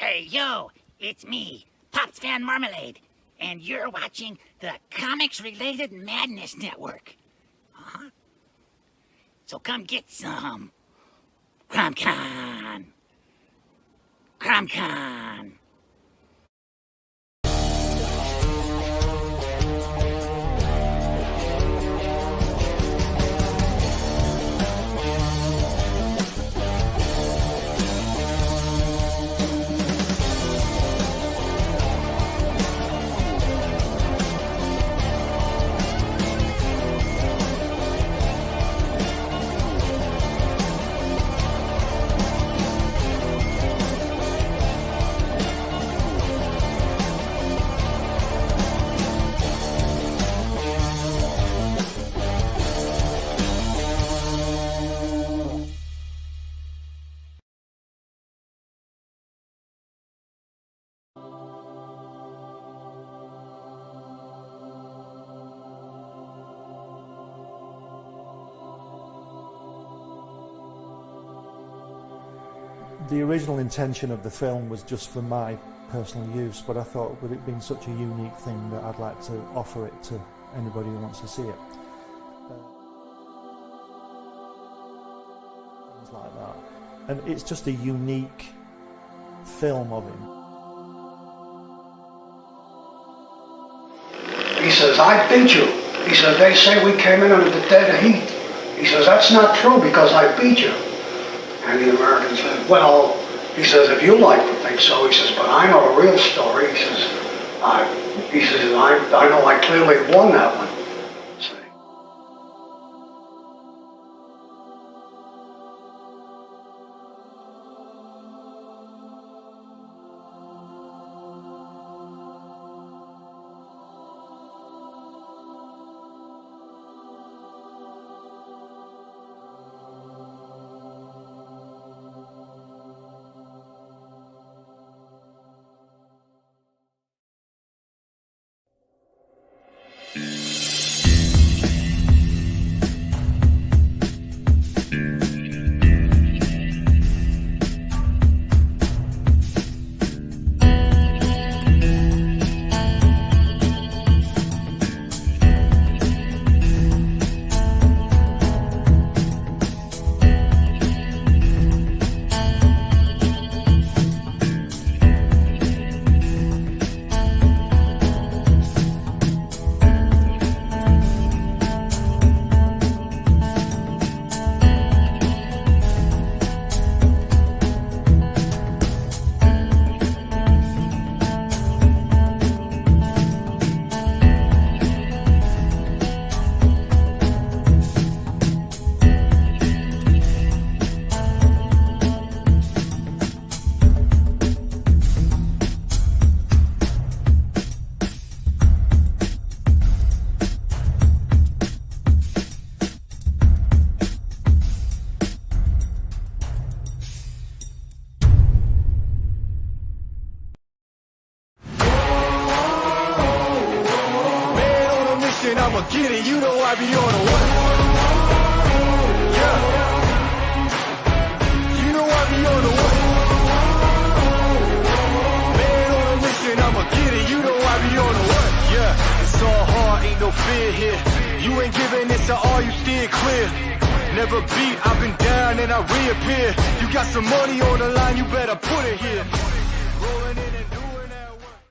Hey, yo, it's me, Pops Van Marmalade, and you're watching the Comics-Related Madness Network. Uh-huh. So come get some. CromCon. CromCon. The original intention of the film was just for my personal use, but I thought with it being such a unique thing that I'd like to offer it to anybody who wants to see it. Things like that. And it's just a unique film of him. He says, I beat you. He says, they say we came in under the dead heat. He says, that's not true because I beat you. And the American said, well, he says, if you like to think so, he says, but I know the real story. He says, I know I clearly won that one. See? I'ma get it, you know I be on the way. Yeah. You know I be on the way. Man on a mission, I'ma get it, you know I be on the way. Yeah, it's all hard, ain't no fear here. You ain't giving this to all, you steer clear. Never beat, I've been down and I reappear. You got some money on the line, you better put it here. Rolling in and doing that work.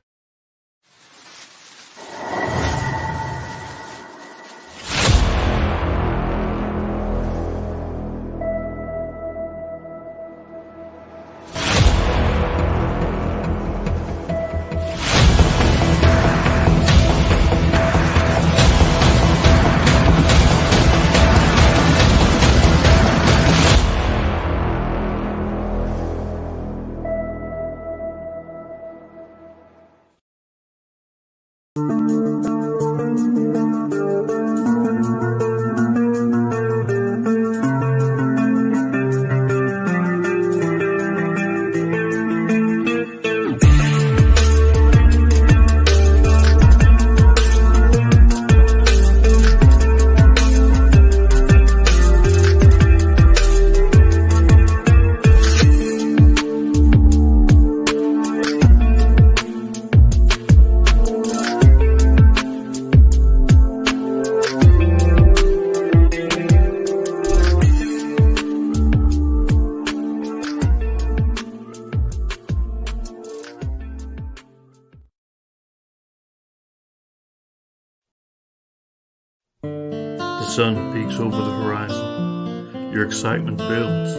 sun peeks over the horizon. Your excitement builds.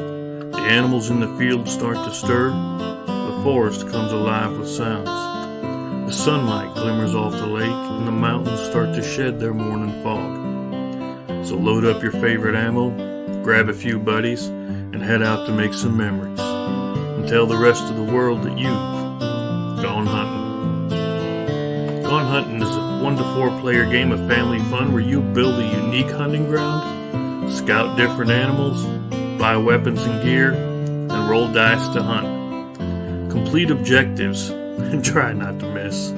The animals in the field start to stir. The forest comes alive with sounds. The sunlight glimmers off the lake, and the mountains start to shed their morning fog. So load up your favorite ammo, grab a few buddies, and head out to make some memories. And tell the rest of the world that you've gone hunting. Gone hunting is a 1 to 4 player game of family fun where you build a unique hunting ground, scout different animals, buy weapons and gear, and roll dice to hunt. Complete objectives and try not to miss.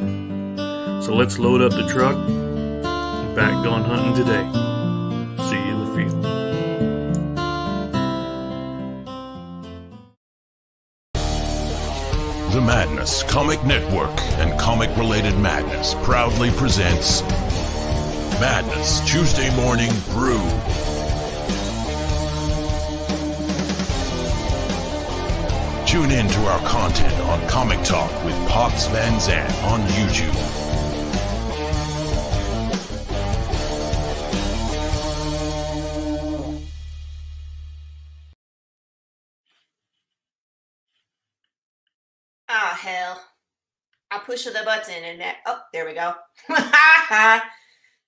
So let's load up the truck and back gone hunting today. See you in the field. The Madness Comic Network and Comic Related Madness proudly presents Madness Tuesday Morning Brew. Tune in to our content on Comic Talk with Pops Van Zandt on YouTube. Ah, hell. I push the button and that. Oh, there we go.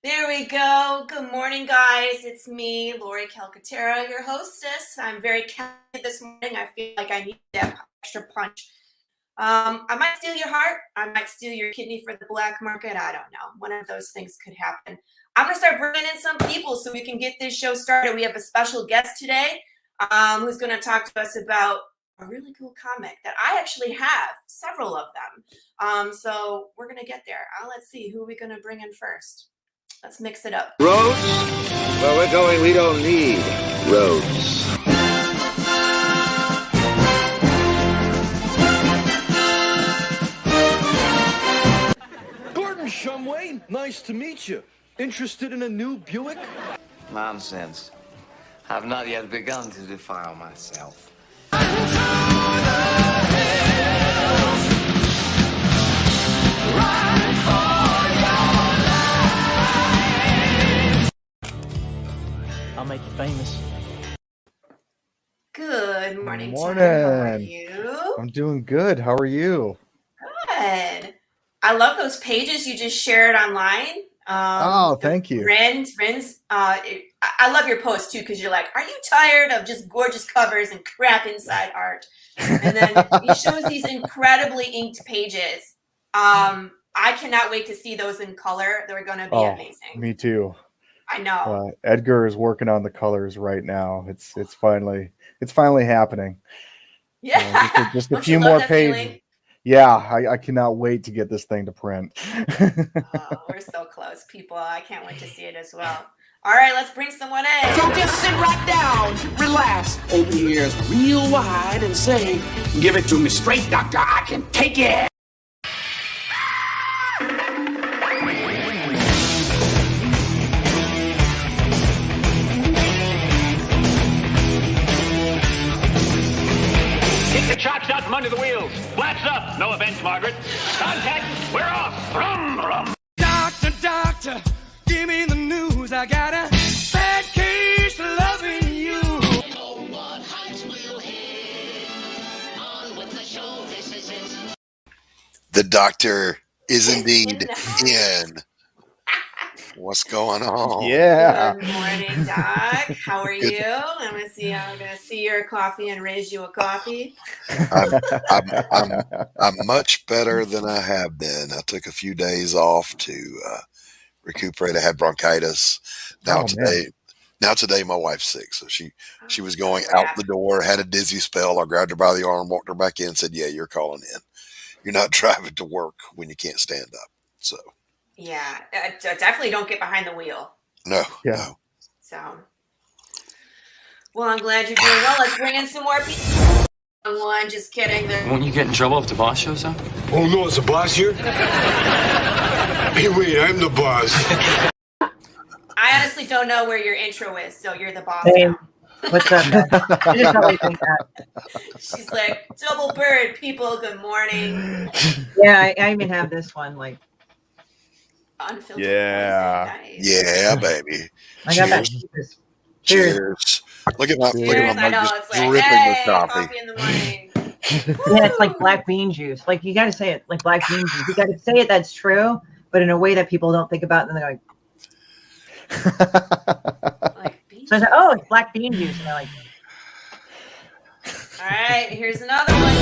There we go. Good morning, guys. It's me, Laurie Calcaterra, your hostess. I'm very excited this morning. I feel like I need that extra punch. I might steal your heart. I might steal your kidney for the black market. I don't know. One of those things could happen. I'm going to start bringing in some people so we can get this show started. We have a special guest today who's going to talk to us about a really cool comic that I actually have, several of them. So we're going to get there. Let's see, who are we going to bring in first? Let's mix it up. Roads? Where we're going, we don't need roads. Gordon Shumway, nice to meet you. Interested in a new Buick? Nonsense. I've not yet begun to defile myself. I'll make you famous. Good morning, Morning. Tim. How are you? I'm doing good. How are you? Good. I love those pages you just shared online. Oh, thank you. Ren's. I love your post too because you're like, are you tired of just gorgeous covers and crap inside art? And then he shows these incredibly inked pages. I cannot wait to see those in color. They're going to be amazing. Me too. I know. Edgar is working on the colors right now. It's finally happening. Yeah. Just a few more pages. Feeling? Yeah, I cannot wait to get this thing to print. We're so close, people. I can't wait to see it as well. All right, let's bring someone in. So just sit right down, relax, open your ears real wide and say, give it to me straight, doctor, I can take it. Kick the chops out from under the wheels. Flaps up. No offense, Margaret. Contact. We're off. Brum, brum. Doctor, give me the news. I got a bad case of loving you. The doctor is indeed in. What's going on? Yeah. Good morning, Doc. How are you? I'm gonna see your coffee and raise you a coffee. I'm much better than I have been. I took a few days off to recuperate. I had bronchitis. Now today my wife's sick, so she was going out the door, had a dizzy spell. I grabbed her by the arm, walked her back in, said, "Yeah, you're calling in. You're not driving to work when you can't stand up." So. Yeah, definitely don't get behind the wheel. No. So, well, I'm glad you're doing well. Let's bring in some more people. One, just kidding. Won't you get in trouble if the boss shows up? Oh, no, it's the boss here? Hey, wait, I'm the boss. I honestly don't know where your intro is, so you're the boss now. What's up, man? I just always think that. She's like, double bird, people, good morning. Yeah, I even have this one, like, Unfiltered Yeah. poison. Nice. Yeah, baby. I got that. Cheers. Cheers. Cheers. Look at my Cheers. I mug know. just It's like, dripping hey, with coffee. coffee in the morning. Yeah, it's like black bean juice. Like you got to say it like black bean juice. You got to say it that's true, but in a way that people don't think about. And then they're like, so I said, "Oh, it's black bean juice," and they're like, All right, here's another one.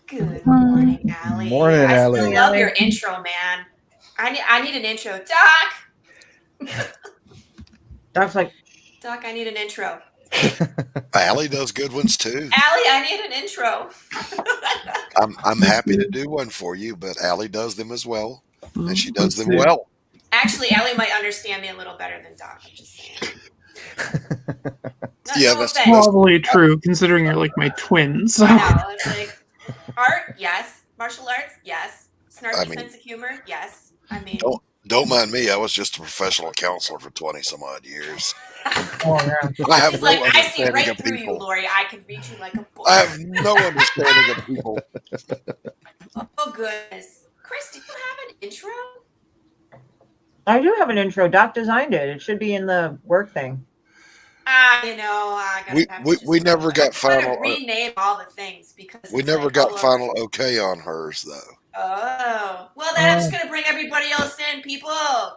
Good morning, Allie. Morning, I Allie. still love your intro, man. I need an intro. Doc! Doc's like, Doc, I need an intro. Allie does good ones too. Allie, I need an intro. I'm happy to do one for you, but Allie does them as well, and she does them well. Actually, Allie might understand me a little better than Doc. I'm just saying. Yeah, no that's offense. Probably true, considering you're like my twins. I know. It's like art, yes. Martial arts, yes. Snarky sense of humor, yes. I mean, Don't mind me. I was just a professional counselor for 20 some odd years. "Oh yeah." I have it's no like I see understanding right of through you, people. Laurie. I can read you like a book. I have no understanding of people. Oh goodness, Chris, do you have an intro? I do have an intro. Doc designed it. It should be in the work thing. You know, I We never got I'm trying final. to rename all the things because We it's never like got all over. final okay on hers though. Oh, well, then I'm just gonna bring everybody else in, people.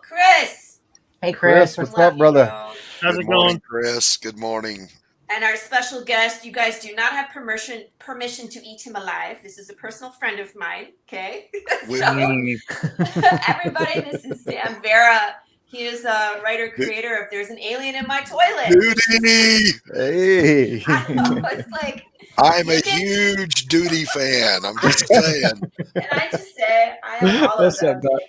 Chris. Hey, Chris. What's up, brother? How's Good it morning, going? Chris. Good morning. And our special guest, you guys do not have permission to eat him alive. This is a personal friend of mine, okay? So, everybody, this is Sam Vera. He is a writer-creator of There's an Alien in My Toilet. Duty! Hey. I know, it's like... I'm a huge Duty fan. I'm just saying. And I just say, I have all of them. Doc?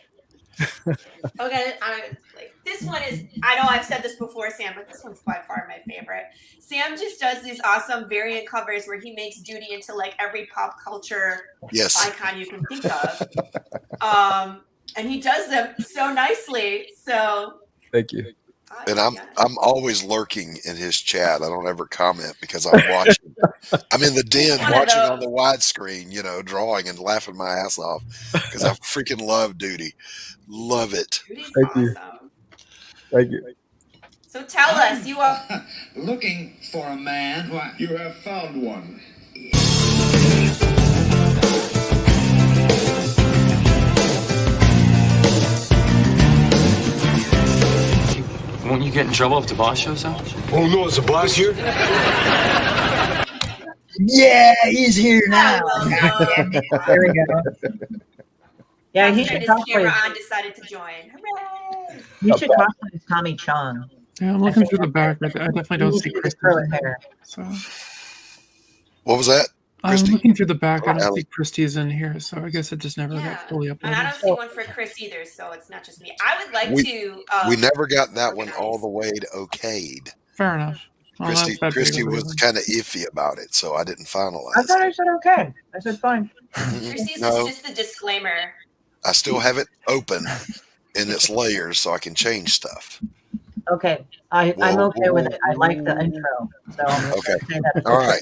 Okay, like this one is, I know I've said this before, Sam, but this one's by far my favorite. Sam just does these awesome variant covers where he makes Duty into like every pop culture icon you can think of. And he does them so nicely. So Thank you. And I'm always lurking in his chat. I don't ever comment because I'm watching. I'm in the den watching on the widescreen, drawing and laughing my ass off because I freaking love Duty. Love it. Thank you. Thank you. So tell us, you are looking for a man. You have found one. Won't you get in trouble if the boss shows up? Oh no, is the boss here? Yeah, he's here now. There we go. Yeah, he should his camera on, decided to join. Hooray! You should cosplay as Tommy Chong. Yeah, I'm looking through the back. I definitely don't see Christie. Curly hair. So What was that? I'm looking through the back. I don't see Christie's in here, so I guess it just never got fully uploaded. And I don't see one for Chris either, so it's not just me. I would like to. We never got that one all the way to okayed. Fair enough. Well, Christie was kind of iffy about it, so I didn't finalize. I thought I said okay. I said fine. Christie's No. is just the disclaimer. I still have it open in its layers so I can change stuff. Okay, I'm okay with it. I like the intro. So Okay. All right.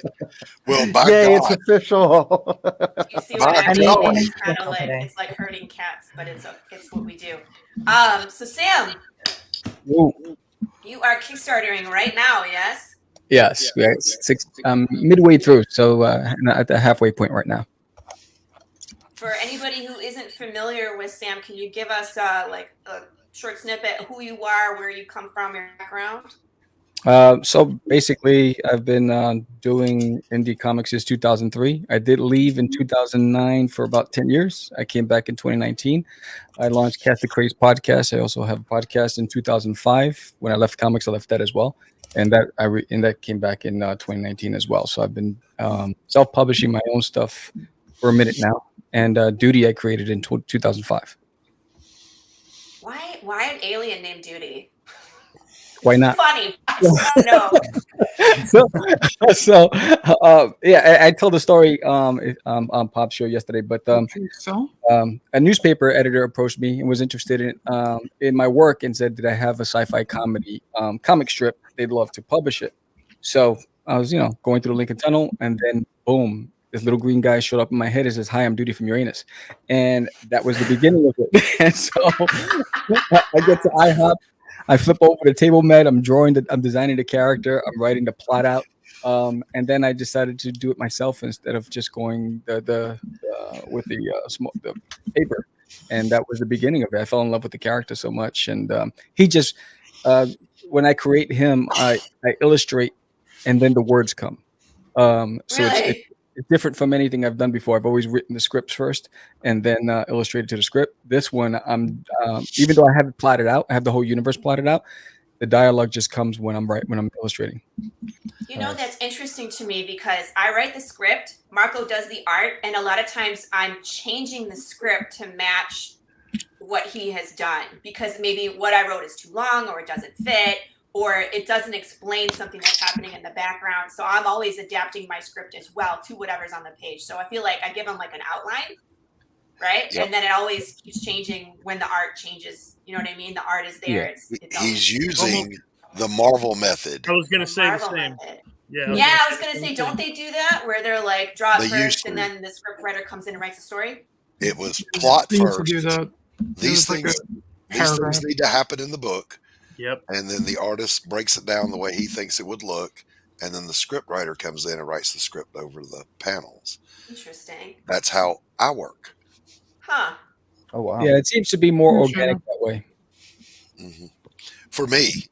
Well, by Yay, God. it's official. You see what I'm God. doing? It's kind of like it's like herding cats, but it's what we do. So Sam, you are kickstartering right now, yes? Yes, we are midway through, so at the halfway point right now. For anybody who isn't familiar with Sam, can you give us like a short snippet who you are, where you come from, your background? So basically, I've been doing indie comics since 2003. I did leave in 2009 for about 10 years. I came back in 2019. I launched Cast the Craze podcast. I also have a podcast in 2005. When I left comics, I left that as well, and that came back in 2019 as well. So I've been self-publishing my own stuff for a minute now. And Duty I created in 2005. Why an alien named Duty? Why not? Funny. I don't know. I told the story on Pop's show yesterday, but a newspaper editor approached me and was interested in my work and said, did I have a sci-fi comedy comic strip? They'd love to publish it. So I was, going through the Lincoln Tunnel, and then boom, this little green guy showed up in my head and says, "Hi, I'm Duty from Uranus," and that was the beginning of it. And so I get to IHOP. I flip over the table mat. I'm designing the character. I'm writing the plot out. And then I decided to do it myself instead of just going with the paper. And that was the beginning of it. I fell in love with the character so much. And he just, when I create him, I illustrate and then the words come. So Really? it's different from anything I've done before. I've always written the scripts first and then illustrated to the script. This one, I'm even though I have it plotted out, I have the whole universe plotted out. The dialogue just comes when I'm illustrating. That's interesting to me because I write the script, Marco does the art, and a lot of times I'm changing the script to match what he has done because maybe what I wrote is too long or it doesn't fit or it doesn't explain something that's happening in the background. So I'm always adapting my script as well to whatever's on the page. So I feel like I give him like an outline, right? Yep. And then it always keeps changing when the art changes. You know what I mean? The art is there. Yeah. He's using the Marvel method. I was going to say the same. Yeah, I was going to say, don't they do that where they're like, draw it first and then the script writer comes in and writes the story? It was plot first. These like things need to happen in the book. Yep. And then the artist breaks it down the way he thinks it would look. And then the script writer comes in and writes the script over the panels. Interesting. That's how I work. Huh. Oh, wow. Yeah, it seems to be more organic that way. Mm-hmm. For me,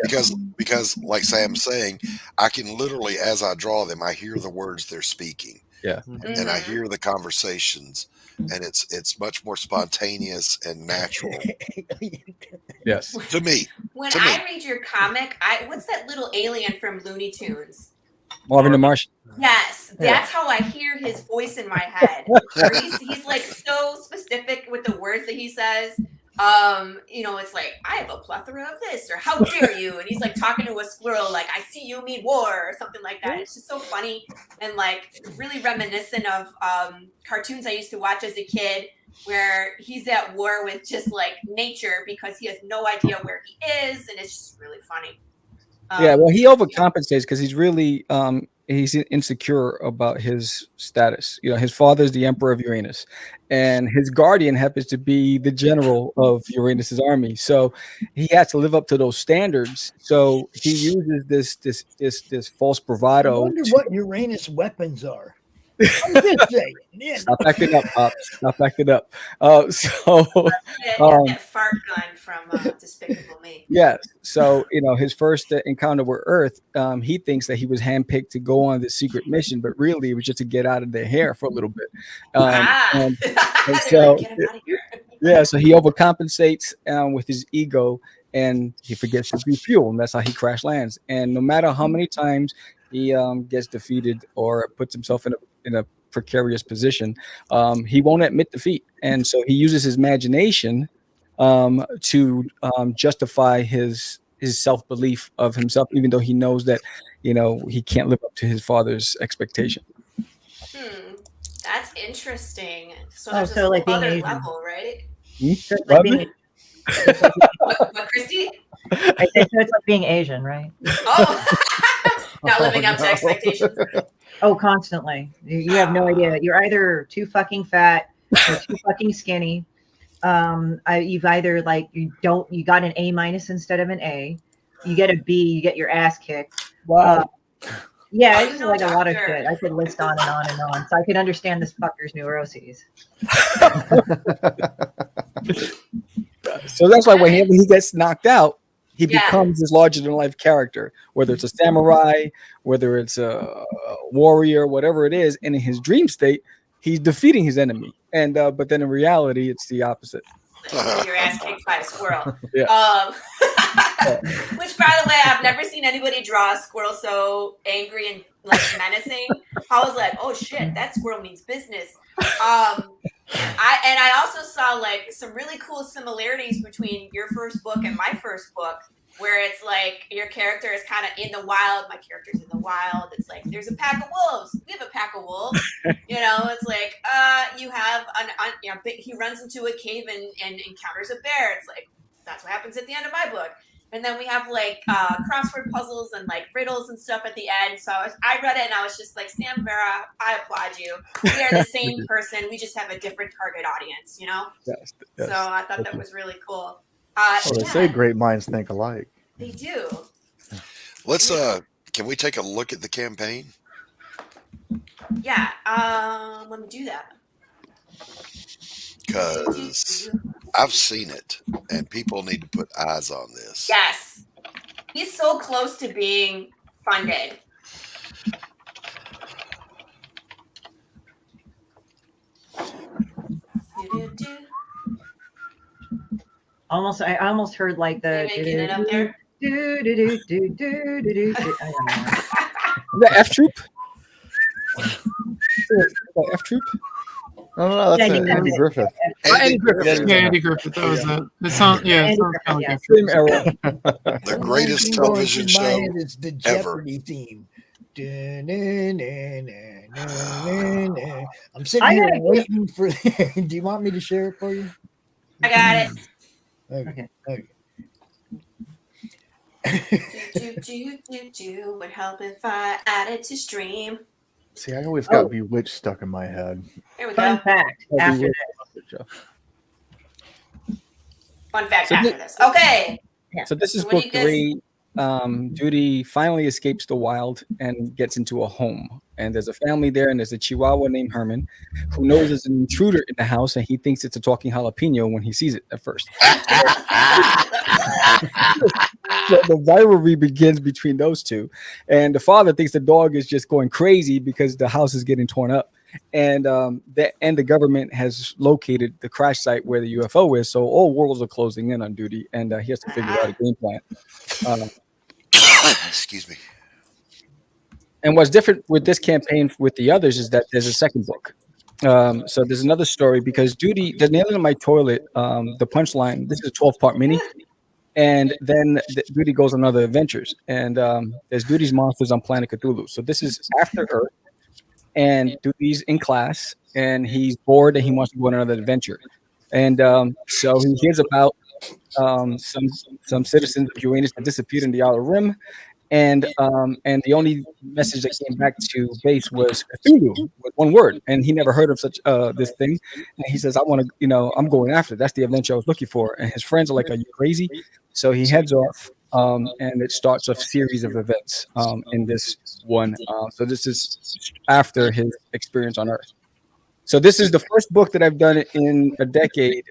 because like Sam's saying, I can literally, as I draw them, I hear the words they're speaking. Yeah. And I hear the conversations, and it's much more spontaneous and natural. Yes. To me. When I read your comic, what's that little alien from Looney Tunes? Marvin the Martian. Yes, that's how I hear his voice in my head. Where he's like so specific with the words that he says. It's like, I have a plethora of this, or how dare you? And he's like talking to a squirrel, like, I see you mean war, or something like that. It's just so funny and like really reminiscent of cartoons I used to watch as a kid, where he's at war with just like nature because he has no idea where he is, and it's just really funny. He overcompensates because he's really he's insecure about his status. His father's the emperor of Uranus, and his guardian happens to be the general of Uranus's army. So he has to live up to those standards. So he uses this false bravado. I wonder what Uranus weapons are. I'm just saying. Yeah. Stop acting up, Pop. Stop acting up. That fart gun from Despicable Me. Yeah. So, his first encounter with Earth, he thinks that he was handpicked to go on this secret mission, but really it was just to get out of their hair for a little bit. And so, so he overcompensates with his ego, and he forgets to refuel, and that's how he crash lands. And no matter how many times he gets defeated or puts himself in a precarious position, he won't admit defeat, and so he uses his imagination to justify his self-belief of himself, even though he knows that he can't live up to his father's expectation. That's interesting. So Oh, there's so like being other Asian. level, right? So it's like being, What, Christy? I said, so it's like being Asian, right? Oh, not living up to expectations. Oh, constantly. You have no idea. You're either too fucking fat or too fucking skinny. You've either you got an A- instead of an A. You get a B, you get your ass kicked. Wow. Yeah, it's just like a lot of shit. I could list on and on and on. So I could understand this fucker's neuroses. So that's why when he gets knocked out, he becomes this larger-than-life character, whether it's a samurai, whether it's a warrior, whatever it is. And in his dream state, he's defeating his enemy. And but then in reality, it's the opposite. Your ass kicked by a squirrel. Yeah. Which, by the way, I've never seen anybody draw a squirrel so angry and menacing. I was like, oh shit, that squirrel means business. I also saw some really cool similarities between your first book and my first book, where it's like your character is kind of in the wild. My character's in the wild. It's like there's a pack of wolves. We have a pack of wolves. It's like you have he runs into a cave and encounters a bear. It's like that's what happens at the end of my book. And then we have like crossword puzzles and like riddles and stuff at the end. So I read it and I was just like, Sam Vera, I applaud you. We are the same person. We just have a different target audience, Yes. So I thought that was really cool. They say great minds think alike. They do. Let's can we take a look at the campaign? Yeah. Let me do that. Because I've seen it, and people need to put eyes on this. Yes. He's so close to being funded. I almost heard like the. Making it up there. The F Troop? The F Troop? No, that's Andy Griffith. Andy Griffith. Yeah, Andy Griffith. That was it. It sounds kind of like F Troop. The greatest television show is the ever. Jeopardy theme. I'm sitting here waiting for. Do you want me to share it for you? I got it. Okay. Would help if I added to stream. See, I always got Bewitched stuck in my head. Here we Fun go. fact after this. Fun fact after this. Okay. So this is So what book do you guys- 3. Judy finally escapes the wild and gets into a home. And there's a family there, and there's a Chihuahua named Herman who knows there's an intruder in the house, and he thinks it's a talking jalapeno when he sees it at first. So the rivalry begins between those two. And the father thinks the dog is just going crazy because the house is getting torn up. And the government has located the crash site where the UFO is. So all worlds are closing in on Duty, and he has to figure out a game plan. Excuse me. And what's different with this campaign with the others is that there's a second book. So there's another story because Duty, the nailing on my toilet, the punchline, this is a 12-part mini. And then Duty goes on other adventures. And there's Duty's Monsters on Planet Cthulhu. So this is after Earth. And Duty's in class. And he's bored and he wants to go on another adventure. And so he hears about some citizens of Uranus that disappeared in the Outer Rim. And the only message that came back to base was Cthulhu with one word, and he never heard of such this thing. And he says, "I want to, I'm going after. That's the adventure I was looking for." And his friends are like, "Are you crazy?" So he heads off, and it starts a series of events in this one. So this is after his experience on Earth. So this is the first book that I've done in a decade,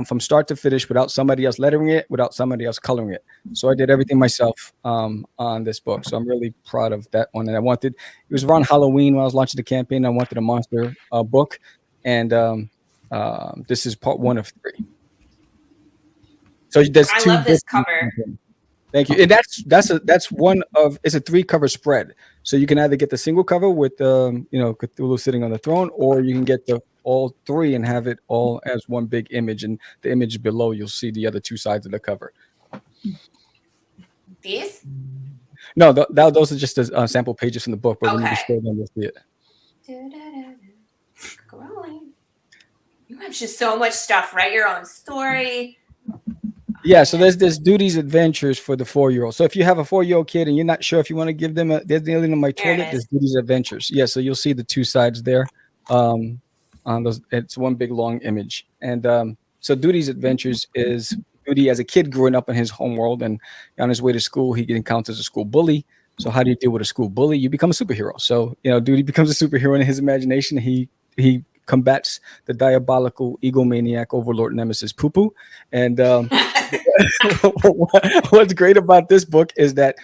from start to finish, without somebody else lettering it, without somebody else coloring it. So I did everything myself on this book. So I'm really proud of that one. And it was around Halloween when I was launching the campaign. I wanted a monster book, and this is part 1 of 3. So there's I 2 love this books. cover. Thank you. And that's one of, it's a 3-cover spread. So you can either get the single cover with Cthulhu sitting on the throne, or you can get all 3 and have it all as one big image. And the image below, you'll see the other 2 sides of the cover. These? No, those are just the sample pages from the book, but when you Okay. scroll down, you'll see it. Growing. You have just so much stuff. Write your own story. Yeah, so there's Duty's Adventures for the 4-year-old. So if you have a 4-year-old kid and you're not sure if you want to give them there's nailing on my There it toilet, is. there's Duty's Adventures. Yeah, so you'll see the 2 sides there. On those, it's one big long image. And so Duty's Adventures is Duty as a kid growing up in his home world, and on his way to school, he encounters a school bully. So how do you deal with a school bully? You become a superhero. So Duty becomes a superhero in his imagination. He combats the diabolical egomaniac overlord nemesis Poo Poo. And what's great about this book is that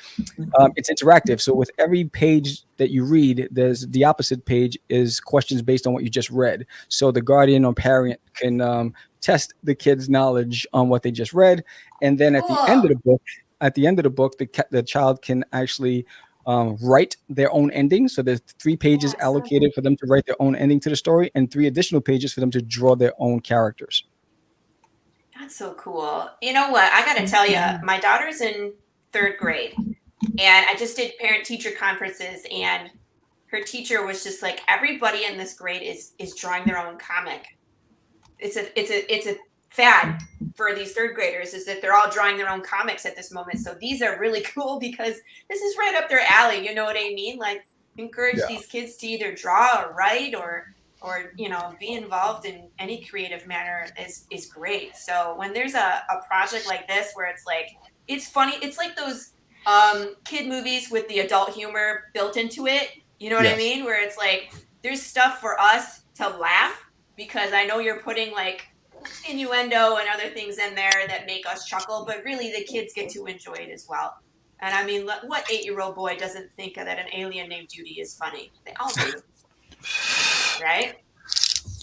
it's interactive. So with every page that you read, there's the opposite page is questions based on what you just read. So the guardian or parent can test the kid's knowledge on what they just read. And then at the end of the book, the child can actually write their own ending. So there's 3 pages allocated for them to write their own ending to the story, and 3 additional pages for them to draw their own characters. That's so cool. You know what? I got to tell you, my daughter's in 3rd grade, and I just did parent-teacher conferences, and her teacher was just like, everybody in this grade is drawing their own comic. It's a fad for these 3rd graders, is that they're all drawing their own comics at this moment. So these are really cool because this is right up their alley. You know what I mean? Like, encourage these kids to either draw or write or be involved in any creative manner is great. So when there's a project like this where it's like, it's funny, it's like those kid movies with the adult humor built into it. You know what I mean? Where it's like, there's stuff for us to laugh because I know you're putting like innuendo and other things in there that make us chuckle, but really the kids get to enjoy it as well. And I mean, what 8-year-old boy doesn't think that an alien named Judy is funny? They all do. Right?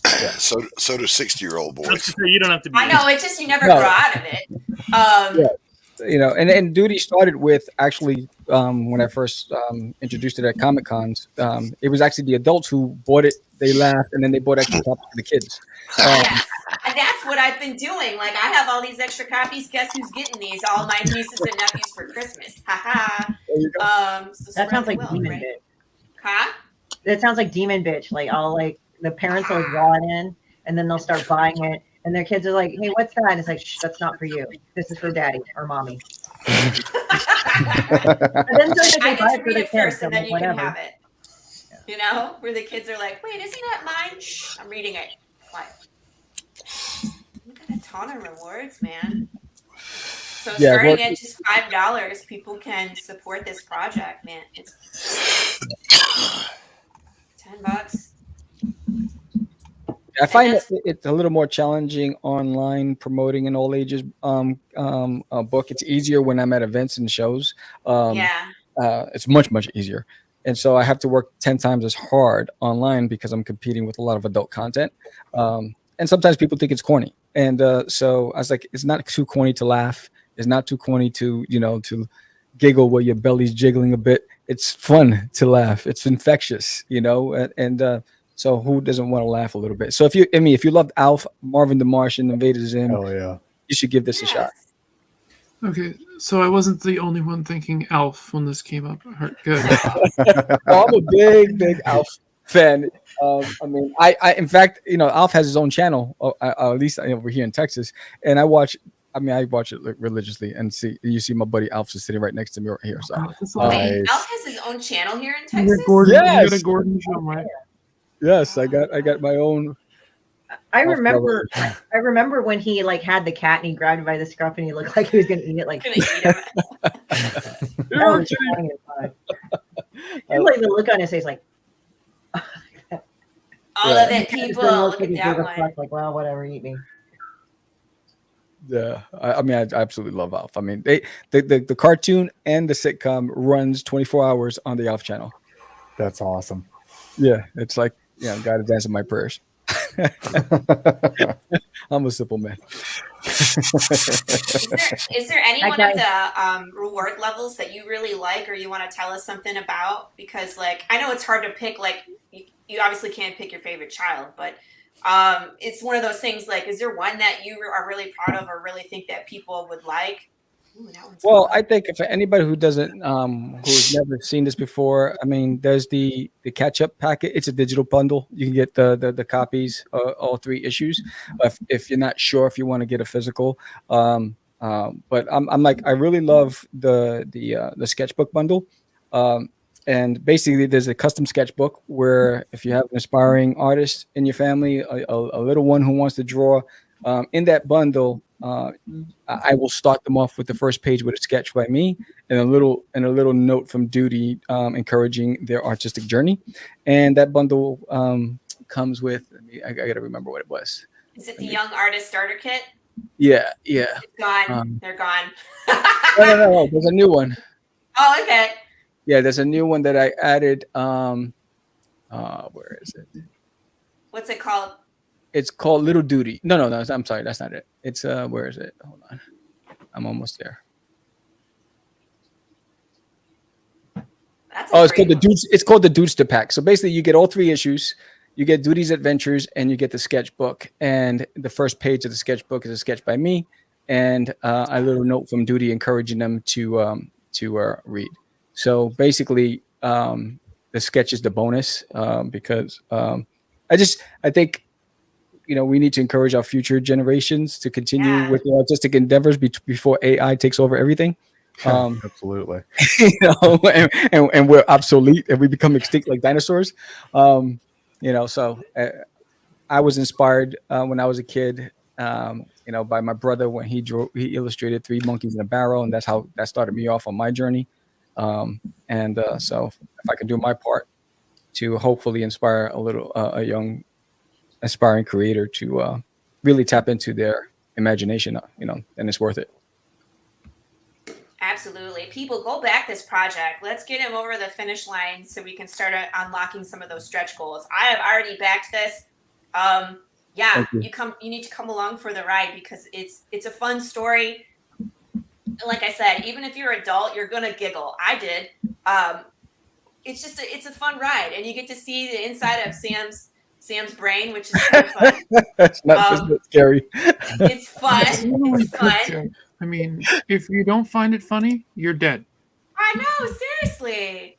Yeah, so do 60-year-old boys. You don't have to be. I know, it's just you never grow out of it. And Duty started with actually when I first introduced it at Comic Cons. It was actually the adults who bought it. They laughed, and then they bought extra copies for the kids. Yes. And that's what I've been doing. Like, I have all these extra copies. Guess who's getting these? All my nieces and nephews for Christmas. Ha ha. That sounds like Demon Bitch. Huh? That sounds like Demon Bitch. Like, all like the parents will draw it in, and then they'll start buying it, and their kids are like, "Hey, what's that?" And it's like, "Shh, that's not for you. This is for daddy or mommy." And then I get to read it first, and then you can have it. You know, where the kids are like, "Wait, isn't that mine?" Shh, I'm reading it. What? Look at a ton of rewards, man. So starting at just $5, people can support this project, man. It's $10. I find it's a little more challenging online promoting an all ages book. It's easier when I'm at events and shows. It's much easier. And so I have to work 10 times as hard online because I'm competing with a lot of adult content. And sometimes people think it's corny. And so I was like, it's not too corny to laugh. It's not too corny to, to giggle where your belly's jiggling a bit. It's fun to laugh. It's infectious, so who doesn't want to laugh a little bit? So if you loved Alf, Marvin the Martian, Invader Zim, you should give this a shot. Okay, so I wasn't the only one thinking Alf when this came up. Good. I'm a big Alf fan. I in fact, Alf has his own channel, at least over here in Texas, and I watch it religiously, and you see my buddy Alf is sitting right next to me right here. So Wait, Alf has his own channel here in Texas? You got a Gordon show, right? Yes, I got my own. I remember when he like had the cat and he grabbed it by the scruff and he looked like he was gonna eat it. Like, like the look on his face, like all of it, people. Look at that one. Like, well, whatever, eat me. Yeah, I absolutely love Alf. I mean, the cartoon and the sitcom runs 24 hours on the Alf channel. That's awesome. Yeah, it's like God is answering my prayers. I'm a simple man. Is there any one of the reward levels that you really like or you want to tell us something about? Because like I know it's hard to pick. Like you obviously can't pick your favorite child, but it's one of those things. Like, is there one that you are really proud of or really think that people would like? Ooh, well, I think for anybody who doesn't, who's never seen this before, I mean, there's the catch-up packet. It's a digital bundle. You can get the copies, all 3 issues. If you're not sure if you want to get a physical, but I'm like, I really love the sketchbook bundle. And basically, there's a custom sketchbook where if you have an aspiring artist in your family, a little one who wants to draw, in that bundle. I will start them off with the first page with a sketch by me and a little note from Duty encouraging their artistic journey. And that bundle comes with, I got to remember what it was. Is it the Young Artist Starter Kit? Yeah. It's gone. They're gone. No. There's a new one. Oh, okay. Yeah, there's a new one that I added. Where is it? What's it called? It's called Little Duty. No. I'm sorry, that's not it. It's where is it? Hold on, I'm almost there. It's called the Dudes. It's called the Dudester Pack. So basically, you get all 3 issues. You get Duty's Adventures, and you get the sketchbook. And the first page of the sketchbook is a sketch by me. and a little note from Duty encouraging them to read. So basically, the sketch is the bonus because I think we need to encourage our future generations to continue with their artistic endeavors before AI takes over everything. Absolutely. And we're obsolete and we become extinct like dinosaurs. So I was inspired when I was a kid, by my brother when he illustrated 3 monkeys in a barrel, and that started me off on my journey. So if I can do my part to hopefully inspire a young aspiring creator to really tap into their imagination, then it's worth it. Absolutely. People, go back this project. Let's get him over the finish line so we can start unlocking some of those stretch goals. I have already backed this. You need to come along for the ride because it's a fun story. Like I said, even if you're an adult, you're gonna giggle. I did. It's a fun ride, and you get to see the inside of Sam's brain, which is kind of fun. It's not scary. It's fun. It's fun. I mean, if you don't find it funny, you're dead. I know, seriously.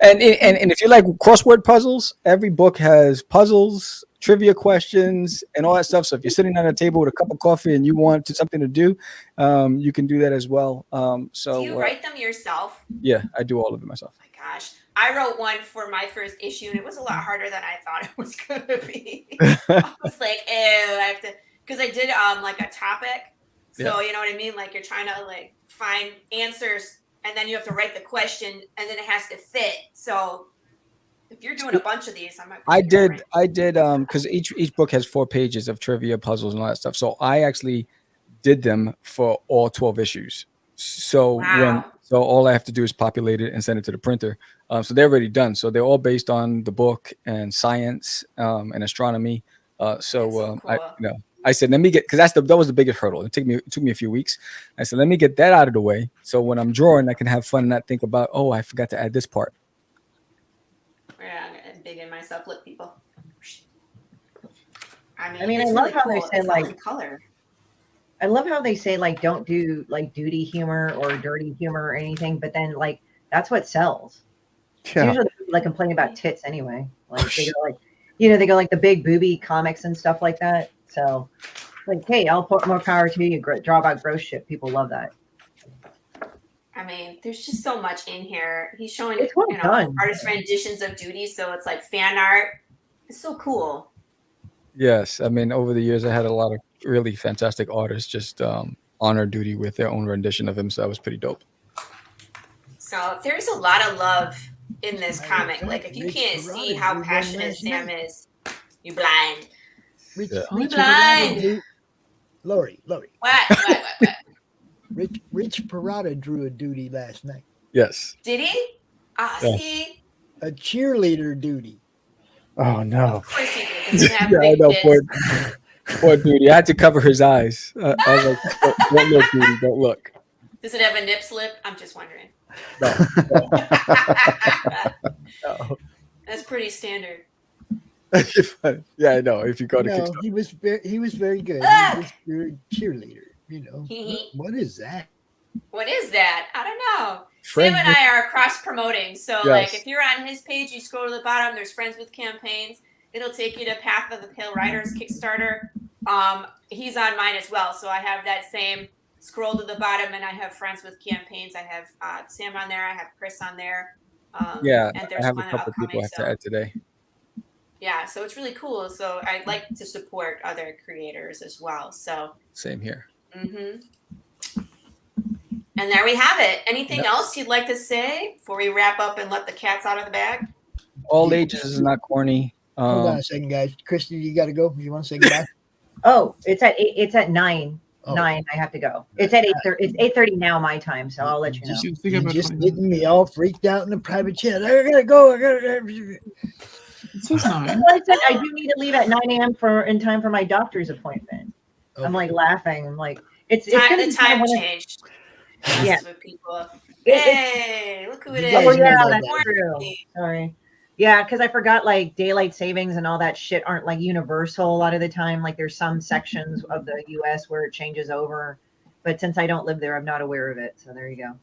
And if you like crossword puzzles, every book has puzzles, trivia questions, and all that stuff. So if you're sitting at a table with a cup of coffee and you want something to do, you can do that as well. Do you write them yourself? Yeah, I do all of it myself. Oh my gosh. I wrote one for my first issue, and it was a lot harder than I thought it was going to be. I was like, ew, I have to, because I did like a topic. So you know what I mean? Like you're trying to like find answers, and then you have to write the question, and then it has to fit. So if you're doing a bunch of these, I did because each book has 4 pages of trivia, puzzles, and all that stuff. So I actually did them for all 12 issues. So so all I have to do is populate it and send it to the printer. So they're already done. So they're all based on the book and science and astronomy. Cool. I said, let me get, because that was the biggest hurdle. It took me a few weeks. I said, let me get that out of the way. So when I'm drawing, I can have fun and not think about, oh, I forgot to add this part. Yeah, I'm gonna dig in myself. Look, people. I love how they say like color. I love how they say like don't do like duty humor or dirty humor or anything, but then like that's what sells. Yeah. Usually people like complain about tits anyway. Like they go like they go like the big booby comics and stuff like that. So like, hey, I'll put more power to you. Draw about gross shit. People love that. I mean, there's just so much in here. He's showing artist renditions of duty, so it's like fan art. It's so cool. Yes, I mean, over the years, I had a lot of really fantastic artists just honor Duty with their own rendition of him, so that was pretty dope. So there's a lot of love in this comic. Like, if you can't see how passionate Sam is, you blind. You blind. Laurie. What? Rich Perotta drew a Duty last night. Yes. Did he? See? A cheerleader Duty. Oh no! Of course he did. I know. Poor Duty. I had to cover his eyes. I was like, "Don't look, Duty. Don't look." Does it have a nip slip? I'm just wondering. No. That's pretty standard. Yeah, I know. If you go to Kickstarter. he was very good. He was a cheerleader. What is that? What is that? I don't know. Sam and I are cross promoting. So like if you're on his page, you scroll to the bottom, there's Friends with Campaigns. It'll take you to Path of the Pale Riders Kickstarter. He's on mine as well. So I have that same scroll to the bottom and I have Friends with Campaigns. I have Sam on there. I have Chris on there. And there's I have a couple people I have to add today. Yeah, so it's really cool. So I like to support other creators as well. So same here. Mm-hmm. And there we have it. Anything else you'd like to say before we wrap up and let the cats out of the bag? All ages is not corny. Hold on a second, guys. Christy, you got to go. You want to say goodbye? Oh, it's at 9. Oh. 9. I have to go. It's at 8:30. It's 8:30 now my time, so I'll let you know. You're just getting me all freaked out in the private chat. I gotta go. Well, I said I do need to leave at 9 a.m. in time for my doctor's appointment. Okay. I'm like laughing. I'm like, it's the time changed. Yeah. With people. Hey, look who it is. Oh yeah, that's true. Sorry. Yeah, because I forgot like daylight savings and all that shit aren't like universal a lot of the time. Like there's some sections of the US where it changes over. But since I don't live there, I'm not aware of it. So there you go.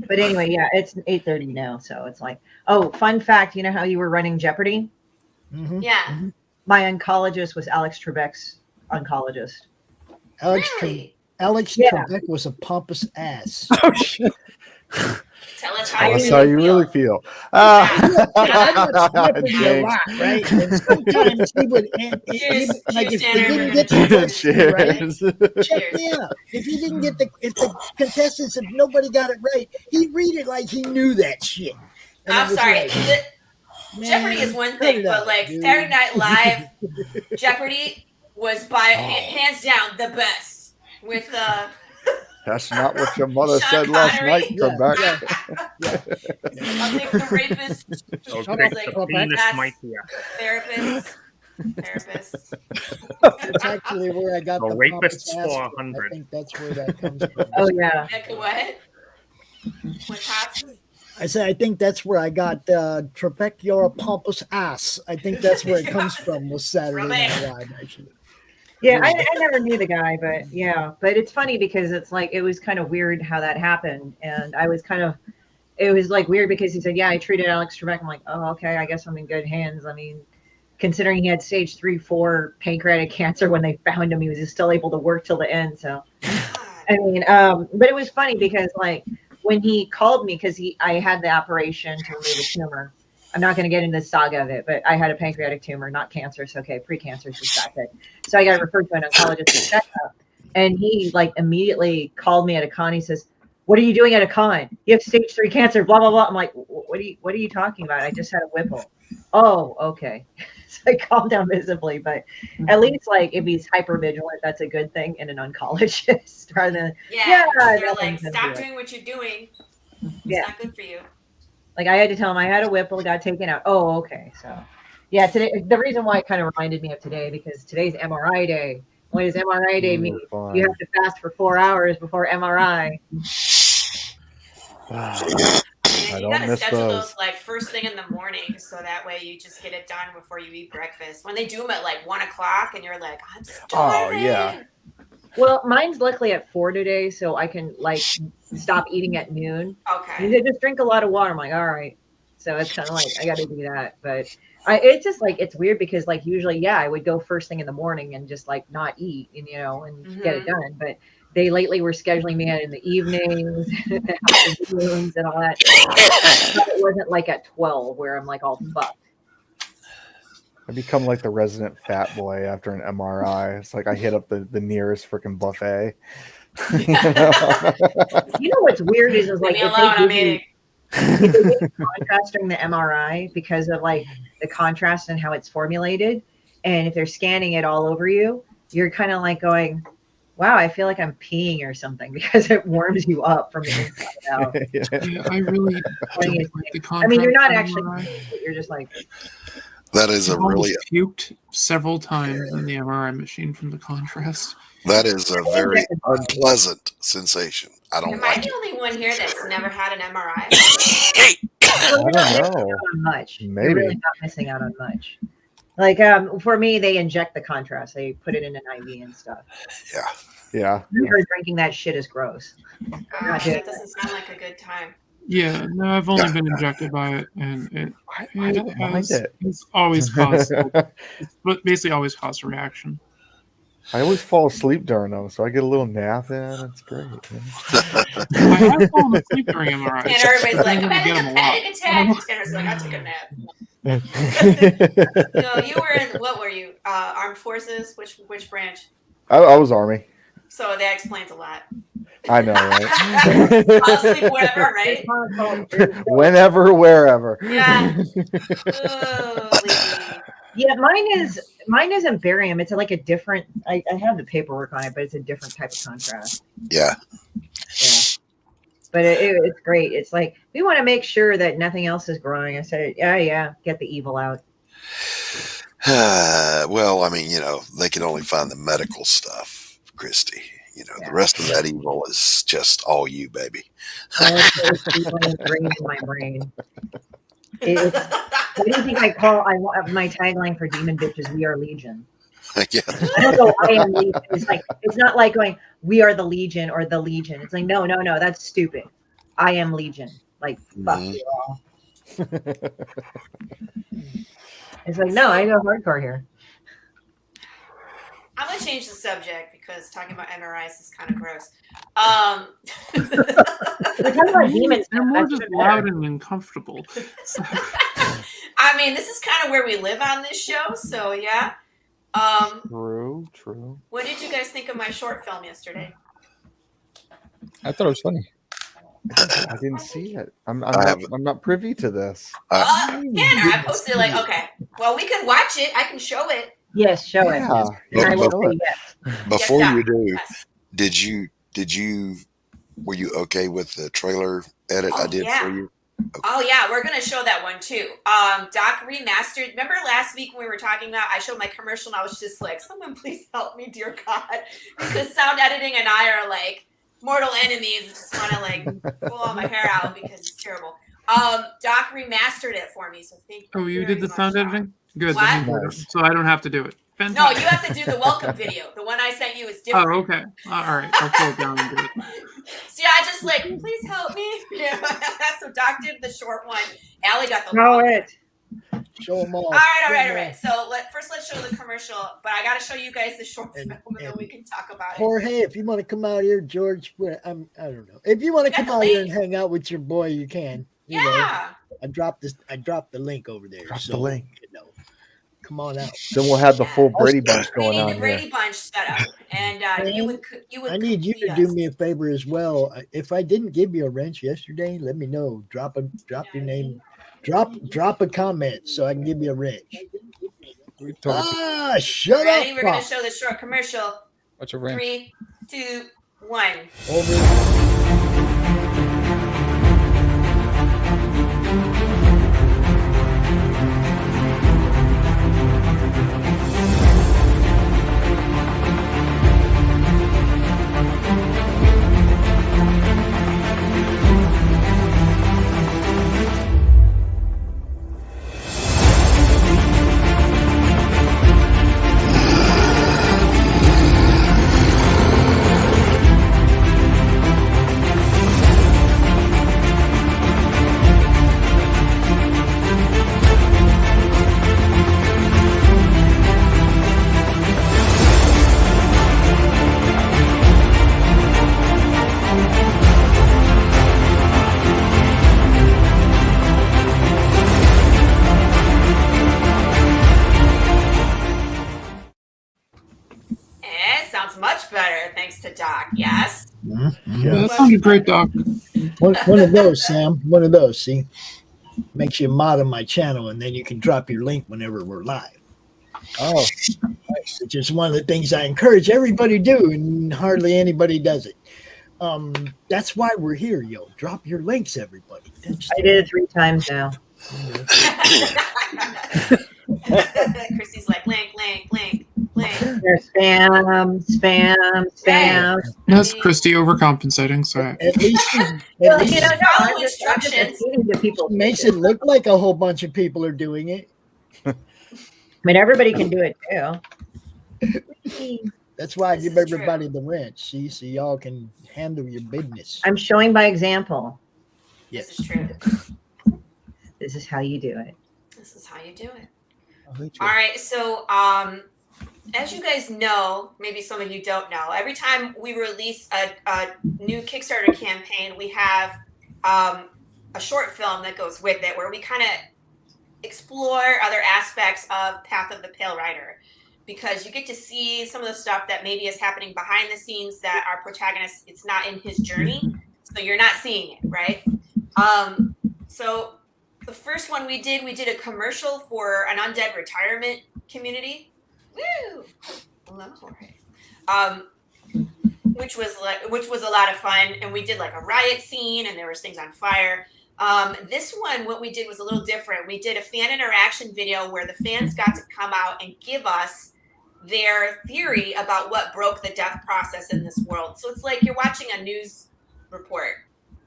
But anyway, yeah, it's 8:30 now. So it's like, oh, fun fact, you know how you were running Jeopardy? Yeah. My oncologist was Alex Trebek's oncologist. Alex Trebek was a pompous ass. Oh shit. Tell us how That's how you really feel. I'm not slipping a lot, right? And sometimes he would, like if they didn't get the question right, check me out. If he didn't get if the contestants, if nobody got it right, he'd read it like he knew that shit. And I'm sorry. like, Jeopardy is one thing, but like Saturday Night Live, Jeopardy was by hands down the best. With That's not what your mother Sean said last Connery. night, Trebek. I'll take the rapist. I'll She was take like, the penis that's mightier. therapist. That's actually where I got The the rapists pompous ass for from. 100. I think that's where that comes from. Oh yeah. Like what? What happened? I said I think that's where I got Trebek, you're a pompous ass. I think that's where it comes from. Was Saturday Night Live actually. Yeah, I never knew the guy, but yeah. But it's funny because it's like it was kind of weird how that happened. And I was it was like weird because he said, yeah, I treated Alex Trebek. I'm like, oh, okay, I guess I'm in good hands. I mean, considering he had stage 3-4 pancreatic cancer when they found him, he was still able to work till the end. So I mean, but it was funny because like when he called me, because I had the operation to remove a tumor. I'm not going to get into the saga of it, but I had a pancreatic tumor, not cancerous. Okay, precancerous is that good. So I got referred to an oncologist for checkup, and he like immediately called me at a con. He says, "What are you doing at a con? You have stage 3 cancer." Blah blah blah. I'm like, "What are you talking about? I just had a Whipple." Oh, okay. So I calmed down visibly, but at least like if he's hyper vigilant, that's a good thing in an oncologist rather than they're like, stop doing what you're doing. It's not good for you. Like I had to tell him I had a Whipple, got taken out. Oh, okay. So yeah, today the reason why it kind of reminded me of today because today's MRI day. What does MRI day mean? You have to fast for 4 hours before MRI. I You don't gotta miss schedule those. those like first thing in the morning, so that way you just get it done before you eat breakfast. When they do them at like 1 o'clock, and you're like, I'm starving. Oh yeah. Well, mine's luckily at 4 today, so I can like stop eating at noon. Okay. And they just drink a lot of water. I'm like, all right. So it's kind of like I got to do that, but it's just like it's weird because like usually, I would go first thing in the morning and just like not eat, and and get it done. But they lately were scheduling me out in the evenings, afternoons, and all that. But it wasn't like at 12 where I'm like all fucked. I become like the resident fat boy after an MRI. It's like I hit up the nearest freaking buffet. You know what's weird is Leave like me if alone, I'm they eating. give you contrast during the MRI because of like the contrast and how it's formulated, and if they're scanning it all over you, you're kind of like going, wow, I feel like I'm peeing or something because it warms you up from the inside out. Yeah, I really don't like the contrast. I mean, you're not on actually, MRI. you're just like, That is a I've almost really puked several times in the MRI machine from the contrast. that is a very unpleasant sensation. I don't Am I like the it. only one here that's never had an MRI? I don't know. on much. Maybe. You're really not missing out on much. Like for me, they inject the contrast. They put it in an IV and stuff. Yeah. Never drinking that shit is gross. That doesn't sound like a good time. Yeah, no, I've only been injected by it, and I don't mind it. It's always caused, but basically always caused a reaction. I always fall asleep during them, so I get a little nap in. It's great. I have fallen asleep during MRIs. And everybody's like, I get them a lot. panic attack. Tanner's like, I took a nap. No, you were in, what were you? Armed Forces? Which branch? I was Army. So that explains a lot. I know, right? I'll sleep wherever, right? Whenever, wherever. Yeah. Yeah, mine isn't barium. It's like a different. I have the paperwork on it, but it's a different type of contrast. Yeah. Yeah. But it's great. It's like we want to make sure that nothing else is growing. I said, yeah, get the evil out. Well, I mean, they can only find the medical stuff, Christy. The rest of that evil is just all you, baby. It's ingrained in my brain. What do you think I call my tagline for Demon Bitches? We are Legion. Yeah. I don't go, I am Legion. It's not like going, we are the Legion or the Legion. It's like, no, that's stupid. I am Legion. Like, fuck you all. It's like, no, I go hardcore here. I'm gonna change the subject because talking about MRIs is kind of gross. We're talking about demons. They're more just loud and uncomfortable. I mean, this is kind of where we live on this show, so yeah. True. What did you guys think of my short film yesterday? I thought it was funny. I didn't see it. I'm not privy to this. I posted like, okay, well, we can watch it. I can show it. Yes, show it. Yeah. And I will say yes. Before Yes, you Doc. do, Yes. were you okay with the trailer edit I did for you? Oh yeah, we're gonna show that one too. Doc remastered. Remember last week when we were talking about? I showed my commercial and I was just like, "Someone please help me, dear God," because sound editing and I are like mortal enemies. I just want to like pull all my hair out because it's terrible. Doc remastered it for me, so thank you. Oh, you did the sound editing? Good. What? That means nice. So I don't have to do it. No, Fantastic. you have to do the welcome video. The one I sent you is different. Oh, okay. All right. I'll pull it down and do it. See, I just like, please help me. Yeah. So Doc did the short one. Allie got the Show long it. Show them all. All right. So let's show the commercial, but I got to show you guys the short film, and then we can talk about it. Jorge, if you want to come out here, George, I don't know. If you want to come out here and hang out with your boy, you can. You know, I dropped the link over there. Drop the link. You know, come on out. Then we'll have the full Brady Bunch going on The Brady here. Bunch setup, and you would. I need you to do me a favor as well. If I didn't give you a wrench yesterday, let me know. Drop your name. Drop a comment so I can give you a wrench. Shut Ready? up. We're gonna show the short commercial. What's your wrench? 3, 2, 1. Over. Sounds much better thanks to Doc. Yes. Yeah, that sounded great, Doc. One of those, Sam. One of those. See, makes you a mod on my channel, and then you can drop your link whenever we're live. Oh, nice. Which is one of the things I encourage everybody to do, and hardly anybody does it. That's why we're here, yo. Drop your links, everybody. I did it 3 times now. Christie's like, link. There's spam. That's Christie overcompensating. Sorry. At least follow instructions. Makes it look like a whole bunch of people are doing it. I mean, everybody can do it too. That's why I give everybody the wrench. See, so y'all can handle your business. I'm showing by example. Yes. This is true. This is how you do it. This is how you do it. All right. So, as you guys know, maybe some of you don't know, every time we release a new Kickstarter campaign, we have a short film that goes with it where we kind of explore other aspects of Path of the Pale Rider, because you get to see some of the stuff that maybe is happening behind the scenes that our protagonist, it's not in his journey, so you're not seeing it, right? So the first one we did a commercial for an undead retirement community. Woo! Which was a lot of fun, and we did like a riot scene, and there was things on fire. This one, what we did was a little different. We did a fan interaction video where the fans got to come out and give us their theory about what broke the death process in this world. So it's like you're watching a news report,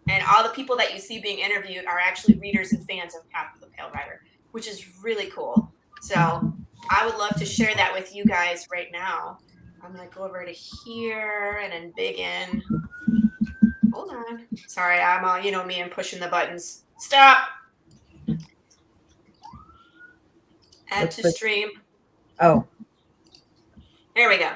and all the people that you see being interviewed are actually readers and fans of Path of the hail driver, which is really cool. So I would love to share that with you guys right now. I'm gonna go over to here and then big in. Hold on. Sorry, I'm all, you know me, I'm pushing the buttons. Stop. Add to stream. Oh. There we go.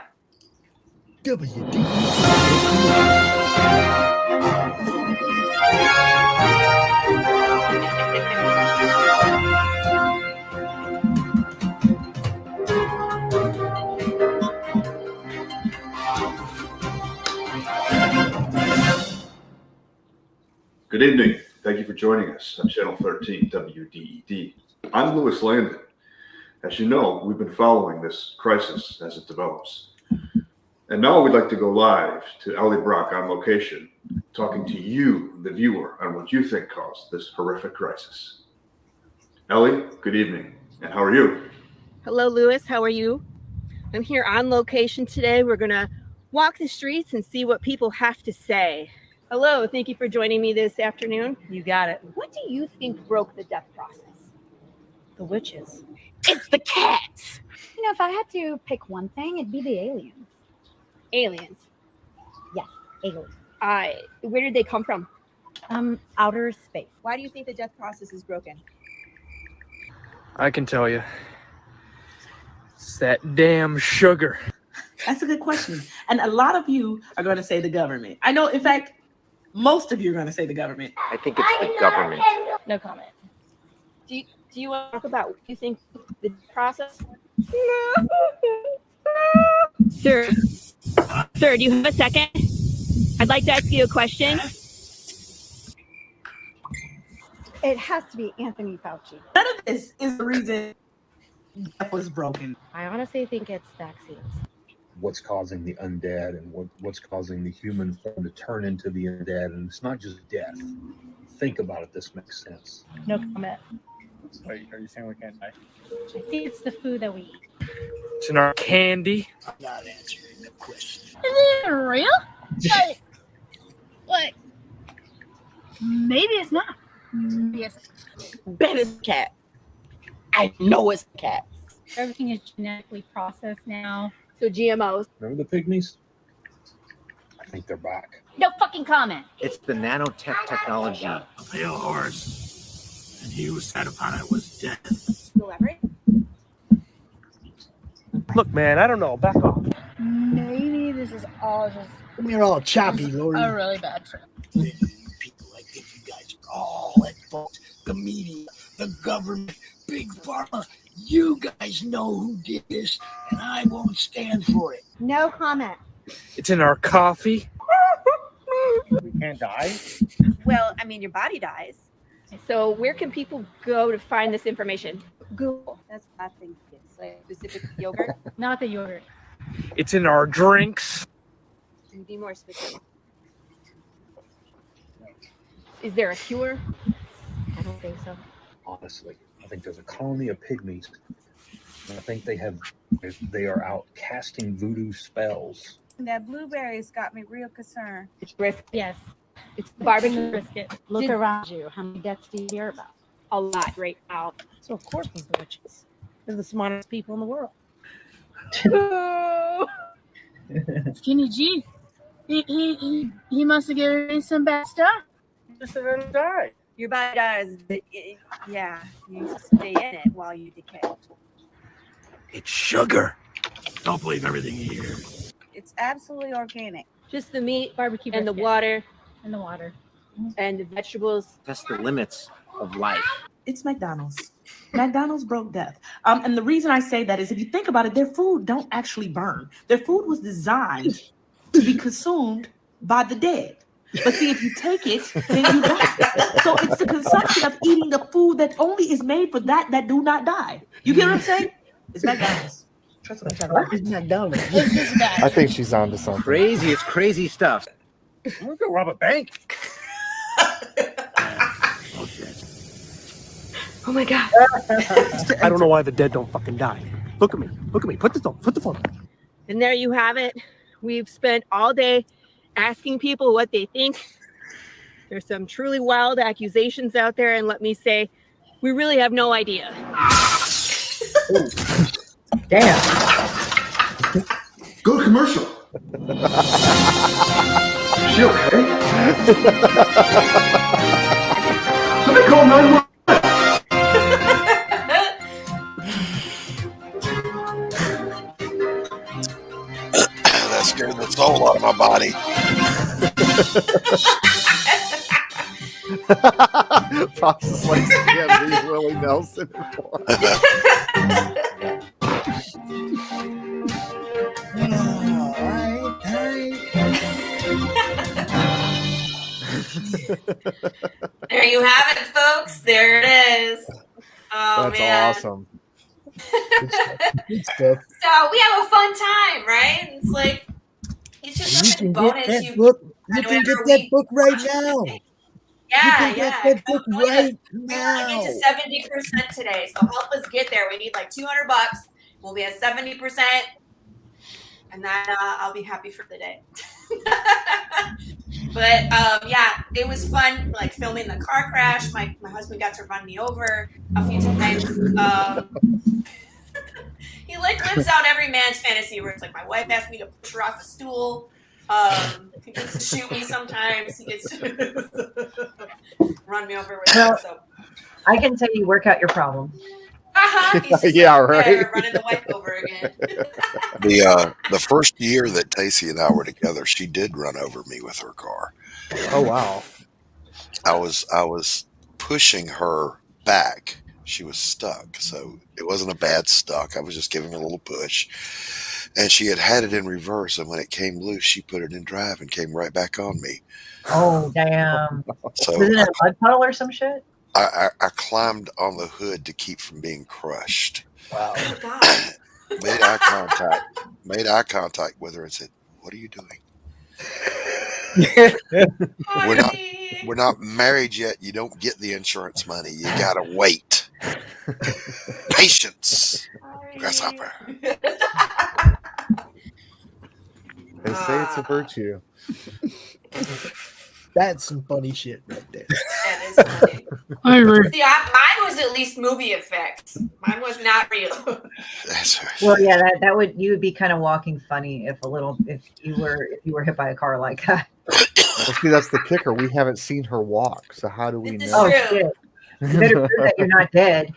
Good evening. Thank you for joining us on Channel 13 WDED. I'm Lewis Landon. As you know, we've been following this crisis as it develops. And now we'd like to go live to Ellie Brock on location, talking to you, the viewer, on what you think caused this horrific crisis. Ellie, good evening. And how are you? Hello, Lewis. How are you? I'm here on location today. We're going to walk the streets and see what people have to say. Hello. Thank you for joining me this afternoon. You got it. What do you think broke the death process? The witches. It's the cats. You know, if I had to pick one thing, it'd be the aliens. Aliens. Yes, aliens. Where did they come from? Outer space. Why do you think the death process is broken? I can tell you. It's that damn sugar. That's a good question. And a lot of you are going to say the government. I know, in fact, most of you are going to say the government. I think it's the government. No comment. Do you want to talk about what you think the process? Sir, do you have a second? I'd like to ask you a question. It has to be Anthony Fauci. None of this is the reason death was broken. I honestly think it's vaccines. What's causing the undead and what's causing the human form to turn into the undead, and it's not just death. Think about it, this makes sense. No comment. Are you saying we can't die? I think it's the food that we eat. It's in our candy. I'm not answering the question. Is it even real? Like, maybe it's not. Yes. Bet it's a cat. I know it's a cat. Everything is genetically processed now. So GMOs. Remember the pygmies? I think they're back. No fucking comment. It's the nanotech technology. A pale horse, and he who sat upon it was dead. Elaborate. Look, man, I don't know. Back off. Maybe this is all just You're all choppy, Laurie. a really bad trip. People like this, you guys are all at fault. The media, the government, big pharma. You guys know who did this, and I won't stand for it. No comment. It's in our coffee. We can't die? Well, I mean, your body dies. So where can people go to find this information? Google. That's what I think it's like specific yogurt. Not the yogurt. It's in our drinks. Be more specific. Is there a cure? I don't think so. Honestly, I think there's a colony of pygmies. And I think they are out casting voodoo spells. That blueberries got me real concerned. It's brisket. Yes. It's barbecue brisket. Look around you. How many deaths do you hear about? A lot right now. So of course it's the witches. They're the smartest people in the world. Skinny G. He must have given me some bad stuff. Just let him die. Your body dies. Yeah, you stay in it while you decay. It's sugar. Don't believe everything you hear. It's absolutely organic. Just the meat, Barbecue and the brisket. water, And the water. and the vegetables. That's the limits of life. It's McDonald's. McDonald's broke death. And the reason I say that is if you think about it, their food don't actually burn. Their food was designed to be consumed by the dead. But see, if you take it, then you die. So it's the consumption of eating the food that only is made for that do not die. You get what I'm saying? It's McDonald's. Trust what I'm talking about. It's McDonald's. It's just bad. I think she's on to something. Crazy. It's crazy stuff. I'm gonna go rob a bank. Oh my God. I don't know why the dead don't fucking die. Look at me. Look at me. Put the phone. And there you have it. We've spent all day asking people what they think. There's some truly wild accusations out there, and let me say, We really have no idea. Damn. Go to commercial. Is she okay? Somebody call 911. That scared the soul out of my body. Pops is like, can't leave Willie Nelson anymore. There you have it, folks. There it is. Oh, That's man. awesome. Good stuff. So we have a fun time, right? It's like it's just You something can get bonus. that book. You can get that book right now. Yeah, You can yeah. get that book right We now. want to get to 70% today, so help us get there. We need like $200. We'll be at 70%, and then I'll be happy for the day. But yeah, it was fun, like filming the car crash. My husband got to run me over a few times. He like lives out every man's fantasy where it's like my wife asked me to push her off a stool. He gets to shoot me sometimes. He gets to run me over with it. So I can tell you work out your problem. he's just Yeah, like, right. running the wife over again. The first year that Tacey and I were together, she did run over me with her car. Oh wow. I was pushing her back. She was stuck, so it wasn't a bad stuck. I was just giving her a little push, and she had it in reverse. And when it came loose, she put it in drive and came right back on me. Oh damn! So Wasn't it a mud puddle or some shit? I climbed on the hood to keep from being crushed. Wow. Oh God. Made eye contact with her and said, "What are you doing? We're not married yet. You don't get the insurance money. You gotta wait. Patience, grasshopper." They say it's a virtue. That's some funny shit right there. That is funny. I agree. See, mine was at least movie effects. Mine was not real. That's right. Well, yeah, that would you would be kind of walking funny if you were hit by a car like that. Well, see, that's the kicker. We haven't seen her walk, so how do we know? Oh shit! You better prove that you're not dead.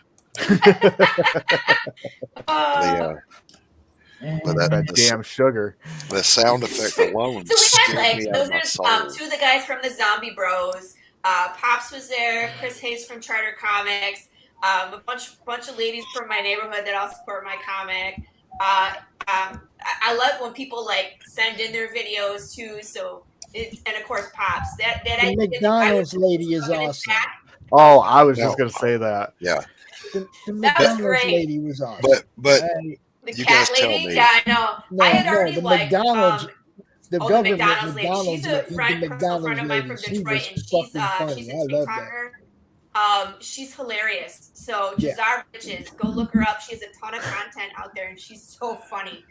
But that damn sugar. The sound effect alone. So we scared had me like out of my those soul. are two of the guys from the Zombie Bros. Pops was there. Chris Hayes from Charter Comics. A bunch of ladies from my neighborhood that all support my comic. I love when people like send in their videos too. So and of course Pops. The McDonald's lady is awesome. Oh, I was just gonna say that. Yeah. The That was McDonald's great. lady was awesome. But The you cat guys tell lady, me. yeah, I know. No, I had already the like McDonald's, the the government McDonald's lady. She's a the friend, personal friend McDonald's of mine from lady. She Detroit, was and she's fucking funny. she's I a love that. TikToker. She's hilarious. So Yeah. Jazar Riches, go look her up. She has a ton of content out there, and she's so funny.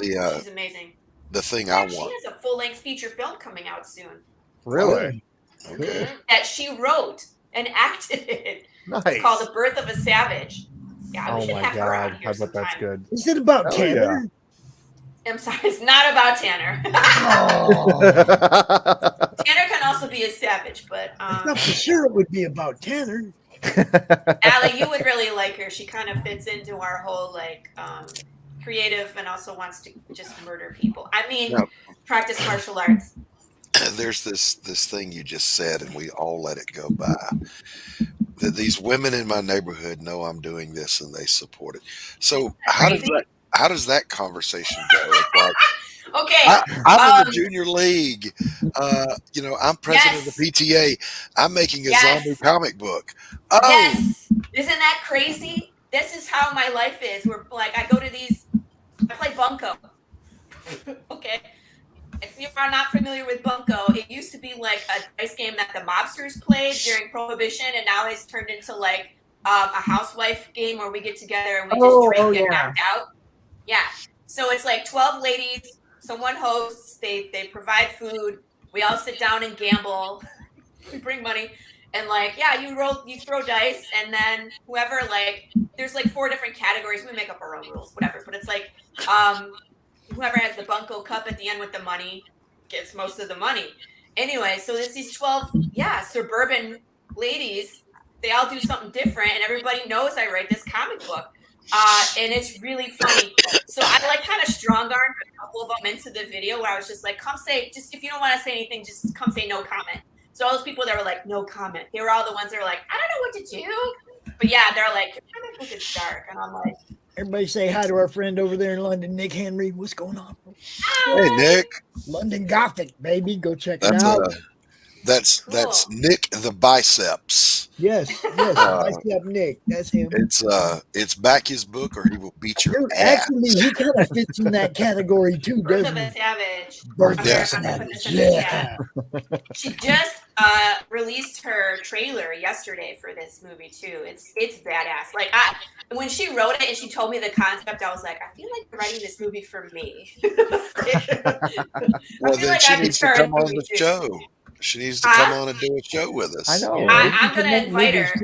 She's amazing. The thing I She want. has a full-length feature film coming out soon Really? Okay. that she wrote and acted in. Nice. It's called The Birth of a Savage. Yeah, we Oh should my have her on god! here I bet that's sometime. good. Is it about Oh, Tanner? I'm sorry, it's not about Tanner. Oh. Tanner can also be a savage, but I thought for sure it would be about Tanner. Allie, you would really like her. She kind of fits into our whole like creative and also wants to just murder people. I mean, No. practice martial arts. There's this thing you just said, and we all let it go by. That these women in my neighborhood know I'm doing this, and they support it. So how does that conversation go? It's like, Okay. I'm in the junior league. I'm president of the PTA. I'm making a zombie comic book. Oh, Yes. Isn't that crazy? This is how my life is. We're like, I go to these, I play Bunko. Okay. If you are not familiar with Bunko, it used to be like a dice game that the mobsters played during Prohibition, and now it's turned into like a housewife game where we get together and we just drink and get knocked out. Yeah. So it's like 12 ladies, someone hosts, they provide food, we all sit down and gamble, we bring money, And like, yeah, you throw dice, and then whoever, like, there's like 4 different categories. We make up our own rules, whatever. But it's like, whoever has the bunko cup at the end with the money gets most of the money. Anyway, so it's these 12, suburban ladies. They all do something different, and everybody knows I write this comic book. And it's really funny. So I like kind of strong-armed a couple of them into the video where I was just like, come say, just if you don't want to say anything, just come say no comment. So all those people that were like, no comment, they were all the ones that were like, I don't know what to do. But yeah, they're like, your comic book is dark. And I'm like, everybody say hi to our friend over there in London, Nick Henry. What's going on? Hey, Nick. London Gothic, baby. Go check it out. That's Nick the Biceps. Yes, bicep Nick. That's him. It's back his book, or he will beat your ass. Actually, he kind of fits in that category too, Birth doesn't of he? a Savage. Birth of a Savage. Yeah. She just released her trailer yesterday for this movie too. It's badass. Like when she wrote it and she told me the concept, I was like, I feel like you're writing this movie for me. Well, then she needs to come on the show. She needs to come on and do a show with us. I know. I'm gonna invite her.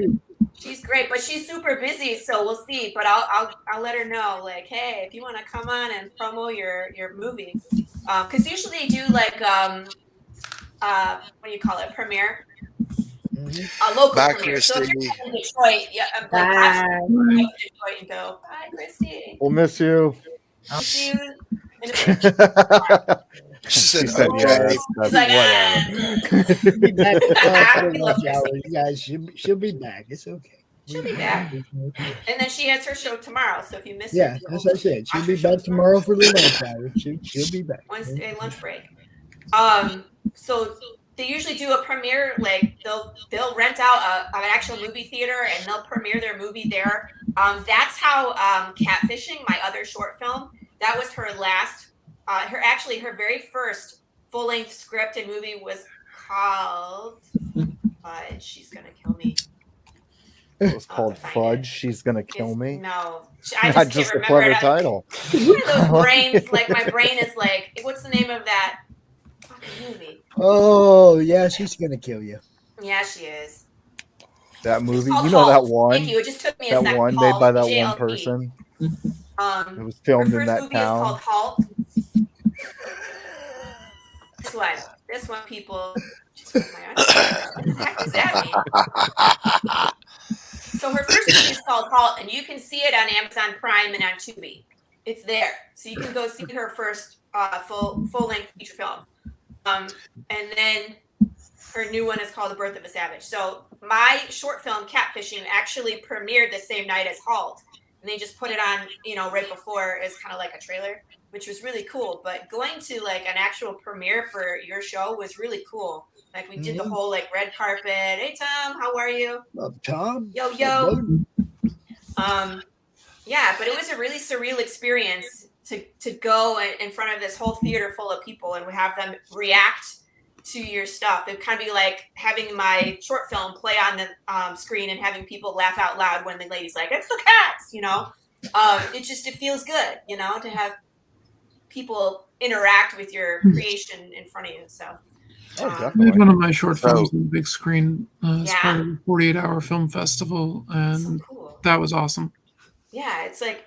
She's great, but she's super busy, so we'll see. But I'll let her know, like, hey, if you want to come on and promo your movie, because usually you do like what do you call it, premiere, a local Bye, premiere. So if Christie. you're in Detroit, Detroit and go, bye, Christy. We'll miss you. I'll see you in a She said, okay. yes, She's like, She'll be back for the lunch hour. Yeah, she'll be back. It's okay. She'll be back. And then she has her show tomorrow. So if you miss Yeah, her, that's what I said. She'll be back tomorrow for the lunch hour. She'll be back. Wednesday lunch break. So they usually do a premiere, like they'll rent out an actual movie theater and they'll premiere their movie there. That's how Catfishing, my other short film, that was her last. Her very first full-length script and movie was called She's Gonna Kill Me. It was called Fudge. She's gonna kill me. No, I I just can't a clever remember. title. One of those brains, like my brain is like, what's the name of that fucking movie? Oh, yeah, she's going to kill you. Yeah, she is. That movie, called you know that Halt. one. Thank you. It just took me a that second. one made Halt, by that JLP. one person. It was Her filmed in first that movie is town. called Halt. This one, people. What the heck does that mean? So her first movie is called Halt, and you can see it on Amazon Prime and on Tubi. It's there, so you can go see her first full-length feature film. And then her new one is called The Birth of a Savage. So my short film Catfishing actually premiered the same night as Halt, and they just put it on, right before as kind of like a trailer, which was really cool. But going to like an actual premiere for your show was really cool. Like we did the whole like red carpet. Hey Tom, how are you? Tom. Yo. Yeah, but it was a really surreal experience to go in front of this whole theater full of people and have them react to your stuff. It'd kind of be like having my short film play on the screen and having people laugh out loud when the lady's like, "It's the cats," It feels good, to have people interact with your creation in front of you. So. I did one of my short films on the big screen as part of the 48-hour film festival, and that was awesome. Yeah, it's like,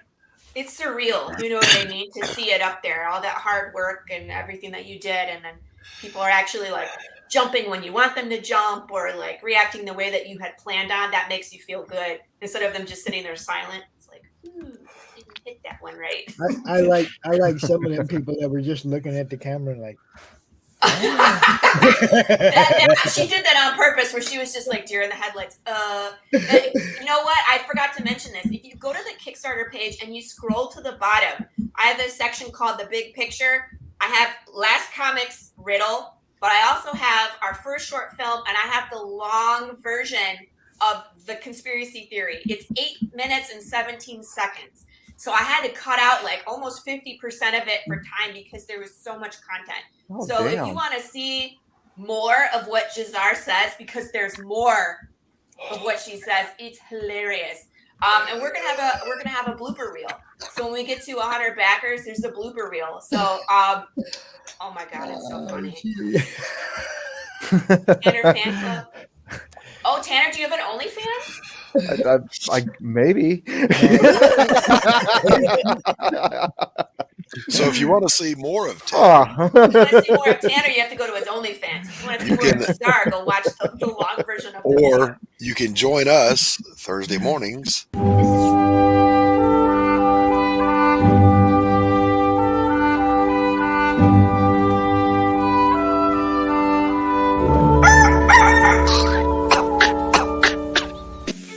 it's surreal. You know what I mean? To see it up there, all that hard work and everything that you did, and then people are actually like jumping when you want them to jump, or like reacting the way that you had planned on. That makes you feel good instead of them just sitting there silent. It's like, didn't hit that one right. I like some of them people that were just looking at the camera like. She did that on purpose, where she was just like deer in the headlights. You know what? I forgot to mention this. If you go to the Kickstarter page and you scroll to the bottom, I have this section called the Big Picture. I have Last Comics Riddle, but I also have our first short film, and I have the long version of the conspiracy theory. It's 8 minutes and 17 seconds. So I had to cut out like almost 50% of it for time because there was so much content. If you want to see more of what Jazar says, because there's more of what she says, it's hilarious. And we're gonna have a blooper reel. So when we get to 100 backers, there's a blooper reel. So oh my god, it's so funny. And her fan club. Oh, Tanner, do you have an OnlyFans? I maybe. So if you want to see more of Tanner, If you want to see more of Tanner, you have to go to his OnlyFans. If you want to see more of Cesar, go watch the long version of or you can join us Thursday mornings.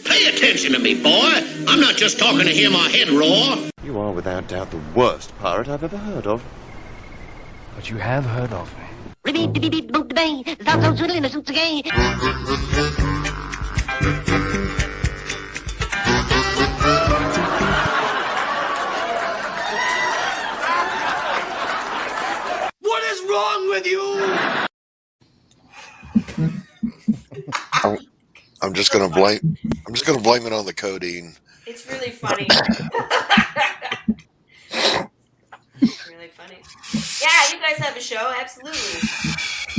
Pay attention to me, boy. I'm not just talking to hear my head roar. You are without doubt the worst pirate I've ever heard of. But you have heard of me. What is wrong with you? I'm just gonna blame it on the codeine. It's really funny. Really funny. Yeah, you guys have a show, absolutely.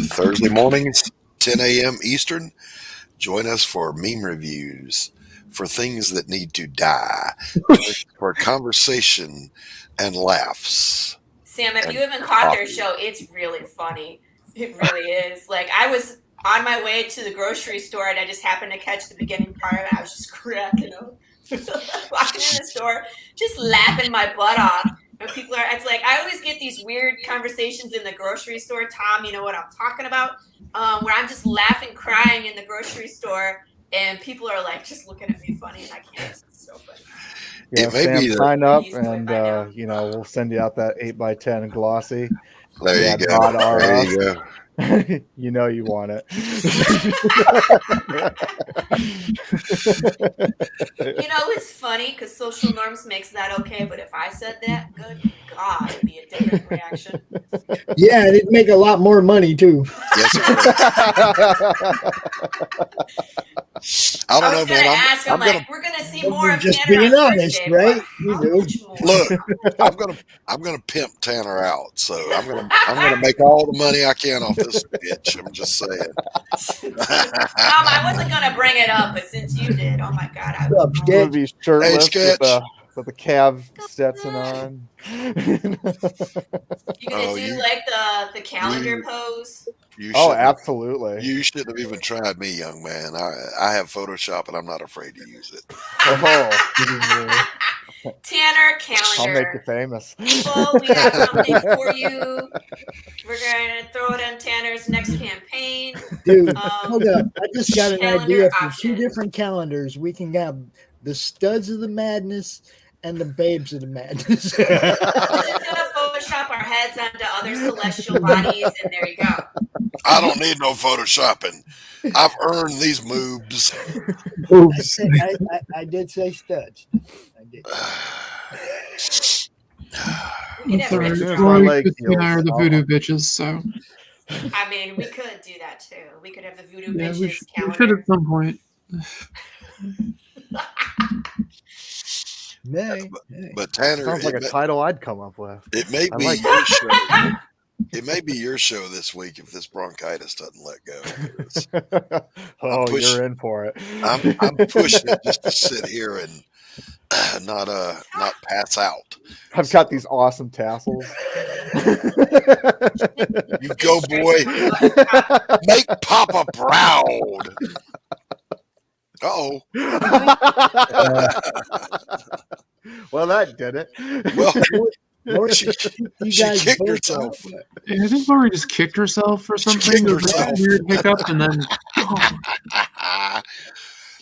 Thursday mornings, 10 a.m. Eastern. Join us for meme reviews, for things that need to die, for conversation and laughs. Sam, if you haven't caught their show, it's really funny. It really is. Like, I was on my way to the grocery store and I just happened to catch the beginning part and I was just cracking up. Walking in the store, just laughing my butt off. And people are, it's like, I always get these weird conversations in the grocery store. Tom, you know what I'm talking about? Where I'm just laughing, crying in the grocery store and people are like just looking at me funny and I can't. It's so funny. Yeah, Sam, sign up and we'll send you out that 8x10 glossy. There you go. There you go. You know you want it. You know, it's funny because social norms makes that okay, but if I said that, good God, it'd be a different reaction. Yeah, it'd make a lot more money too. Yes, I don't know, man. I'm gonna, we're gonna see more of just Tanner being on honest, Thursday, right? but You do. Look, I'm gonna pimp Tanner out. So I'm gonna make all the money I can off this bitch. I'm just saying. I wasn't gonna bring it up, but since you did, oh my God, I I'm gonna be shirtless Sketch. with the Cav Stetson on. You gonna do like the calendar pose? Absolutely. You shouldn't have even tried me, young man. I have Photoshop and I'm not afraid to use it. Tanner calendar. I'll make you famous. People, we have something for you. We're gonna throw it on Tanner's next campaign. Dude, hold up. I just got an calendar idea for option. 2 different calendars. We can have the studs of the madness and the babes of the madness. We're just gonna Photoshop our heads onto other celestial bodies, and there you go. I don't need no photoshopping. I've earned these moves. I did say studs. I did. Laurie, Christie, and I are the voodoo bitches, so I mean, we could do that too. We could have the voodoo yeah, bitches we should calendar. at some point. But Tanner, sounds like a title I'd come up with. It may I be like your show. It may be your show this week if this bronchitis doesn't let go. You're in for it. I'm pushing it just to sit here and not pass out. I've got these awesome tassels. You go, boy. Make Papa proud. Uh-oh. Well, that did it. Well, she kicked herself. Yeah, I think Laurie just kicked herself or something. There was a weird hiccup, and then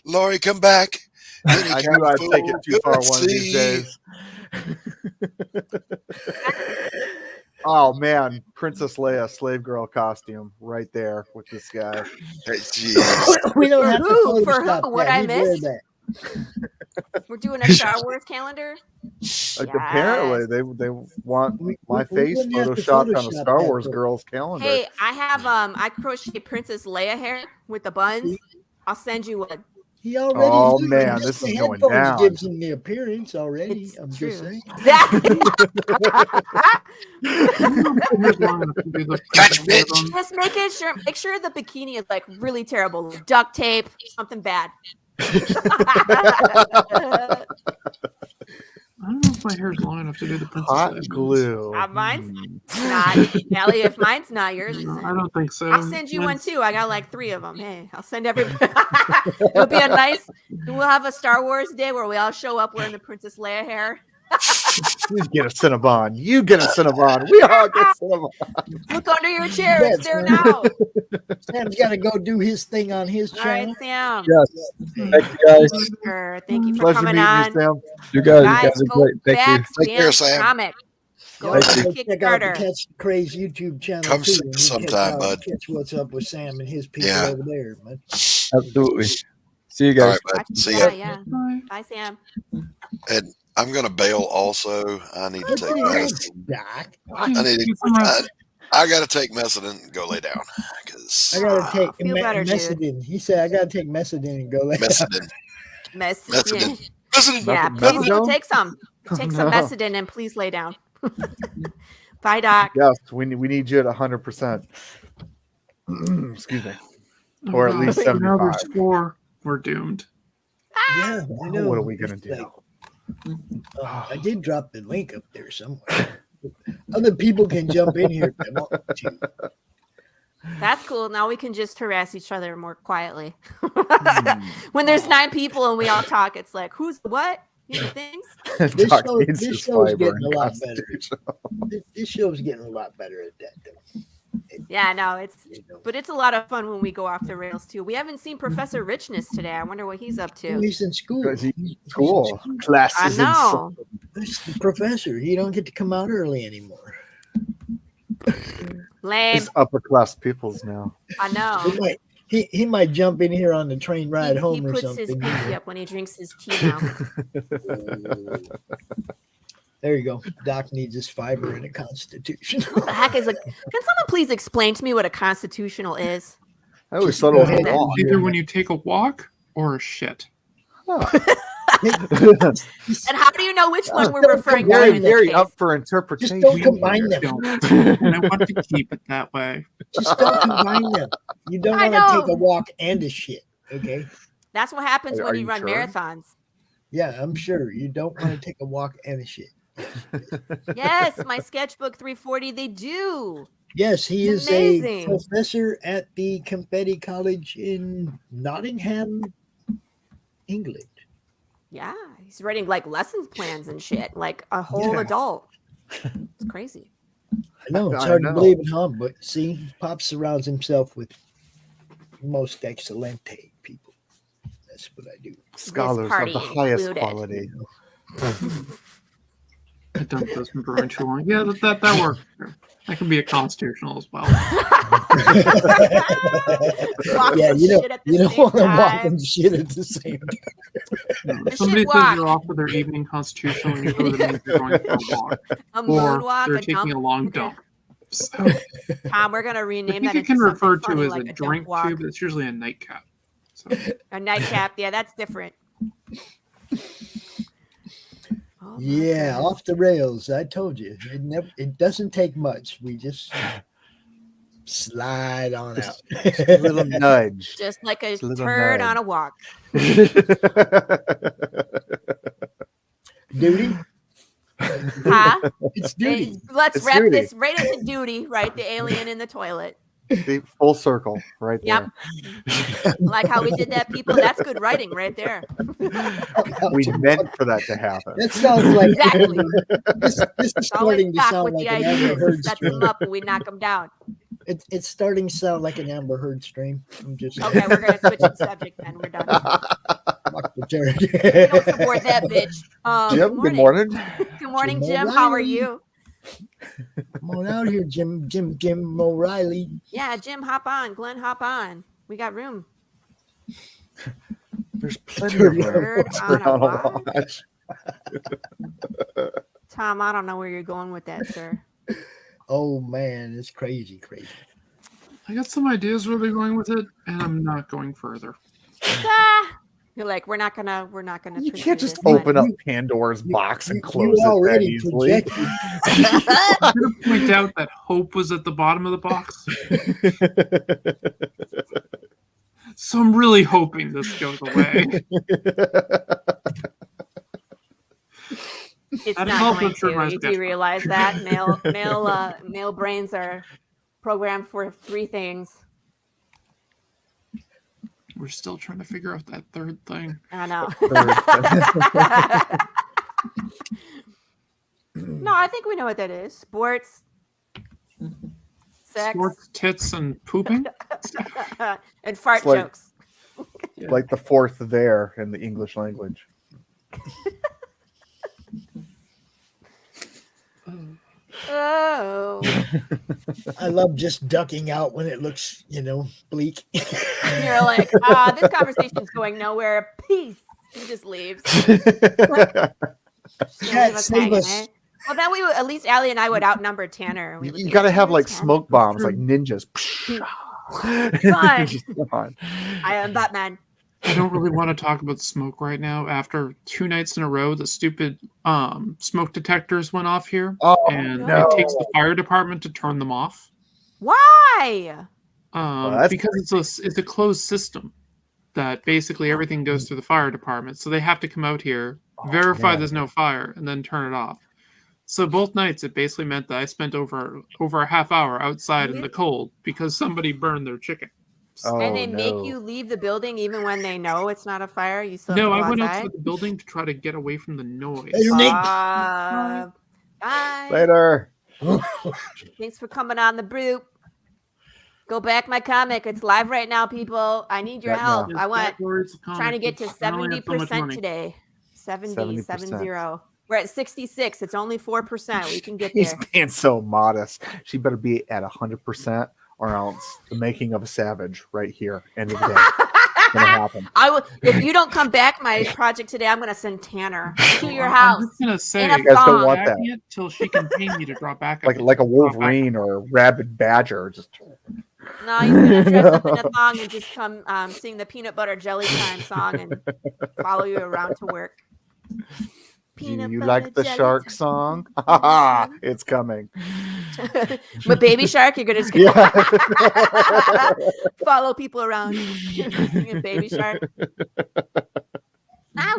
Laurie, come back. I knew I'd take it too far one of these days. Oh man, Princess Leia slave girl costume right there with this guy. We don't have to Who? For Photoshop who? What that. I He'd wear missed? that. We're doing a Star Wars calendar. Apparently, they want my face wouldn't have to photoshopped on a Photoshop Star that, Wars though. girl's calendar. Hey, I have I crochet Princess Leia hair with the buns. I'll send you one. He already. Oh, look, man, just this the is going headphones down. gives him the appearance already. It's I'm true. just saying. Just make sure the bikini is like really terrible. Duct tape, something bad. I don't know if my hair's long enough to do the Princess Hot Leia. glue. Mine's not. Ellie, if mine's not, yours No, isn't. I don't think so. I'll send you one Mine's- too. I got like 3 of them. Hey, I'll send everybody. It'll be a nice. We'll have a Star Wars day where we all show up wearing the Princess Leia hair. You get a Cinnabon. You get a Cinnabon. We all get Cinnabon. Look under your chair. It's there Sam. now. Sam's got to go do his thing on his All right, channel. Sam. Yes. Thank you guys. Sure. Thank you for Pleasure coming meeting on. you, Sam. You guys Guys, are go great. Thank back, you. Take care, Sam Sam. Comic. Go Thank to you. Check out the Kickstarter. Catch the Craze YouTube channel Come too. see and us you catch sometime, out- bud. Catch what's up with Sam and his people Yeah. over there, man. Absolutely. See you All guys. right, bud. See Yeah, ya. yeah. Bye. Bye, Sam. And I'm gonna bail also. I need to take medicine. Doc. I need to, I gotta take medicine and go lay down. Cause I gotta take feel better, dude. Methadone. He said I gotta take Methadone and go lay down. medicine. Messaging. Methadone. Yeah, Methadone? please go take some. Take some No. Methadone and please lay down. Bye, Doc. Yes, we need you at 100%. Excuse me. Or at least Now 75. there's 4. We're doomed. Yeah, I know. What are we gonna do? I did drop the link up there somewhere. Other people can jump in here if they want to. That's cool. Now we can just harass each other more quietly. When there's 9 people and we all talk, it's like, who's what? You know, things. This, Doc show, needs this his show's fiber getting and a lot better. constitution. This show's getting a lot better at that, though. Yeah, no, but it's a lot of fun when we go off the rails too. We haven't seen Professor Richness today. I wonder what he's up to. He's in school. Cool. Classes I know. That's the professor. He don't get to come out early anymore. Lame. It's upper class peoples now. I know. He might jump in here on the train ride He home or puts something. his pinky up when he drinks his tea now. There you go. Doc needs his fiber and a constitution. What the heck is a? Can someone please explain to me what a constitutional is? I always thought it was ahead. wrong. Either when you take a walk or a shit. And how do you know which one we're referring to? Very, in this very case? up for interpretation. Just don't combine them. And I want to keep it that way. Just don't combine them. You don't I want to know. take a walk and a shit. Okay. That's what happens Are when you you run sure? marathons. Yeah, I'm sure you don't want to take a walk and a shit. Yes, my sketchbook 340. They do. Yes, he It's is amazing. a professor at the Confetti College in Nottingham, England. Yeah, he's writing like lessons plans and shit, like a whole Yeah. adult. It's crazy. I know it's I hard know. to believe it, huh? But see, Pop surrounds himself with most excelente people. That's what I do. Scholars of party the highest included. quality. I've done this for too long. Yeah, that works. I can be a constitutional as well. Yeah, you shit at the don't same want to walk time. and shit at the same time. If somebody shit says walk. you're off for their evening constitutional, and you know that means you're going for a walk, A or moonwalk, they're a taking dump. a long dump. So, Tom, we're gonna rename I that think it into can something refer funny, to as like a dump drink walk. too, but it's usually a nightcap. So, A nightcap. Yeah, that's different. Oh, my Yeah, goodness. off the rails. I told you. It doesn't take much. We just slide on out. Just a little nudge. Just like a Just a little turd nudge. on a walk. Duty. Huh? It's duty. Let's It's wrap duty. this right into duty, right? The alien in the toilet. See, full circle right Yep. there. Like how we did that, people. That's good writing right there. We meant for that to happen. That sounds like Exactly. this is Always starting to back sound with like the an Amber ideas. Heard Set stream. them up and we knock them down. It's starting to sound like an Amber Heard stream. I'm just Okay, we're gonna switch the subject then. We're done. Fuck the turd. We don't support that bitch. Jim, good morning. Good morning, Jim Jim. How are O'Reilly. you? Come on out here, Jim O'Reilly. Yeah, Jim, hop on. Glenn, hop on. We got room. There's plenty of room Turd on a on a walk? watch. Tom, I don't know where you're going with that, sir. Oh man, it's crazy. I got some ideas where they're going with it, and I'm not going further. Ah, You're like, we're not gonna. You can't just this, open up Pandora's box and close it that already easily. I'm going to point out that hope was at the bottom of the box. So I'm really hoping this goes away. It's I'd not help going us through my to. You do sketch. realize that male brains are programmed for 3 things. We're still trying to figure out that third thing. I know. No, I think we know what that is. Sports, sex, Sports, tits, and pooping. and fart It's like- jokes. Like the fourth there in the English language. Oh. I love just ducking out when it looks, bleak. And you're like, this conversation's going nowhere. Peace. He just leaves. Cat, save us. Well, then we would, at least Allie and I would outnumber Tanner. We would You be got to like, have like "Tanner, smoke bombs, like ninjas. Fun. Just on. I am Batman. I don't really want to talk about smoke right now. After 2 nights in a row, the stupid smoke detectors went off here, and no. it takes the fire department to turn them off. Why? Because it's a closed system that basically everything goes through the fire department. So they have to come out here, verify there's no fire, and then turn it off. So both nights, it basically meant that I spent over a half hour outside in the cold because somebody burned their chicken. And they make you leave the building even when they know it's not a fire. You still have No, to I go went outside. outside the building to try to get away from the noise. Bye. Later. Thanks for coming on the Brew. Go back my comic. It's live right now, people. I need your Right help. now. I want It's a comic. trying to get to I only have so much 70% money. today. 70, 70%. 70. We're at 66. It's only 4%. We can get He's there. being so modest. She better be at 100%, or else the making of a savage right here. End of the day. It's gonna happen. I will. If you don't come back my project today, I'm gonna send Tanner to your house. I'm just gonna say, in a You guys don't thong. want that. it till she can pay me to drop back. Like a Wolverine or a rabid badger. Just No, he's gonna dress up in a thong and just come sing the Peanut Butter Jelly Time song and follow you around to work. Do you like the jelly shark song? Ha it's coming. But Baby Shark, you're gonna just follow people around singing Baby Shark.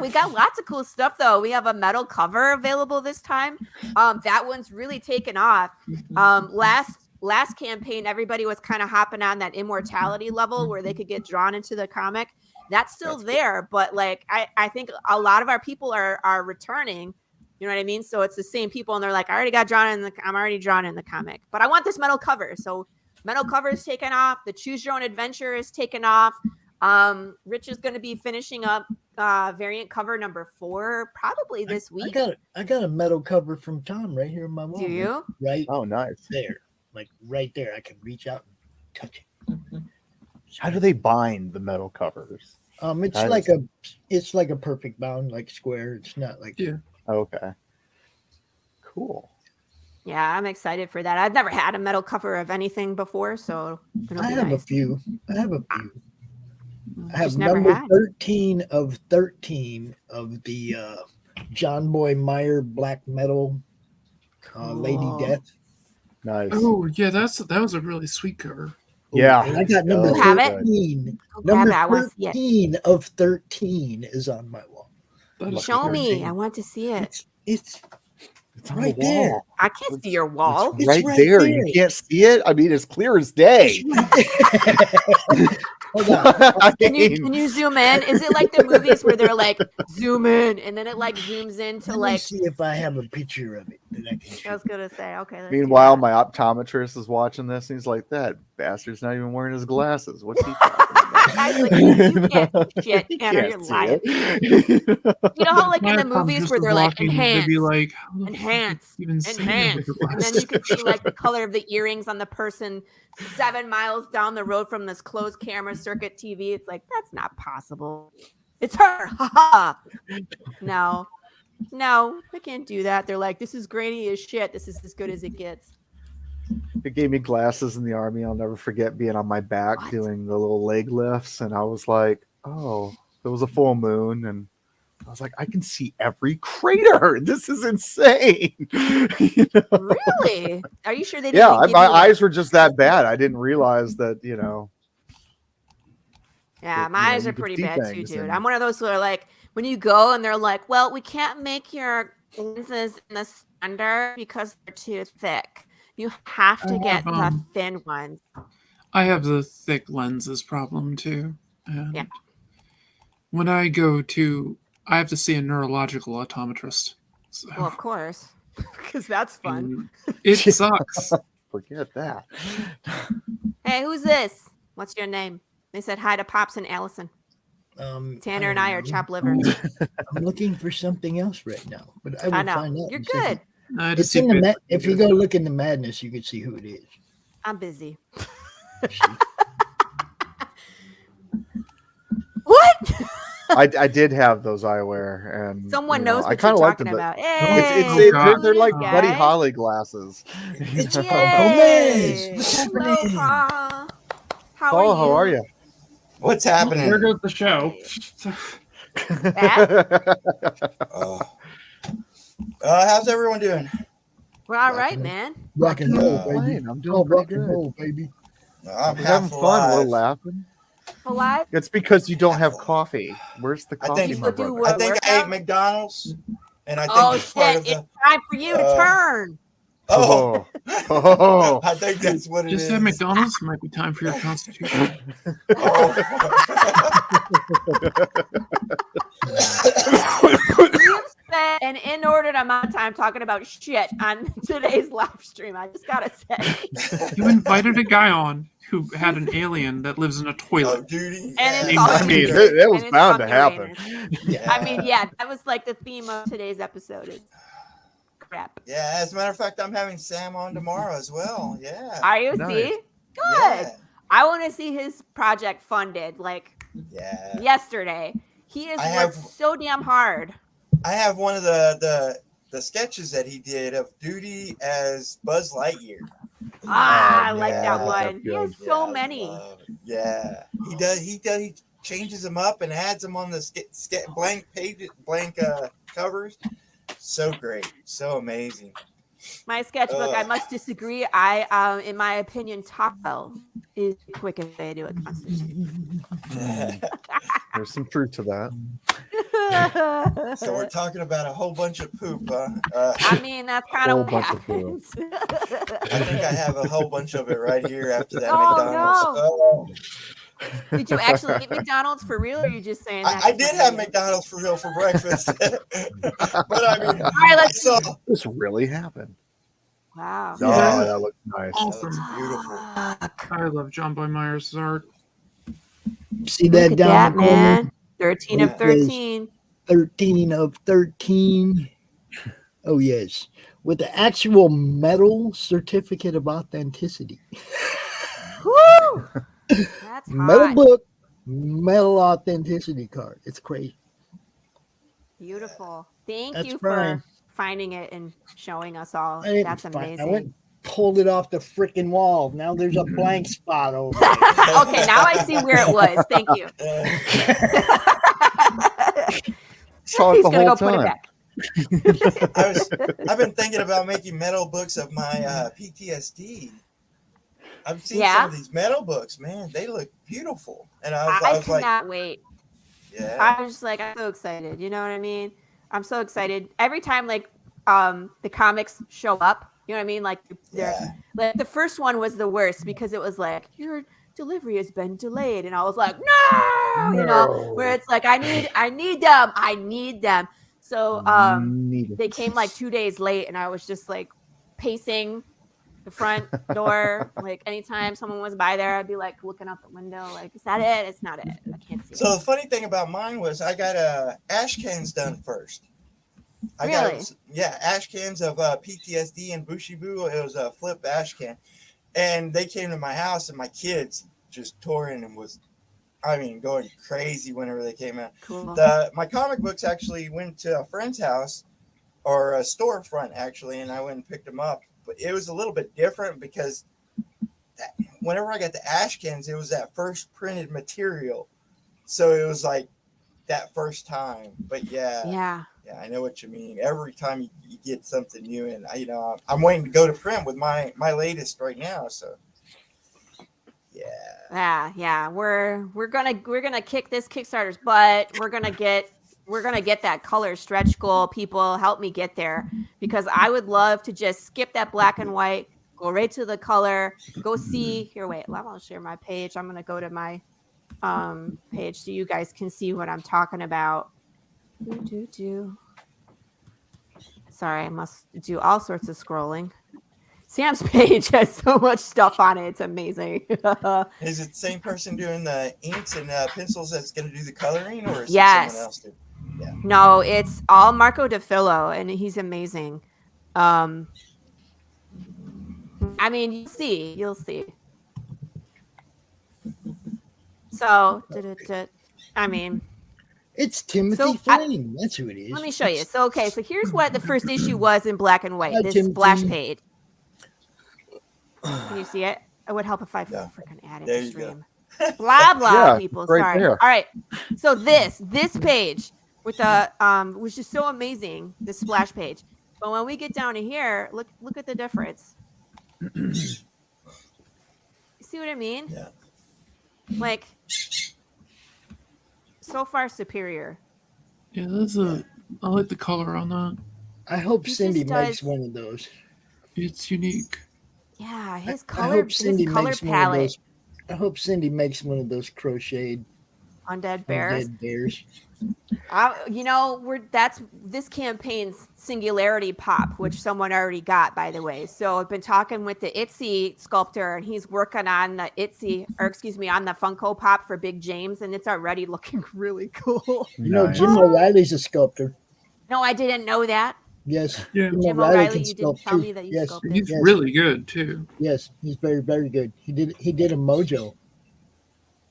We got lots of cool stuff though. We have a metal cover available this time. That one's really taken off. Last campaign, everybody was kind of hopping on that immortality level where they could get drawn into the comic. That's still there, but like I think a lot of our people are returning. You know what I mean? So it's the same people, and they're like, I already got drawn in I'm already drawn in the comic, but I want this metal cover. So metal cover is taken off. The Choose Your Own Adventure is taken off. Rich is going to be finishing up variant cover number 4 probably this week. I got a metal cover from Tom right here in my wall. Do you? Right. Oh, nice. There, like right there. I can reach out and touch it. How do they bind the metal covers? It's like a perfect bound, like square. It's not like Okay. Cool. Yeah, I'm excited for that. I've never had a metal cover of anything before, so it'll I be have nice. a few. I have Just never number had. 13 of 13 of the John Boy Meyer black metal Lady Cool. Death. Nice. Oh yeah, that was a really sweet cover. Yeah. And I got number You have it? 13. Go grab Number it. I want to see it. 13 of 13 is on my wall. Show me. I want to see it. It's on right the there. wall. I can't see your wall. It's right right there. there. You can't see it. I mean, it's clear as day. Hold on. Can you zoom in? Is it like the movies where they're like zoom in and then it like zooms in to Let me like? see if I have a picture of it that I can show. I was gonna say okay. Let's do Meanwhile, that. my optometrist is watching this, and he's like, "That bastard's not even wearing his glasses. What's he talking about?" I was like, you can't see shit, He Tanner. can't You're see lying. it. You know how like in the My movies just where they're like walking, they'd enhance, be like, "How the fuck enhance, you even see them enhance, with your and then you can see glasses?" like the color of the earrings on the person 7 miles down the road from this closed camera circuit TV. It's like that's not possible. It's her. Ha ha. No, I can't do that. They're like, this is grainy as shit. This is as good as it gets. They gave me glasses in the army. I'll never forget being on my back doing the little leg lifts, and I was like, "Oh, there was a full moon, and I was like, I can see every crater. This is insane. You know? Really? Are you sure they didn't? Yeah, give my you eyes were just that bad. I didn't realize that, you know. Yeah, that, my you know, eyes you are could pretty see bad too, things, dude. and I'm one of those who are like, when you go and they're like, well, we can't make your lenses in the standard because they're too thick. You have to get the thin ones. I have the thick lenses problem too. And Yeah. when I go to, I have to see a neurological optometrist. So Well, of course, because that's fun. it sucks. Forget that. Hey, who's this? What's your name? They said hi to Pops and Allison. Tanner and I are chopped liver. I'm looking for something else right now, but I will I know. find out. You're in a second. good. It's in the if you go look in the madness, you can see who it is. I'm busy. What? I did have those eyewear, and Someone you know, knows I what kind of you're liked talking them. about. They're like Buddy guy. Holly glasses. It's Hello, Paul. How Paul, are you? how are you? What's happening? There goes the show. How's everyone doing? We're all right, man. Rock and roll, baby. I'm doing pretty rock and good. roll, baby. I'm We're having half fun. We're alive. laughing. Alive? It's because you don't have coffee. Where's the I coffee, think my brother? I think I ate McDonald's, and I think Oh it's part shit! of the. It's time for you to turn. Oh, Oh. I think that's what it Just is. have McDonald's. Might be time for your constitution. You spent an inordinate amount of time talking about shit on today's live stream. I just gotta say. You invited a guy on who had an alien that lives in a toilet. Duty. And it's I mean, that was bound to happen. I mean, yeah, that was like the theme of today's episode. Is crap. Yeah, as a matter of fact, I'm having Sam on tomorrow as well. Yeah. Are you? Nice. See? Good. Yeah. I want to see his project funded like yesterday. He is worked so damn hard. I have one of the sketches that he did of Duty as Buzz Lightyear. I like that one. He has so many. Yeah, he does. He changes them up and adds them on the blank covers. So great, so amazing. My sketchbook, I must disagree. In my opinion, Taco is the quickest way to do a constitution. There's some truth to that. So we're talking about a whole bunch of poop, huh? I mean, that's kind of what bunch of happens. I think I have a whole bunch of it right here after that Oh, McDonald's. no. Oh. Did you actually eat McDonald's for real, or are you just saying that? I did have McDonald's for real for breakfast, but I mean, all right, let's so, This really happened. Wow. Oh, that looks nice. Awesome. Beautiful. I love John Boy Myers' art. See Look that at down that, the corner? man. 13 of It says 13. 13 of 13. Oh, yes. With the actual metal certificate of authenticity. Woo! That's Metal hot. book, metal authenticity card. It's crazy. Beautiful. Thank That's you fine. for finding it and showing us all. I didn't That's find- I amazing. went and pulled it off the freaking wall. Now there's a blank spot over it. Okay, now I see where it was. Thank you. Saw it He's the gonna whole go put it time. back. I've been thinking about making metal books of my PTSD. I've seen Yeah? some of these metal books, man. They look beautiful, and I I was like, cannot wait. yeah. I was just like, I'm so excited. You know what I mean? I'm so excited. Every time like the comics show up, you know what I mean? Like they're like the first one was the worst because it was like your delivery has been delayed. And I was like, no, you know, where it's like I need them. So they came like 2 days late and I was just like pacing the front door. Like anytime someone was by there, I'd be like looking out the window, like, is that it? It's not it. I can't see So it. the funny thing about mine was I got ash cans done first. I Really? got ash cans of PTSD and Bushibu. It was a flip ash can, and they came to my house, and my kids just tore in and was, I mean, going crazy whenever they came out. Cool. My comic books actually went to a friend's house or a storefront actually, and I went and picked them up. But it was a little bit different because whenever I got the ash cans, it was that first printed material, so it was like that first time. But yeah, I know what you mean. Every time you get something new, and I'm waiting to go to print with my latest right now. So yeah. We're gonna kick this Kickstarter's butt. We're gonna get that color stretch goal. People help me get there, because I would love to just skip that black and white, go right to the color, go see here. Wait, I'll share my page. I'm gonna go to my page so you guys can see what I'm talking about. Sorry, I must do all sorts of scrolling. Sam's page has so much stuff on it. It's amazing. Is it the same person doing the inks and pencils that's going to do the coloring, or is it Yes. someone else? Yeah. No, it's all Marco DeFillo, and he's amazing. I mean, you'll see. So, I mean, it's Timothy Flynn. That's who it is. Let me show you. So, okay, so here's what the first issue was in black and white. Hi, This Timothy. splash page. Can you see it? It would help if I freaking added There the you go. stream. Blah blah, Yeah, people. right Sorry. there. All right. So this page with the was just so amazing. This splash page. But when we get down to here, look at the difference. You see what I mean? Yeah. Like, so far superior. Yeah, I like the color on that. I hope He Cindy just makes does- one of those. It's unique. Yeah, his I color, hope his Cindy color makes one of palette. those. I hope Cindy makes one of those crocheted Undead Bears. Undead bears. This campaign's singularity pop, which someone already got, by the way. So I've been talking with the Itsy sculptor, and he's working on the on the Funko Pop for Big James, and it's already looking really cool. You know, Jim O'Reilly's a sculptor. No, I didn't know that. Yes. Yeah. Jim O'Reilly O'Reilly, can you didn't sculpt tell too. me that you Yes. sculpted. He's Yes. really good too. Yes, he's very, very good. He did a Mojo.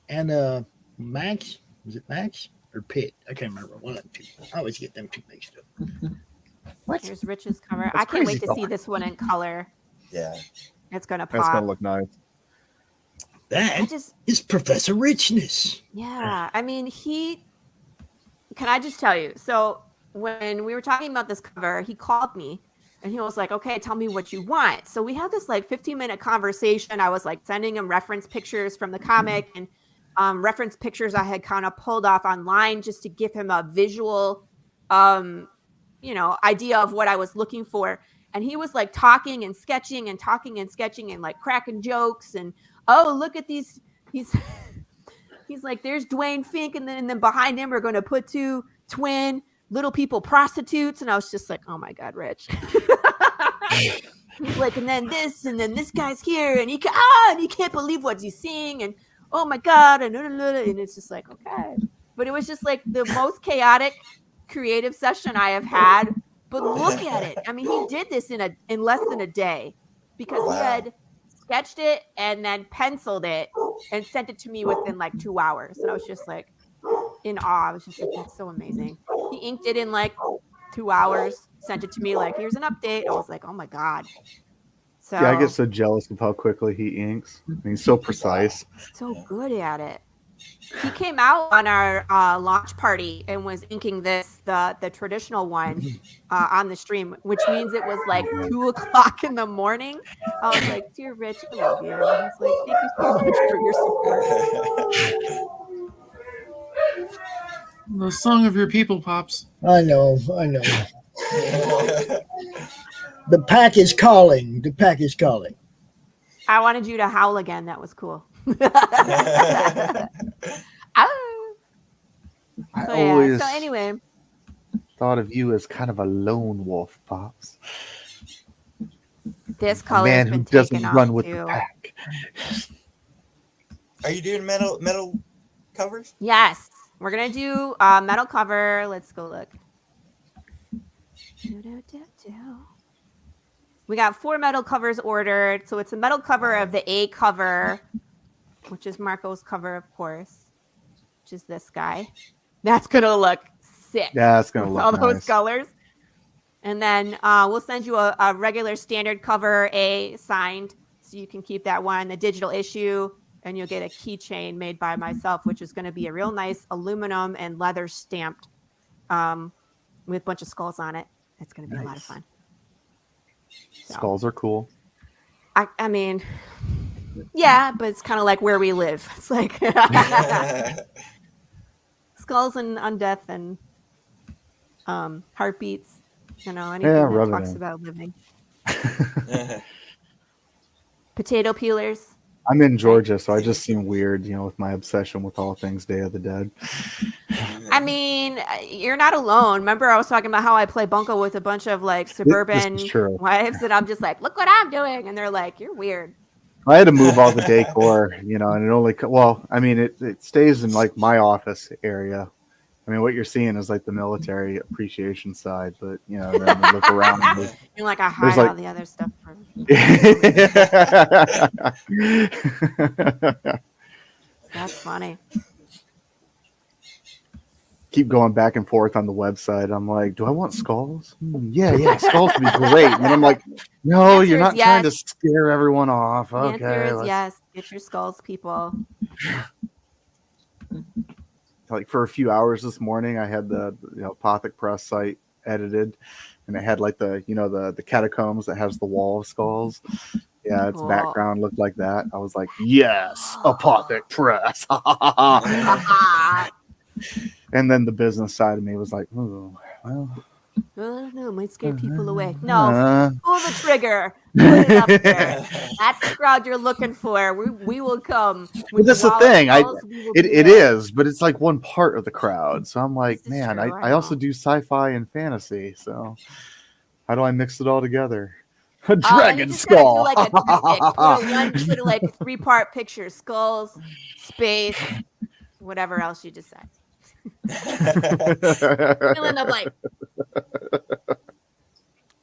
And Max, was it Max or Pitt? I can't remember. One of them two. I always get them two mixed up. Here's Rich's cover. That's I can't wait crazy to see color. this one in color. Yeah. It's gonna That's pop. gonna look nice. That is Professor Richness. Yeah, I mean, can I just tell you? So when we were talking about this cover, he called me and he was like, okay, tell me what you want. So we had this like 15-minute conversation. I was like sending him reference pictures from the comic and reference pictures I had kind of pulled off online just to give him a visual, idea of what I was looking for. And he was like talking and sketching and like cracking jokes and, oh, look at these. He's like, there's Dwayne Fink, and then behind him we're going to put two twin little people prostitutes. And I was just like, oh my God, Rich. He's like, and then this guy's here, and he can't believe what he's seeing, and oh my God, and it's just like, okay. But it was just like the most chaotic creative session I have had. But look at it. I mean, he did this in less than a day, because he had sketched it and then penciled it and sent it to me within like 2 hours. And I was just like in awe. I was just like, that's so amazing. He inked it in like 2 hours, sent it to me like, here's an update. I was like, oh my God. So Yeah, I get so jealous of how quickly he inks. He's so precise. so good at it. He came out on our launch party and was inking the traditional one on the stream, which means it was like 2:00 in the morning. I was like, dear Rich, I love you. And he's like, thank you so much for your support. The song of your people, Pops. I know. The pack is calling. I wanted you to howl again. That was cool. I So always anyway, thought of you as kind of a lone wolf, Pops. this A color's man who been doesn't taken run off with too. the pack. Are you doing metal covers? Yes, we're gonna do metal cover. Let's go look. We got 4 metal covers ordered. So it's a metal cover of the A cover, which is Marco's cover, of course, which is this guy. That's gonna look sick. Yeah, it's gonna with look all those nice. colors. And then we'll send you a regular standard cover A signed, so you can keep that one. The digital issue and you'll get a keychain made by myself, which is going to be a real nice aluminum and leather stamped with a bunch of skulls on it. It's going to be a lot of fun. So, Skulls are cool. I mean, yeah, but it's kind of like where we live. It's like skulls and undeath and heartbeats. Anything that talks about living. Potato peelers. I'm in Georgia, so I just seem weird, with my obsession with all things Day of the Dead. I mean, you're not alone. Remember, I was talking about how I play bunco with a bunch of like suburban wives, and I'm just like, look what I'm doing, and they're like, you're weird. I had to move all the decor, and it only it stays in like my office area. I mean, what you're seeing is like the military appreciation side, but then we look around. And you're like, I hide all the other stuff. That's funny. Keep going back and forth on the website. I'm like, do I want skulls? Yeah, skulls would be great. And I'm like, no, you're not trying to scare everyone off. The answer is yes. Get your skulls, people. Like for a few hours this morning, I had the Apothic Press site edited, and it had like the catacombs that has the wall of skulls. Yeah, its background looked like that. I was like, yes, Apothic Press. And then the business side of me was like, oh, well. Oh, no, might scare people away. No, pull the trigger. Put it up there. That's the crowd you're looking for. We will come. Well, that's the thing. It is, but it's like one part of the crowd. So I'm like, man, I also do sci-fi and fantasy. So how do I mix it all together? A dragon skull. Like put like 3-part picture: skulls, space, whatever else you decide. Fill in the blank.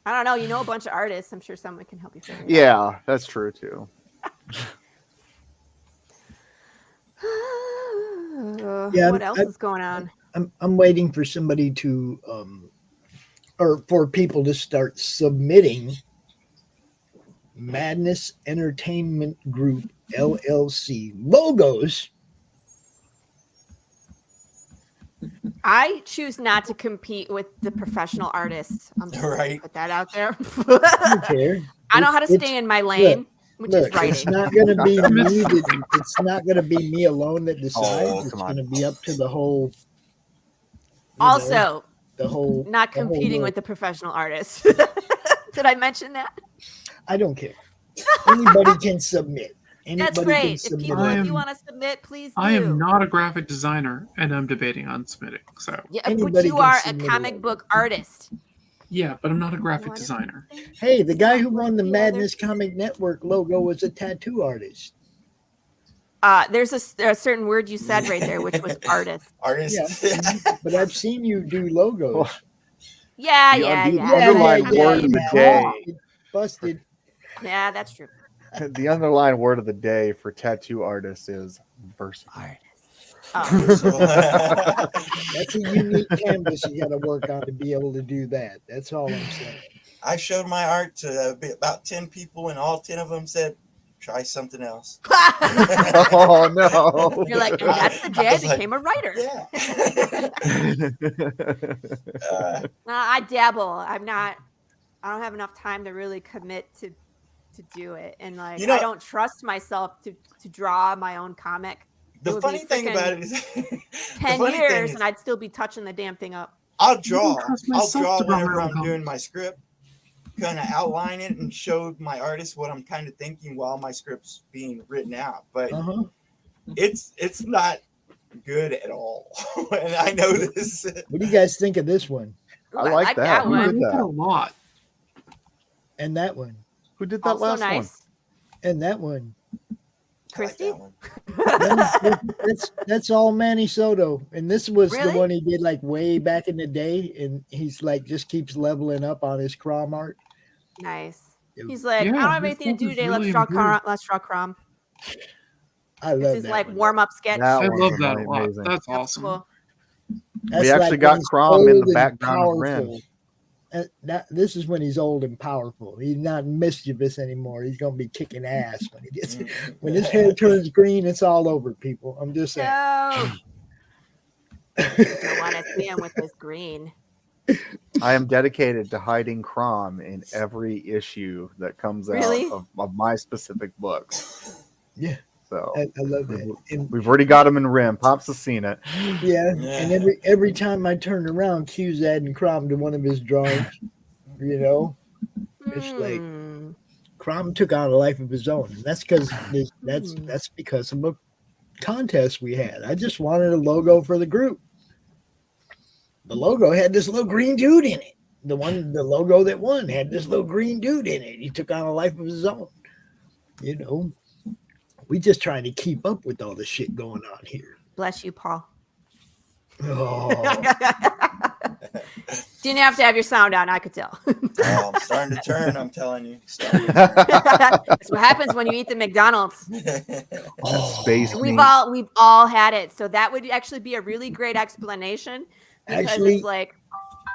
I don't know. You know a bunch of artists. I'm sure someone can help you figure it out. Yeah, that's true too. What else is going on? I'm waiting for somebody to, or for people to start submitting Madness Entertainment Group LLC logos. I choose not to compete with the professional artists. I'm just gonna put that out there. I know how to stay in my lane, which is writing. It's not going to be me. It's not going to be me alone that decides. It's going to be up to the whole. Also, the whole not competing with the professional artists. Did I mention that? I don't care. Anybody can submit. That's great. If you want to submit, please do. I am not a graphic designer, and I'm debating on submitting. So yeah, but you are a comic book artist. Yeah, but I'm not a graphic designer. Hey, the guy who won the Madness Comic Network logo was a tattoo artist. There's a certain word you said right there, which was artist. Artist. Yeah. But I've seen you do logos. Yeah. Underlying word of the day. Busted. Yeah, that's true. The underlying word of the day for tattoo artists is versatile. That's a unique canvas you got to work on to be able to do that. That's all I'm saying. I showed my art to about 10 people, and all 10 of them said, try something else. Oh, no. You're like, and that's the day I became a writer. Yeah. I dabble. I don't have enough time to really commit to do it. And I don't trust myself to draw my own comic. The funny thing about it is 10 years and I'd still be touching the damn thing up. I'll draw whenever I'm doing my script, kind of outline it and show my artist what I'm kind of thinking while my script's being written out. But it's not good at all. And I know this. What do you guys think of this one? I like that. Who did that? A lot. And that one. Who did that last one? And that one. Christie? That's all Manny Soto. And this was the one he did like way back in the day. And he's like just keeps leveling up on his crom art. Nice. He's like, I don't have anything to do today. Let's draw crom. I love this is like warm-up sketch. I love that a lot. That's awesome. Cool. We actually got crom in the background of Ren. This is when he's old and powerful. He's not mischievous anymore. He's gonna be kicking ass when he gets when his hair turns green. It's all over, people. I'm just saying. No. I want to see him with this green. I am dedicated to hiding Crom in every issue that comes Really? out of my specific books. Yeah. So I love that. We've already got him in Rim. Pops has seen it. Yeah. And every time I turned around, Q's adding Crom to one of his drawings. You know, it's like Crom took on a life of his own, and that's because that's because of a contest we had. I just wanted a logo for the group. The logo had this little green dude in it. The logo that won had this little green dude in it. He took on a life of his own. You know, we just trying to keep up with all the shit going on here. Bless you, Paul. Oh. Didn't have to have your sound on. I could tell. Oh, I'm starting to turn. I'm telling you. That's what happens when you eat the McDonald's. Space We've meat. all had it. So that would actually be a really great explanation. Because it's like,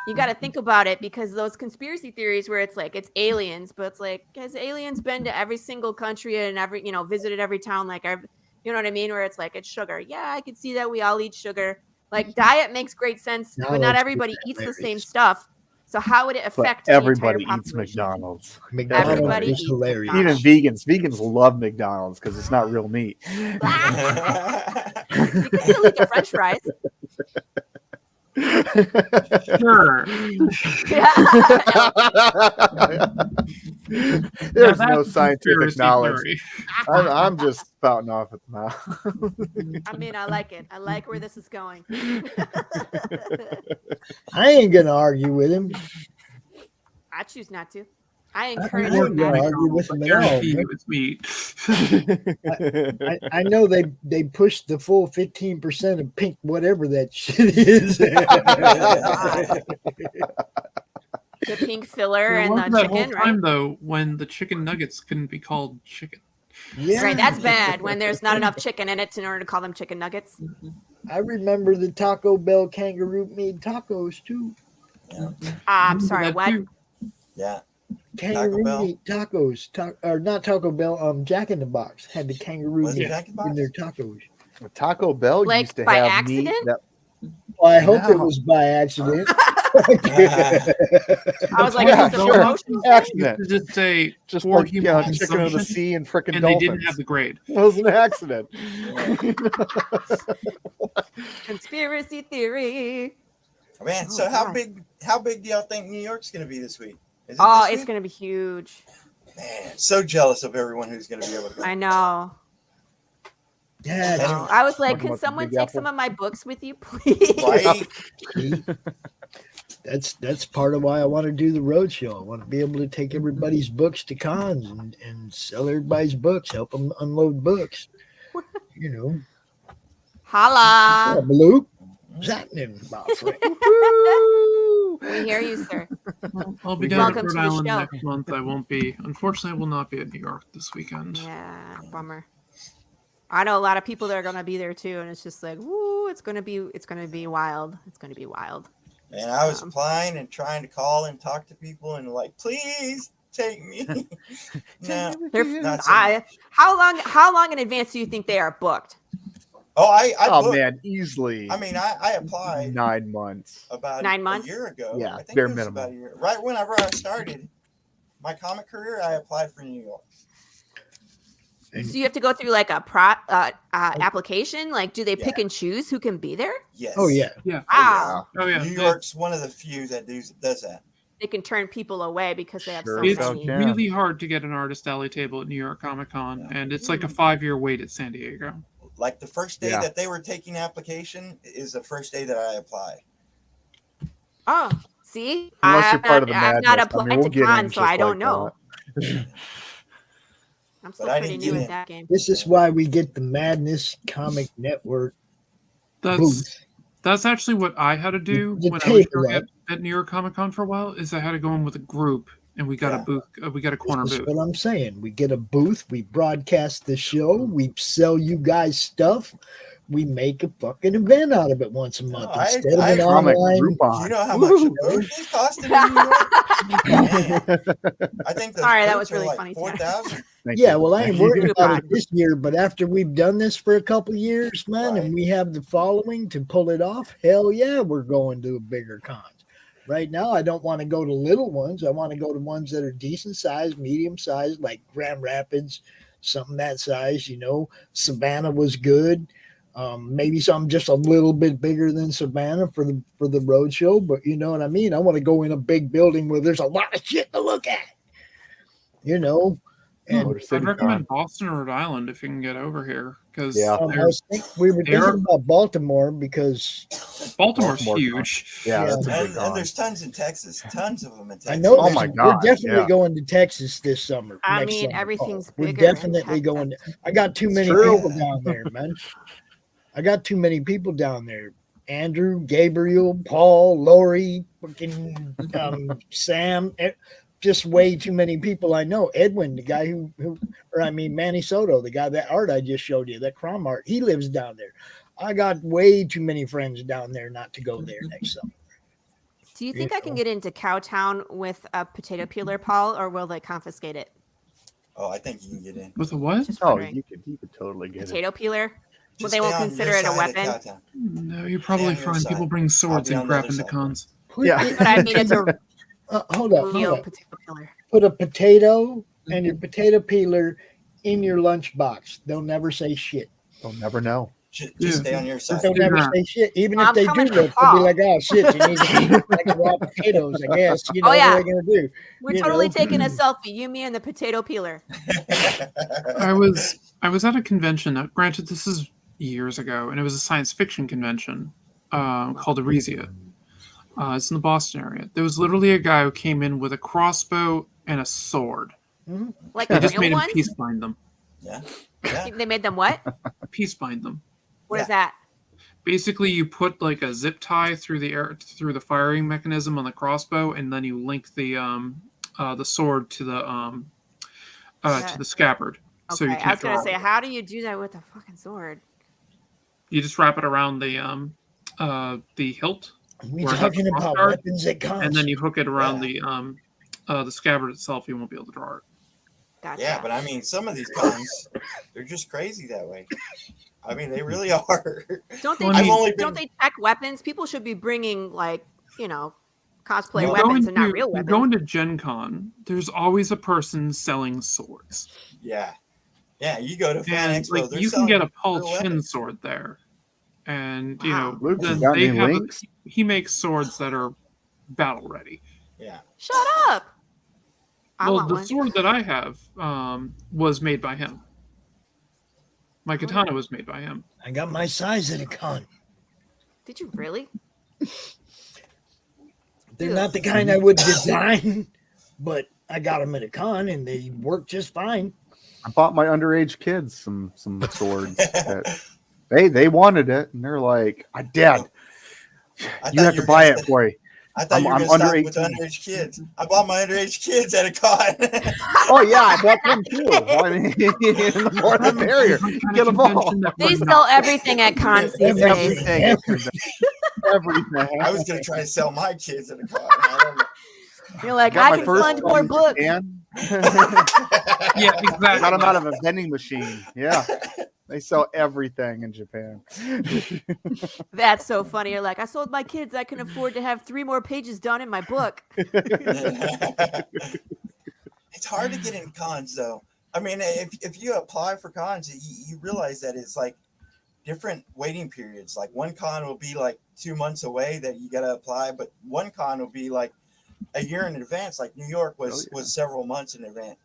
you got to think about it, because those conspiracy theories where it's like it's aliens, but it's like, has aliens been to every single country and every, visited every town, like every, you know what I mean? Where it's like, it's sugar. Yeah, I could see that. We all eat sugar. Like, diet makes great sense, but not everybody eats the same stuff. So how would it affect everybody the entire eats population? McDonald's. Everybody eats Even vegans love McDonald's because it's not real meat. You can still eat the French fries. Sure. There's no scientific knowledge. I'm just spouting off at the mouth. I mean, I like it. I like where this is going. I ain't gonna argue with him. I choose not to. I encourage I him not to. argue with him at all. It's meat. I know they pushed the full 15% of pink, whatever that shit is. The pink filler There and was the that chicken, whole time, right? though, when the chicken nuggets couldn't be called chicken. Yeah. Right, that's bad when there's not enough chicken in it in order to call them chicken nuggets. I remember the Taco Bell kangaroo meat tacos too. I'm sorry, what? Yeah. Kangaroo meat tacos, or not Taco Bell. Jack in the Box had the kangaroo meat in their tacos. Taco Bell Like, used to by have accident? meat that. Well, I hope it was by accident. I was like, yeah, is this a sure. promotional thing? Accident. To just say Just for like human chicken of the consumption, sea and frickin' and dolphins. they didn't have the grade. It was an accident. Conspiracy theory. Man, so how big do y'all think New York's going to be this week? Is it Oh, this it's week? going to be huge. Man, so jealous of everyone who's going to be able to go. I know. Yeah, Oh, I was like, Talking can about the someone Big take Apple. some of my books with you, please? Right? That's part of why I want to do the road show. I want to be able to take everybody's books to cons and sell everybody's books, help them unload books. You know. Holla. Luke, what's happening, my friend? We hear you, sir. I'll be down at Welcome Rhode to the Island show. next month. I won't be. Unfortunately, I will not be in New York this weekend. Yeah, bummer. I know a lot of people that are gonna be there too, and it's just like, woo, it's gonna be wild. It's gonna be wild. And I was applying and trying to call and talk to people and like, please take me. No, not so much. How long in advance do you think they are booked? Oh, I Oh booked. man, easily. I mean, I applied 9 months. about 9 months? a year ago. Yeah, I think bare it was minimum. about a year. Right whenever I started my comic career, I applied for New York. So you have to go through like a application. Like, do they pick and choose who can be there? Yes. Oh yeah. Yeah. Wow. Oh yeah. New York's one of the few that does that. They can turn people away because they have so It's many. really hard to get an artist alley table at New York Comic Con, and it's like a 5-year wait at San Diego. Like the first day Yeah. that they were taking application is the first day that I applied. Oh, see, Unless you're part of the I've madness. not I applied mean, we'll to get in con, so just I don't like know. that. I'm still But I pretty didn't new get at in. that game. This is why we get the Madness Comic Network That's booth. that's actually what I had to do The when I was table working at New York Comic Con for a while. Is I had to go in with a group, and we got a booth. We got a corner This is booth. what I'm saying. We get a booth, we broadcast the show, we sell you guys stuff, we make a fucking event out of it once a month instead of an comic online. Groupon. You know how much a booth is costing in New York? Man, I think the Sorry, that booths was are really like funny. 4,000. Yeah, well, I ain't worried you. about it this year, but after we've done this for a couple years, man, and we have the following to pull it off, hell yeah, we're going to bigger cons. Right now, I don't want to go to little ones. I want to go to ones that are decent size, medium size, like Grand Rapids, something that size. You know, Savannah was good. Maybe something just a little bit bigger than Savannah for the road show, but you know what I mean. I want to go in a big building where there's a lot of shit to look at. You know, and I'd recommend Boston or Rhode Island if you can get over here, because we were thinking about Baltimore because Baltimore's huge. Yeah, that's a big And con. there's tons in Texas, tons of them in Texas. I know. Oh my We're God, definitely yeah. going to Texas this summer. I next mean, summer, everything's fall. We're bigger in definitely Texas. going. I got too many True. people down there, man. I got too many people down there. Andrew, Gabriel, Paul, Laurie, fucking Sam. Just way too many people I know. Edwin, the guy Manny Soto, the guy that art I just showed you, that Crom art, he lives down there. I got way too many friends down there not to go there next summer. Do you think I can get into Cowtown with a potato peeler, Paul, or will they confiscate it? Oh, I think you can get in. With a what? Just Oh, wondering. you could totally get Potato peeler? Well, Just they won't stay on consider your it a side of weapon. Cowtown. No, you probably Stay on your find side. people bring swords I'll be and on the crap other into side. cons. Yeah. But I mean, it's a Hold up. real potato peeler. Put a potato and your potato peeler in your lunchbox. They'll never say shit. They'll never know. Just stay on your side. They'll never say shit. Even Well, if they I'm do coming for look, they'll be Paul. like, oh shit, you need to eat like raw potatoes, I guess. You know, Oh, yeah. what are they gonna do? We're You totally know? taking a selfie. You, me, and the potato peeler. I was at a convention. Now, granted, this is years ago, and it was a science fiction convention called Aresia. It's in the Boston area. There was literally a guy who came in with a crossbow and a sword. Like They the just real made him ones? peace bind them. Yeah. They made them what? Peace bind them. What is that? Basically, you put like a zip tie through the firing mechanism on the crossbow, and then you link the sword to the scabbard. So you Okay, I can't was gonna draw say, it. how do you do that with a fucking sword? You just wrap it around the hilt. We where it has talking the about crossguard, weapons at cons. and then you hook it around the scabbard itself. You won't be able to draw it. Gotcha. Yeah, but I mean, some of these cons, they're just crazy that way. I mean, they really are. Don't they? I've only been, Don't they check weapons? People should be bringing cosplay You weapons and not real you weapons. go into Gen Con, there's always a person selling swords. Yeah, you go to Fan And Expo. like they're you can get a selling Paul real Chin weapons. sword there, and Luke, you then got they any have links? he makes swords that are battle ready. Yeah. Shut up. I Well, want the one. sword that I have was made by him. My katana was made by him. I got my size at a con. Did you really? They're not the kind I would design, but I got them at a con and they work just fine. I bought my underage kids some swords. That they wanted it, and they're like, "Dad, you have to buy it for you." I thought you were I'm going to under stop with 18. underage kids. I bought my underage kids at a con. Oh yeah, I bought them too. I mean, the more the merrier. Get them all. They sell everything at cons these days. Everything. I was going to try to sell my kids at a con. I don't know. You're like, Got I my can first fund one more in books. Japan. Yeah, exactly. Got them out of a vending machine. Yeah, they sell everything in Japan. That's so funny. You're like, I sold my kids. I can afford to have 3 more pages done in my book. It's hard to get in cons, though. I mean, if you apply for cons, you realize that it's like different waiting periods. Like one con will be like 2 months away that you got to apply, but one con will be like a year in advance. Like New York was several months in advance,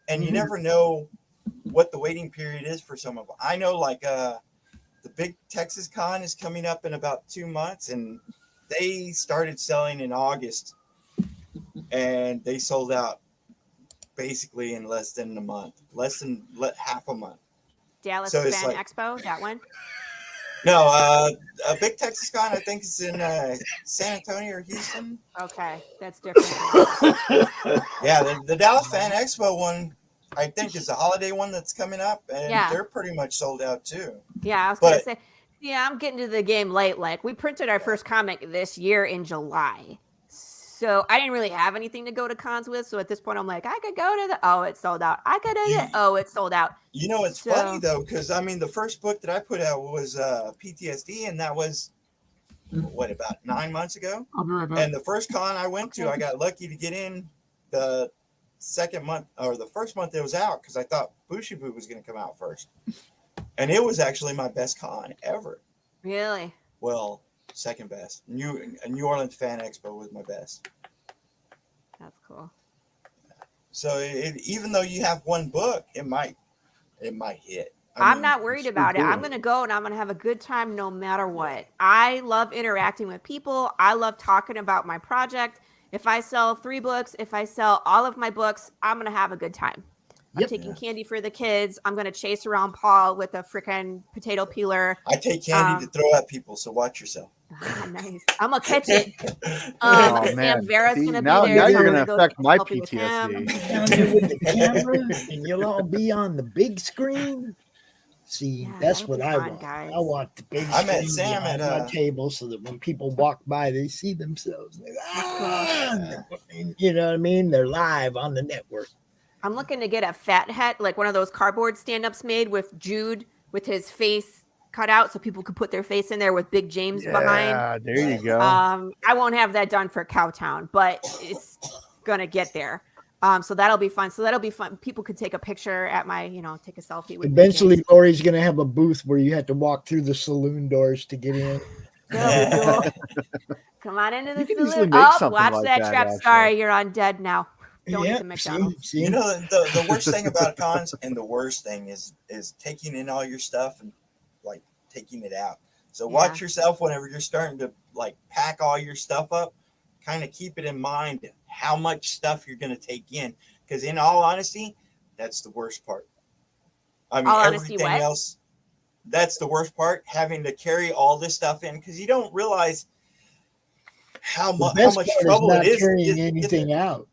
and you never know what the waiting period is for some of them. I know, like the big Texas con is coming up in about 2 months, and they started selling in August, and they sold out basically in less than a month, half a month. Dallas So it's Fan like- Expo, that one? No, a big Texas con, I think it's in San Antonio or Houston. Okay, that's different. Yeah, the Dallas Fan Expo one, I think is the holiday one that's coming up, and Yeah. they're pretty much sold out too. Yeah, I was going to But- say, Yeah, I'm getting to the game late. Like, we printed our first comic this year in July. So I didn't really have anything to go to cons with. So at this point, I'm like, I could go to the, oh, it's sold out. I could do it. Oh, it's sold out. You know, it's funny though, because I mean, the first book that I put out was PTSD, and that was what, about 9 months ago. I'll be right back. And the first con I went to, I got lucky to get in the second month or the first month it was out because I thought Bushibu was going to come out first, and it was actually my best con ever. Really? Well, second best. New Orleans Fan Expo was my best. That's cool. So even though you have one book, it might hit. I'm not worried about it. I'm going to go and I'm going to have a good time no matter what. I love interacting with people. I love talking about my project. If I sell 3 books, if I sell all of my books, I'm going to have a good time. I'm taking candy for the kids. I'm going to chase around Paul with a freaking potato peeler. I take candy to throw at people, so watch yourself. Nice. I'm going to catch it. Oh, Sam man. Vera's See, going to be now there. you're so I'm going to go affect my selfie with him. PTSD. Down there with the camera, and you'll all be on the big screen. See, that's what I want. Guys. I want the big I met screen Sam behind at my table so that when people walk by, they see themselves. Like, you know what I mean? They're live on the network. I'm looking to get a fat hat, like one of those cardboard stand-ups made with Jude with his face cut out so people could put their face in there with Big James behind. Yeah, there you go. I won't have that done for Cowtown, but it's gonna get there. So that'll be fun. People could take a picture at my, take a selfie with me. Eventually, Laurie's going to have a booth where you have to walk through the saloon doors to get in. Come on into the You can easily saloon. make Oh, something watch like that that, trap. actually. Sorry, you're on dead now. Don't Yeah, eat the McDonald's. You know, the worst thing about cons, and the worst thing is taking in all your stuff and like taking it out. So watch yourself whenever you're starting to like pack all your stuff up. Kind of keep it in mind how much stuff you're going to take in, because in all honesty, that's the worst part. I mean, everything else, that's the worst part. Having to carry all this stuff in, because you don't realize how much trouble it is carrying anything out.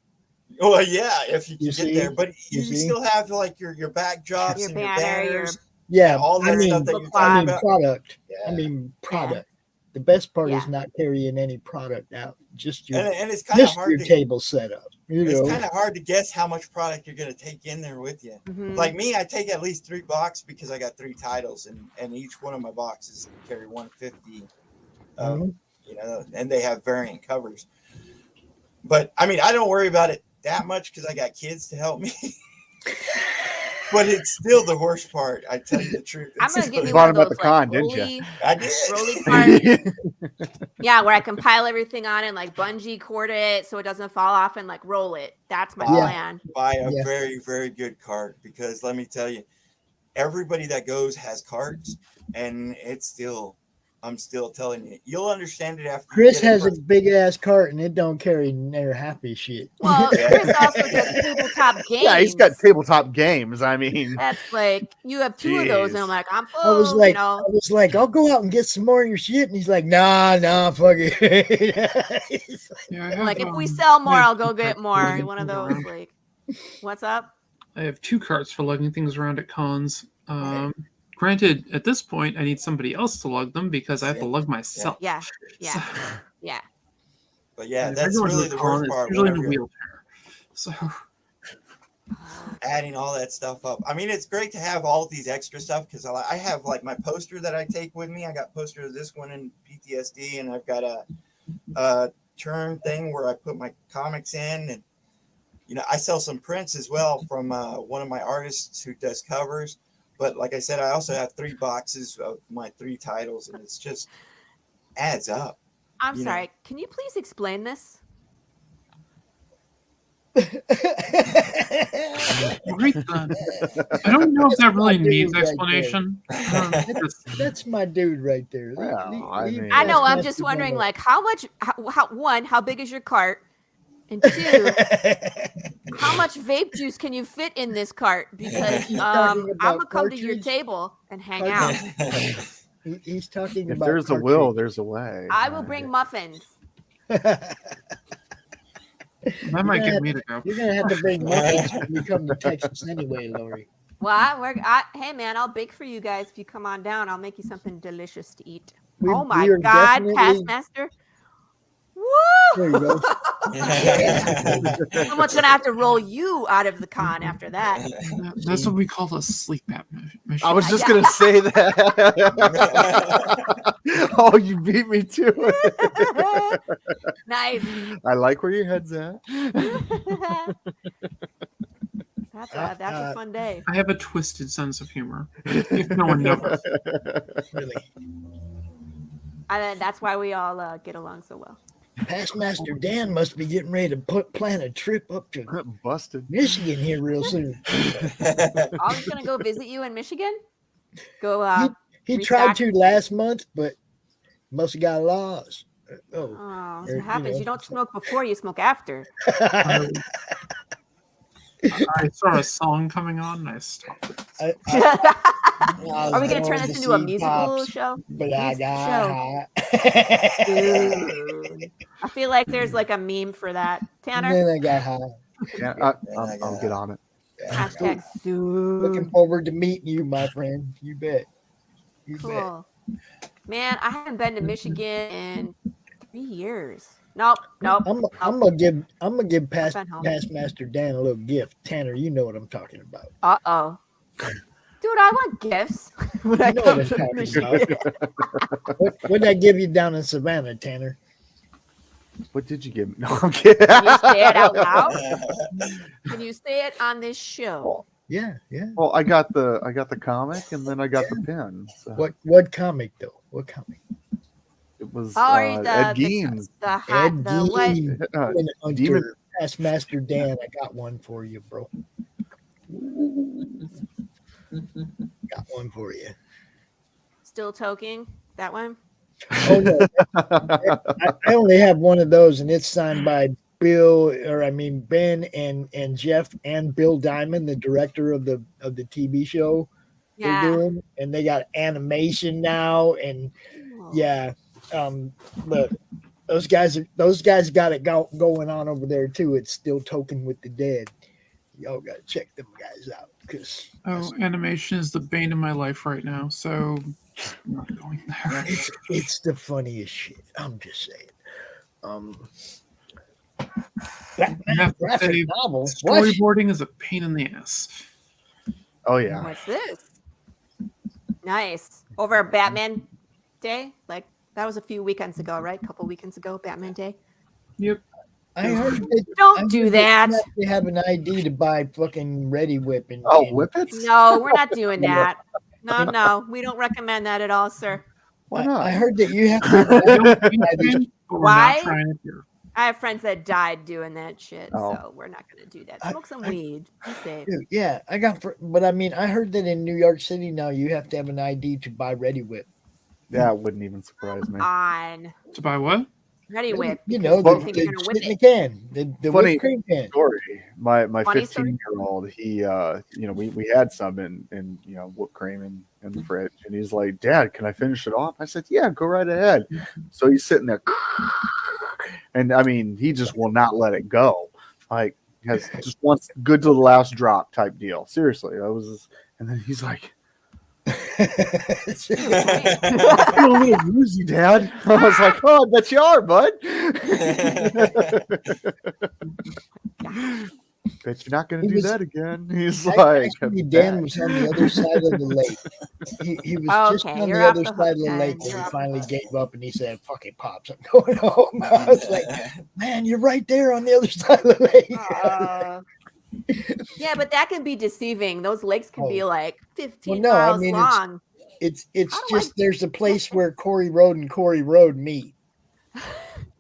Well, yeah, if you can get see? there, but You you see? still have like your backdrops Your and banner, your banners. Yeah, all that stuff that you're talking about. product. Yeah. I mean product. The best part is not carrying any product out. Just your, and it's kind of hard your to table setup. It's kind of hard to guess how much product you're going to take in there with you. Mm-hmm. Like me, I take at least 3 boxes because I got 3 titles, and each one of my boxes carry 150. And they have variant covers. But I mean, I don't worry about it that much because I got kids to help me. But it's still the worst part. I tell you the truth. I'm gonna get me Bought one of him at those the con, like didn't rolly, you? I did. rolly carts. Yeah, where I can pile everything on and like bungee cord it so it doesn't fall off and like roll it. That's my plan. Buy a very, very good cart, because let me tell you, everybody that goes has carts, and I'm still telling you, you'll understand it after. Chris has a big ass cart and it don't carry near happy shit. Well, Chris also does tabletop games. Yeah, he's got tabletop games. I mean, That's like you have 2 of those, and I'm like, I'm full. I was like, I'll go out and get some more of your shit, and he's like, nah, fuck it. Like if we sell more, I'll go get more. One of those. Like, what's up? I have 2 carts for lugging things around at cons. Granted, at this point, I need somebody else to lug them because I have to lug myself. Yeah. But yeah, that's really the worst part. Usually in a wheelchair. So adding all that stuff up. I mean, it's great to have all these extra stuff because I have like my poster that I take with me. I got poster of this one in PTSD, and I've got a turn thing where I put my comics in, and I sell some prints as well from one of my artists who does covers. But like I said, I also have 3 boxes of my 3 titles, and it's just adds up. I'm sorry. Can you please explain this? I don't know if that really needs explanation. That's my dude right there. I know. I'm just wondering, like, how big is your cart? And 2, how much vape juice can you fit in this cart? Because I'm gonna come to your table and hang out. He's talking if about. there's a will, there's a way. I will bring muffins. That might get me to go. You're gonna have to bring muffins when you come to Texas anyway, Laurie. Hey man, I'll bake for you guys if you come on down. I'll make you something delicious to eat. We Oh my are God, definitely. Pastmaster. There you go. Someone's gonna have to roll you out of the con after that. That's what we call a sleep app mission. I was just gonna say that. Oh, you beat me to it. Nice. I like where your head's at. That's a fun day. I have a twisted sense of humor. If no one knows. Really. That's why we all get along so well. Pastmaster Dan must be getting ready to plan a trip up to Busted Michigan here real soon. I was gonna go visit you in Michigan. Go. He tried to last month, but must have got lost. Oh, that's what happens. You don't smoke before, you smoke after. I saw a song coming on and I stopped it. Are we going to turn this into a musical show? But I got I feel like there's like a meme for that. Tanner? Then I got high. Yeah, I'll get on it. Hashtag soon. Looking forward to meeting you, my friend. You bet. You Cool. Man, I haven't been to Michigan in 3 years. Nope. I'm gonna give Pastmaster Dan a little gift. Tanner, you know what I'm talking about. Uh-oh. Dude, I want gifts. When I come to Michigan. What'd I give you down in Savannah, Tanner? What did you give me? No, I'm kidding. Can you say it out loud? Can you say it on this show? Yeah. Well, I got the comic and then I got the pin. So. What comic though? What comic? It was Ed Gein's. Demon. Pastmaster Dan, I got one for you, bro. Got one for you. Still toking that one? Oh no, I only have one of those, and it's signed by Ben and Jeff and Bill Diamond, the director of the TV show. Yeah. They're doing, and they got animation now, and but those guys got it going on over there too. It's Still Token with the Dead. Y'all gotta check them guys out because animation is the bane of my life right now, so I'm not going there. It's the funniest shit. I'm just saying. Graphic novel. Storyboarding is a pain in the ass. Oh yeah. What's this? Nice. Over Batman Day? Like that was a few weekends ago, right? A couple weekends ago, Batman Day. Yep. I heard Don't do that. They have an ID to buy fucking Ready Whip and Whippets? No, we're not doing that. No, we don't recommend that at all, sir. Why not? I heard that you have to. Why? I have friends that died doing that shit, so we're not going to do that. Smoke some weed. Be safe. Dude, yeah, but I mean, I heard that in New York City now you have to have an ID to buy Ready Whip. That wouldn't even surprise me. On to buy what? Ready Whip. You know, the shit in the can, the funny whipped cream can. Story. My Funny 15-year-old, he we had some in whipped cream in the fridge, and he's like, "Dad, can I finish it off?" I said, "Yeah, go right ahead." So he's sitting there, and I mean, he just will not let it go. Like, has just wants good to the last drop type deal. Seriously, and then he's like. I feel a little woozy, Dad. I was like, "Oh, I bet you are, bud." Bet you're not going to do that again. He's like, Dan was on the other side of the lake. He was just on the other side of the lake, and he finally gave up, and he said, "Fuck it, Pops, I'm going home." I was like, "Man, you're right there on the other side of the lake." Yeah, but that can be deceiving. Those lakes can be like 15 miles long. It's just there's a place where Corey Road and Corey Road meet.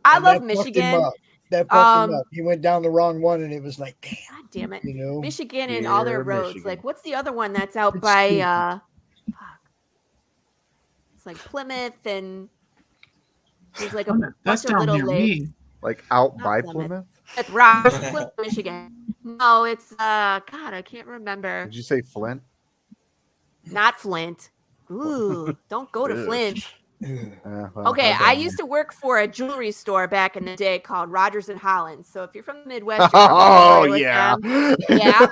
I love Michigan. That fucked him up. He went down the wrong one, and it was like, God damn it. You know, Michigan and all their roads. Michigan. Like, what's the other one that's out by it's like Plymouth, and there's like a bunch of little lakes. Like out by Plymouth? It's Rock, Plymouth, Michigan. No, it's God, I can't remember. Did you say Flint? Not Flint. Ooh, don't go to Flint. Okay, I used to work for a jewelry store back in the day called Rogers and Hollins. So if you're from the Midwest, you're probably with them. Yeah.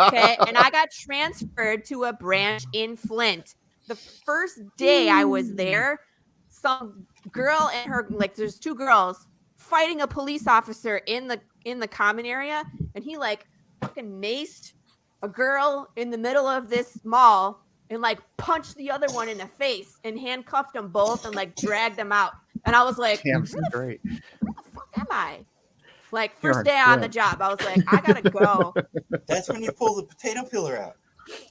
Okay, and I got transferred to a branch in Flint. The first day I was there, some girl and her there's two girls fighting a police officer in the common area, and he fucking maced a girl in the middle of this mall and punched the other one in the face and handcuffed them both and dragged them out. And I was like, Damn, great. where the fuck am I? First day on the job, I was like, I gotta go. That's when you pull the potato peeler out.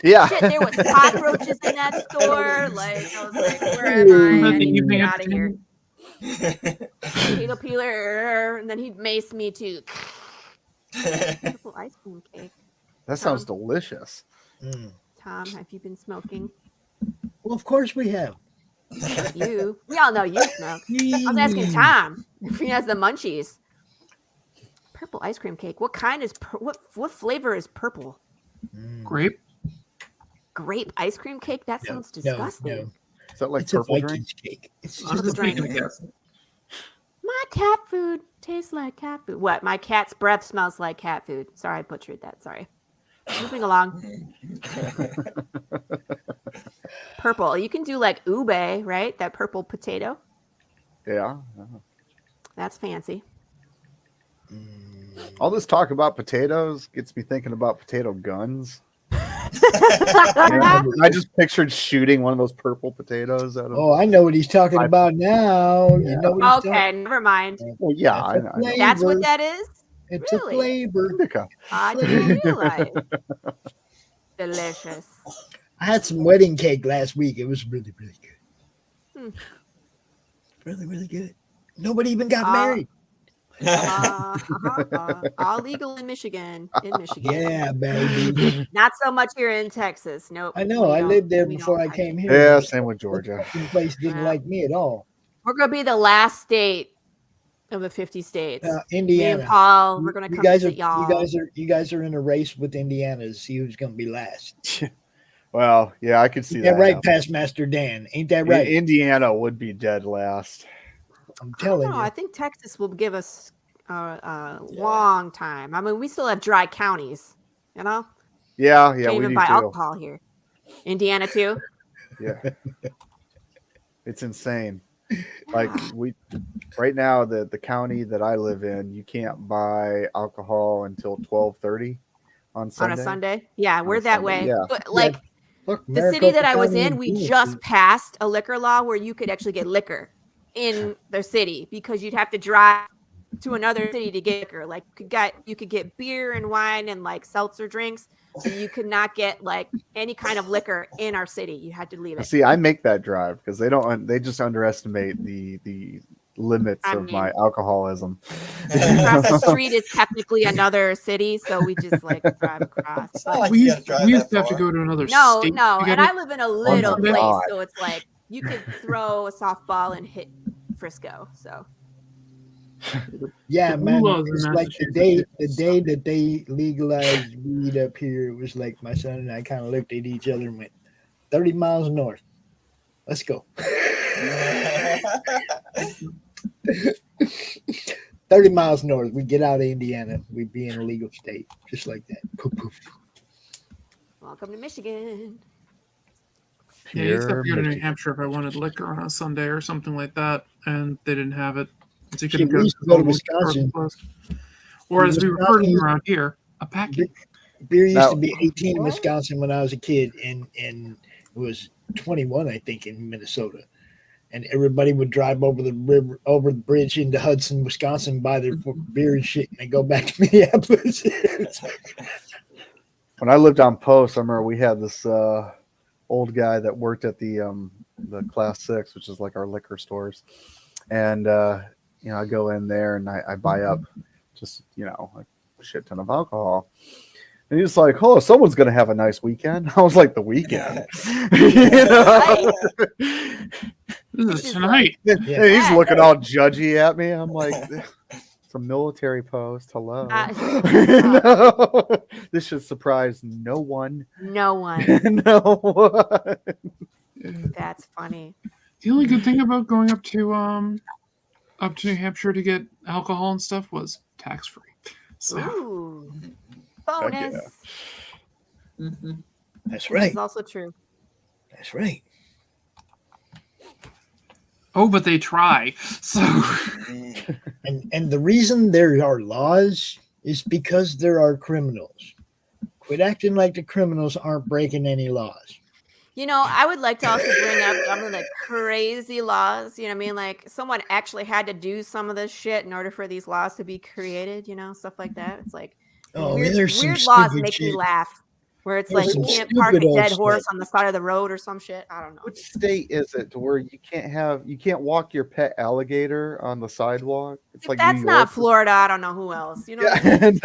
Yeah. Shit, there was cockroaches in that store. I was like, where am I? I need to get out of here. Potato peeler, and then he'd mace me too. Purple ice cream cake. That sounds delicious. Tom, have you been smoking? Well, of course we have. You. We all know you smoke. I was asking Tom if he has the munchies. Purple ice cream cake. What kind is what flavor is purple? Grape. Grape ice cream cake? That sounds disgusting. No. Is that like It's purple a drink? Vikings cake. It's I was just just a making a drink. guess. My cat food tastes like cat food. What? My cat's breath smells like cat food. Sorry, I butchered that. Sorry. Moving along. Purple. You can do ube, right? That purple potato. Yeah. That's fancy. All this talk about potatoes gets me thinking about potato guns. I just pictured shooting one of those purple potatoes out of. Oh, I know what he's talking about now. You know what he's Okay, never mind. Well, yeah, I know. That's what that is? It's Really? a flavor. I didn't realize. Delicious. I had some wedding cake last week. It was really, really good. Really, really good. Nobody even got married. All legal in Michigan. Yeah, baby. Not so much here in Texas. Nope. I know. I lived there before I came here. Yeah, same with Georgia. The place didn't like me at all. We're gonna be the last state of the 50 states. Indiana. Me and Paul, we're gonna come visit y'all. You guys are in a race with Indiana to see who's gonna be last. Well, yeah, I could see Ain't that. that right, happen. Past Master Dan? Ain't that right? Indiana would be dead last. I'm telling No, you. I think Texas will give us a long time. I mean, we still have dry counties, you know? Yeah, Can't we even do buy too. alcohol here. Indiana too. Yeah, it's insane. Like right now, the county that I live in, you can't buy alcohol until 12:30 on Sunday. On a Sunday. Yeah, we're a that Sunday, way. yeah. But like Look, the city that I was in, we just passed a liquor law where you could actually get liquor in the city because you'd have to drive to another city to get liquor. Like you could get beer and wine and like seltzer drinks, but you could not get like any kind of liquor in our city. You had to leave it. See, I make that drive because they just underestimate the limits of my alcoholism. Across the street is technically another city, so we just like drive across. But We used to have to go to another no, state. no, to get and I it. live in a little my place, God. so it's like you could throw a softball and hit Frisco. So Yeah, The man. Blue Laws in It's like the day Massachusetts. that they legalized weed up here. It was like my son and I kind of looked at each other and went, 30 miles north. Let's go. 30 miles north. We get out of Indiana. We'd be in a legal state. Just like that. Poof, poof. welcome to Michigan. Yeah, I used to have to go to New Michigan. Hampshire if I wanted liquor on a Sunday or something like that, and they didn't have it. So you See, couldn't we go used to go to the local store Wisconsin. closed. Or as we refer to them around here, a packet. Beer used Now- to be 18 in Wisconsin when I was a kid, and it was 21, I think, in Minnesota. And everybody would drive over the river, over the bridge into Hudson, Wisconsin, buy their beer and shit, and they go back to Minneapolis. When I lived on Post, I remember we had this old guy that worked at the Class 6, which is like our liquor stores, and I go in there and I buy up just a shit ton of alcohol. And he's like, "Oh, someone's gonna have a nice weekend." I was like, "The weekend?" This is tonight. And he's looking all judgy at me. I'm like, "It's a military post. Hello." No. This should surprise no one. No one. No one. That's funny. The only good thing about going up to New Hampshire to get alcohol and stuff was tax free. So Ooh, bonus. That's This right. is also true. That's right. oh, but they try. So And the reason there are laws is because there are criminals. Quit acting like the criminals aren't breaking any laws. You know, I would like to also bring up some of the crazy laws. You know what I mean? Like someone actually had to do some of this shit in order for these laws to be created, you know, stuff like that. It's like Oh, weird, there's some weird laws stupid make me shit. laugh. Where it's There's like you some can't park a stupid old dead horse stuff. on the side of the road or some shit. I don't know. Which state is it to where you can't walk your pet alligator on the sidewalk? It's If like that's New not York. Florida, I don't know who else. You know what I Yeah, mean?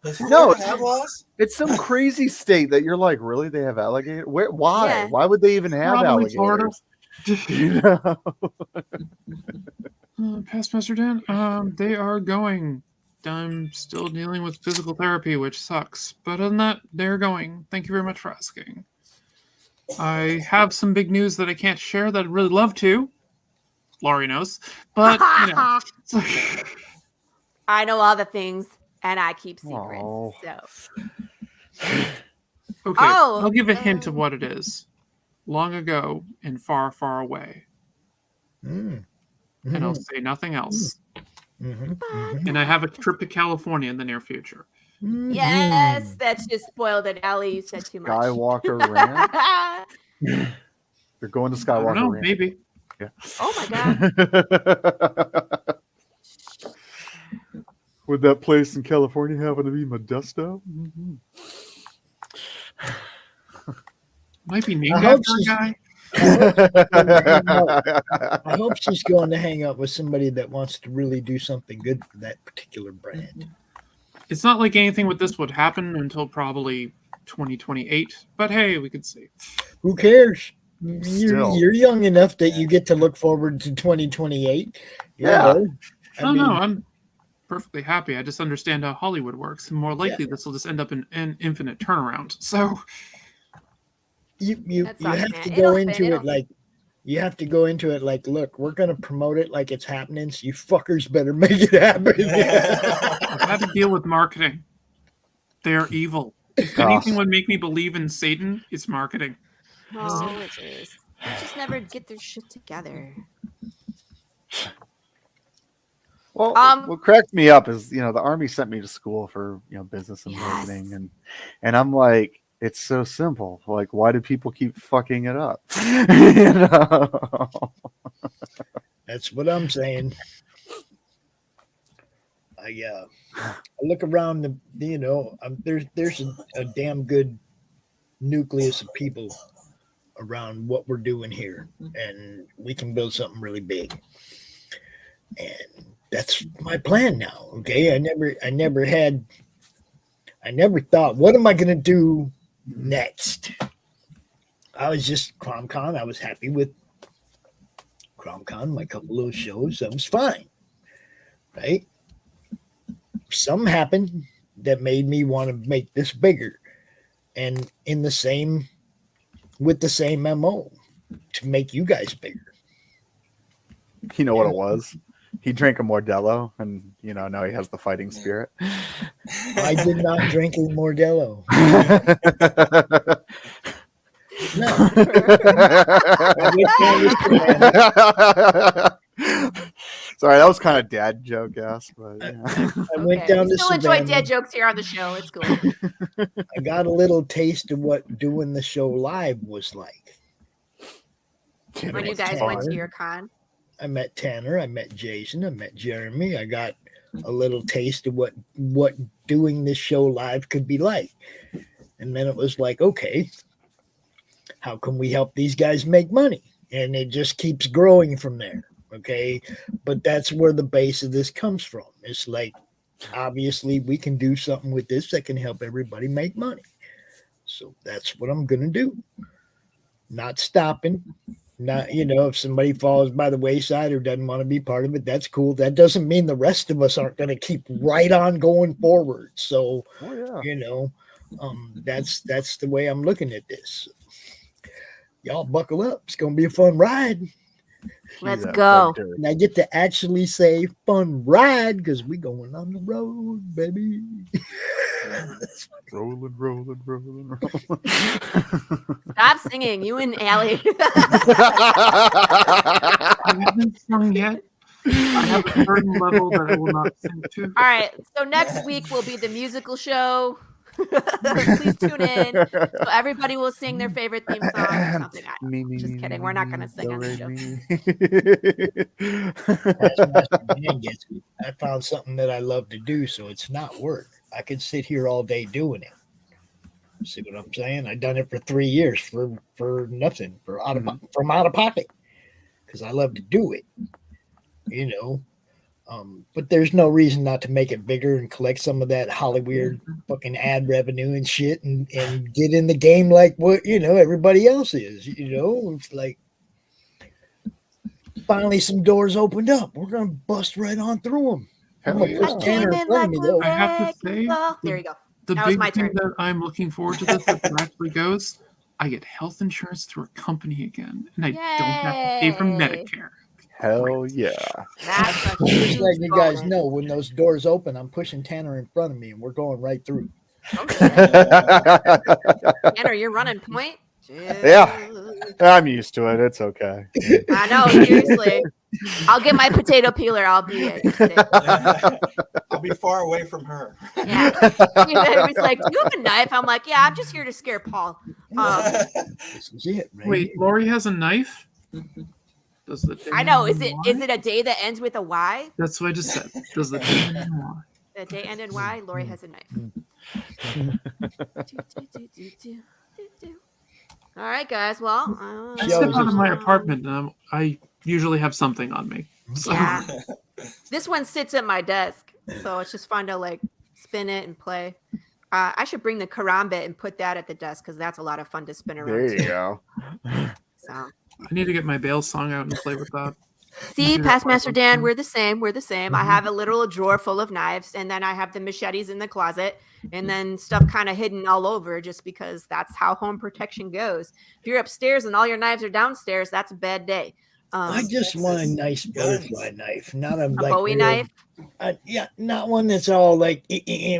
Does no, Florida have laws? it's some crazy state that you're like, really? They have alligator? Where? Why? Yeah. Why would they even have Probably Florida. alligators? You know? Past Master Dan, they are going. I'm still dealing with physical therapy, which sucks. But other than that, they're going. Thank you very much for asking. I have some big news that I can't share that I'd really love to. Laurie knows. But, you know. I know all the things and I keep secrets. Oh. So Okay, Oh, I'll give a hint of what it is. Long ago and far, far away. And I'll say nothing else. And I have a trip to California in the near future. yes, that's just spoiled it. Allie, you said too much. Skywalker Ranch. They're going to I Skywalker don't know, Ranch. maybe. Yeah. Oh my god. Would that place in California happen to be Modesto? Might be named I hope after a guy. I hope she's going to hang out with somebody that wants to really do something good for that particular brand. It's not like anything with this would happen until probably 2028. But hey, we could see. Who cares? Still. You're young enough that you get to look forward to 2028. Yeah. No, I'm perfectly happy. I just understand how Hollywood works. And more likely, this will just end up in an infinite turnaround. So you That you sucks, have man. to It'll go fit, into it'll it like you have to go into it like, look, we're gonna promote it like it's happening, so you fuckers better make it happen. I've had to deal with marketing. They are evil. If anything would make me believe in Satan, it's marketing. Oh, it is. They just never get their shit together. Well, what cracked me up is, the Army sent me to school for, business and marketing, and I'm like, it's so simple. Like, why do people keep fucking it up? That's what I'm saying. I look around there's a damn good nucleus of people around what we're doing here, and we can build something really big. And that's my plan now. Okay. I never thought, what am I going to do next? I was just CromCon. I was happy with CromCon, my couple of shows. That was fine. Right. Something happened that made me want to make this bigger, and with the same MO to make you guys bigger. You know what it was? He drank a Modelo, and now he has the fighting spirit. I did not drink a Modelo. No. Sorry, that was kind of dad joke-esque, but yeah. I went down We to still enjoy Savannah. dead jokes here on the show. It's cool. I got a little taste of what doing the show live was like. When you guys went to your con. I met Tanner, I met Jason, I met Jeremy. I got a little taste of what doing this show live could be like. And then it was like, okay, how can we help these guys make money? And it just keeps growing from there. Okay. But that's where the base of this comes from. It's like, obviously we can do something with this that can help everybody make money. So that's what I'm going to do. Not stopping. Not, if somebody falls by the wayside or doesn't want to be part of it, that's cool. That doesn't mean the rest of us aren't going to keep right on going forward. So, that's the way I'm looking at this. Y'all buckle up. It's going to be a fun ride. Let's go. And I get to actually say fun ride because we going on the road, baby. Rolling, rolling, rolling, rolling. Stop singing, you and Allie. I haven't sung yet. I have a certain level that I will not sing to. All right, so next week will be the musical show. Please tune in. So everybody will sing their favorite theme song or something. Just kidding. We're not going to sing on the show. I found something that I love to do, so it's not work. I could sit here all day doing it. See what I'm saying? I've done it for 3 years for nothing, from out of pocket, because I love to do it. You know. But there's no reason not to make it bigger and collect some of that Hollywood fucking ad revenue and shit and get in the game like what, everybody else is, it's like finally some doors opened up. We're going to bust right on through them. I'm going to push Tanner in front of me though. I have to say, there you go. The That was big my thing turn. that I'm looking forward to this, if it actually goes, I get health insurance through a company again, and I don't have to pay for Medicare. Hell yeah. Just letting you guys know, when those doors open, I'm pushing Tanner in front of me and we're going right through. Tanner, you're running point? Yeah. I'm used to it. It's okay. I know, seriously. I'll get my potato peeler. I'll be it. I'll be far away from her. Yeah. It's like, do you have a knife? I'm like, yeah, I'm just here to scare Paul. This is it, man. Wait, Laurie has a knife? Does the day I know. Is end it in Y? a day that ends with a Y? That's what I just said. Does the day end in Y? The day end in Y? Laurie has a knife. All right, guys. Well, I step out of my apartment and I usually have something on me. So. Yeah. This one sits at my desk, so it's just fun to like spin it and play. I should bring the karambit and put that at the desk because that's a lot of fun to spin around. There you go. So I need to get my Bale song out and play with that. see, Past Master Dan, we're the same. We're the same. I have a literal drawer full of knives, and then I have the machetes in the closet, and then stuff kind of hidden all over just because that's how home protection goes. If you're upstairs and all your knives are downstairs, that's a bad day. I just want a nice butterfly knife, not a like Bowie knife. Yeah, not one that's all like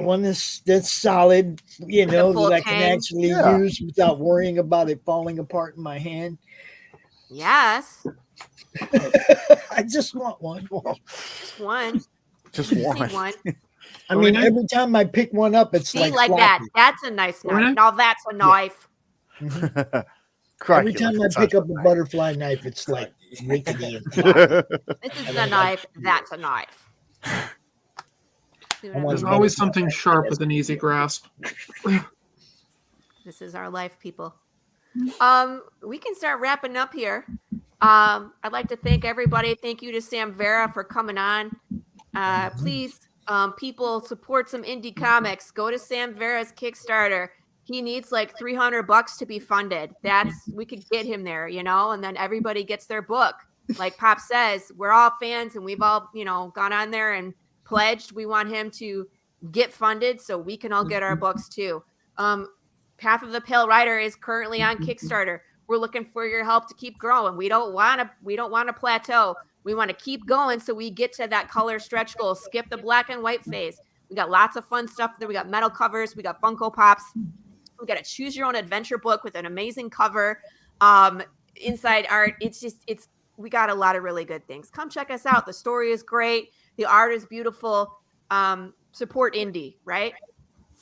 one that's solid, that I can actually use without worrying about it falling apart in my hand. Yes. I just want one. Just one. Just Just one. need one. I mean, every time I pick one up, it's See, like that. floppy. That's a nice knife. Now that's a knife. Every time I pick up a butterfly knife, it's like rickety and floppy. This is a knife. That's a knife. There's always something sharp with an easy grasp. This is our life, people. We can start wrapping up here. I'd like to thank everybody. Thank you to Sam Vera for coming on. Please, people, support some indie comics. Go to Sam Vera's Kickstarter. He needs like $300 to be funded. We could get him there, and then everybody gets their book. Like Pop says, we're all fans and we've all, gone on there and pledged. We want him to get funded so we can all get our books too. Path of the Pale Rider is currently on Kickstarter. We're looking for your help to keep growing. We don't want to plateau. We want to keep going so we get to that color stretch goal. Skip the black and white phase. We got lots of fun stuff there. We got metal covers. We got Funko Pops. We got a choose your own adventure book with an amazing cover. Inside art. We got a lot of really good things. Come check us out. The story is great. The art is beautiful. Support indie, right?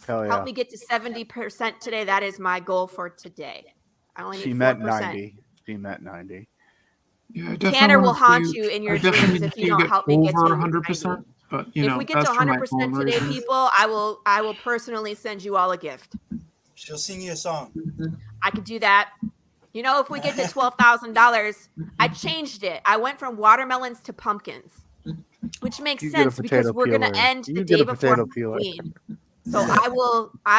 Hell yeah. Help me get to 70% today. That is my goal for today. I only She need met 4%. 90. She met 90. Yeah, Tanner will haunt you in your dreams if you don't get help me get to over 90. 100%. But If we get to 100% today, people, I will personally send you all a gift. She'll sing you a song. I could do that. If we get to $12,000, I changed it. I went from watermelons to pumpkins, which makes You get a sense because potato we're going to peeler. end You the get day a before potato peeler. Halloween. So I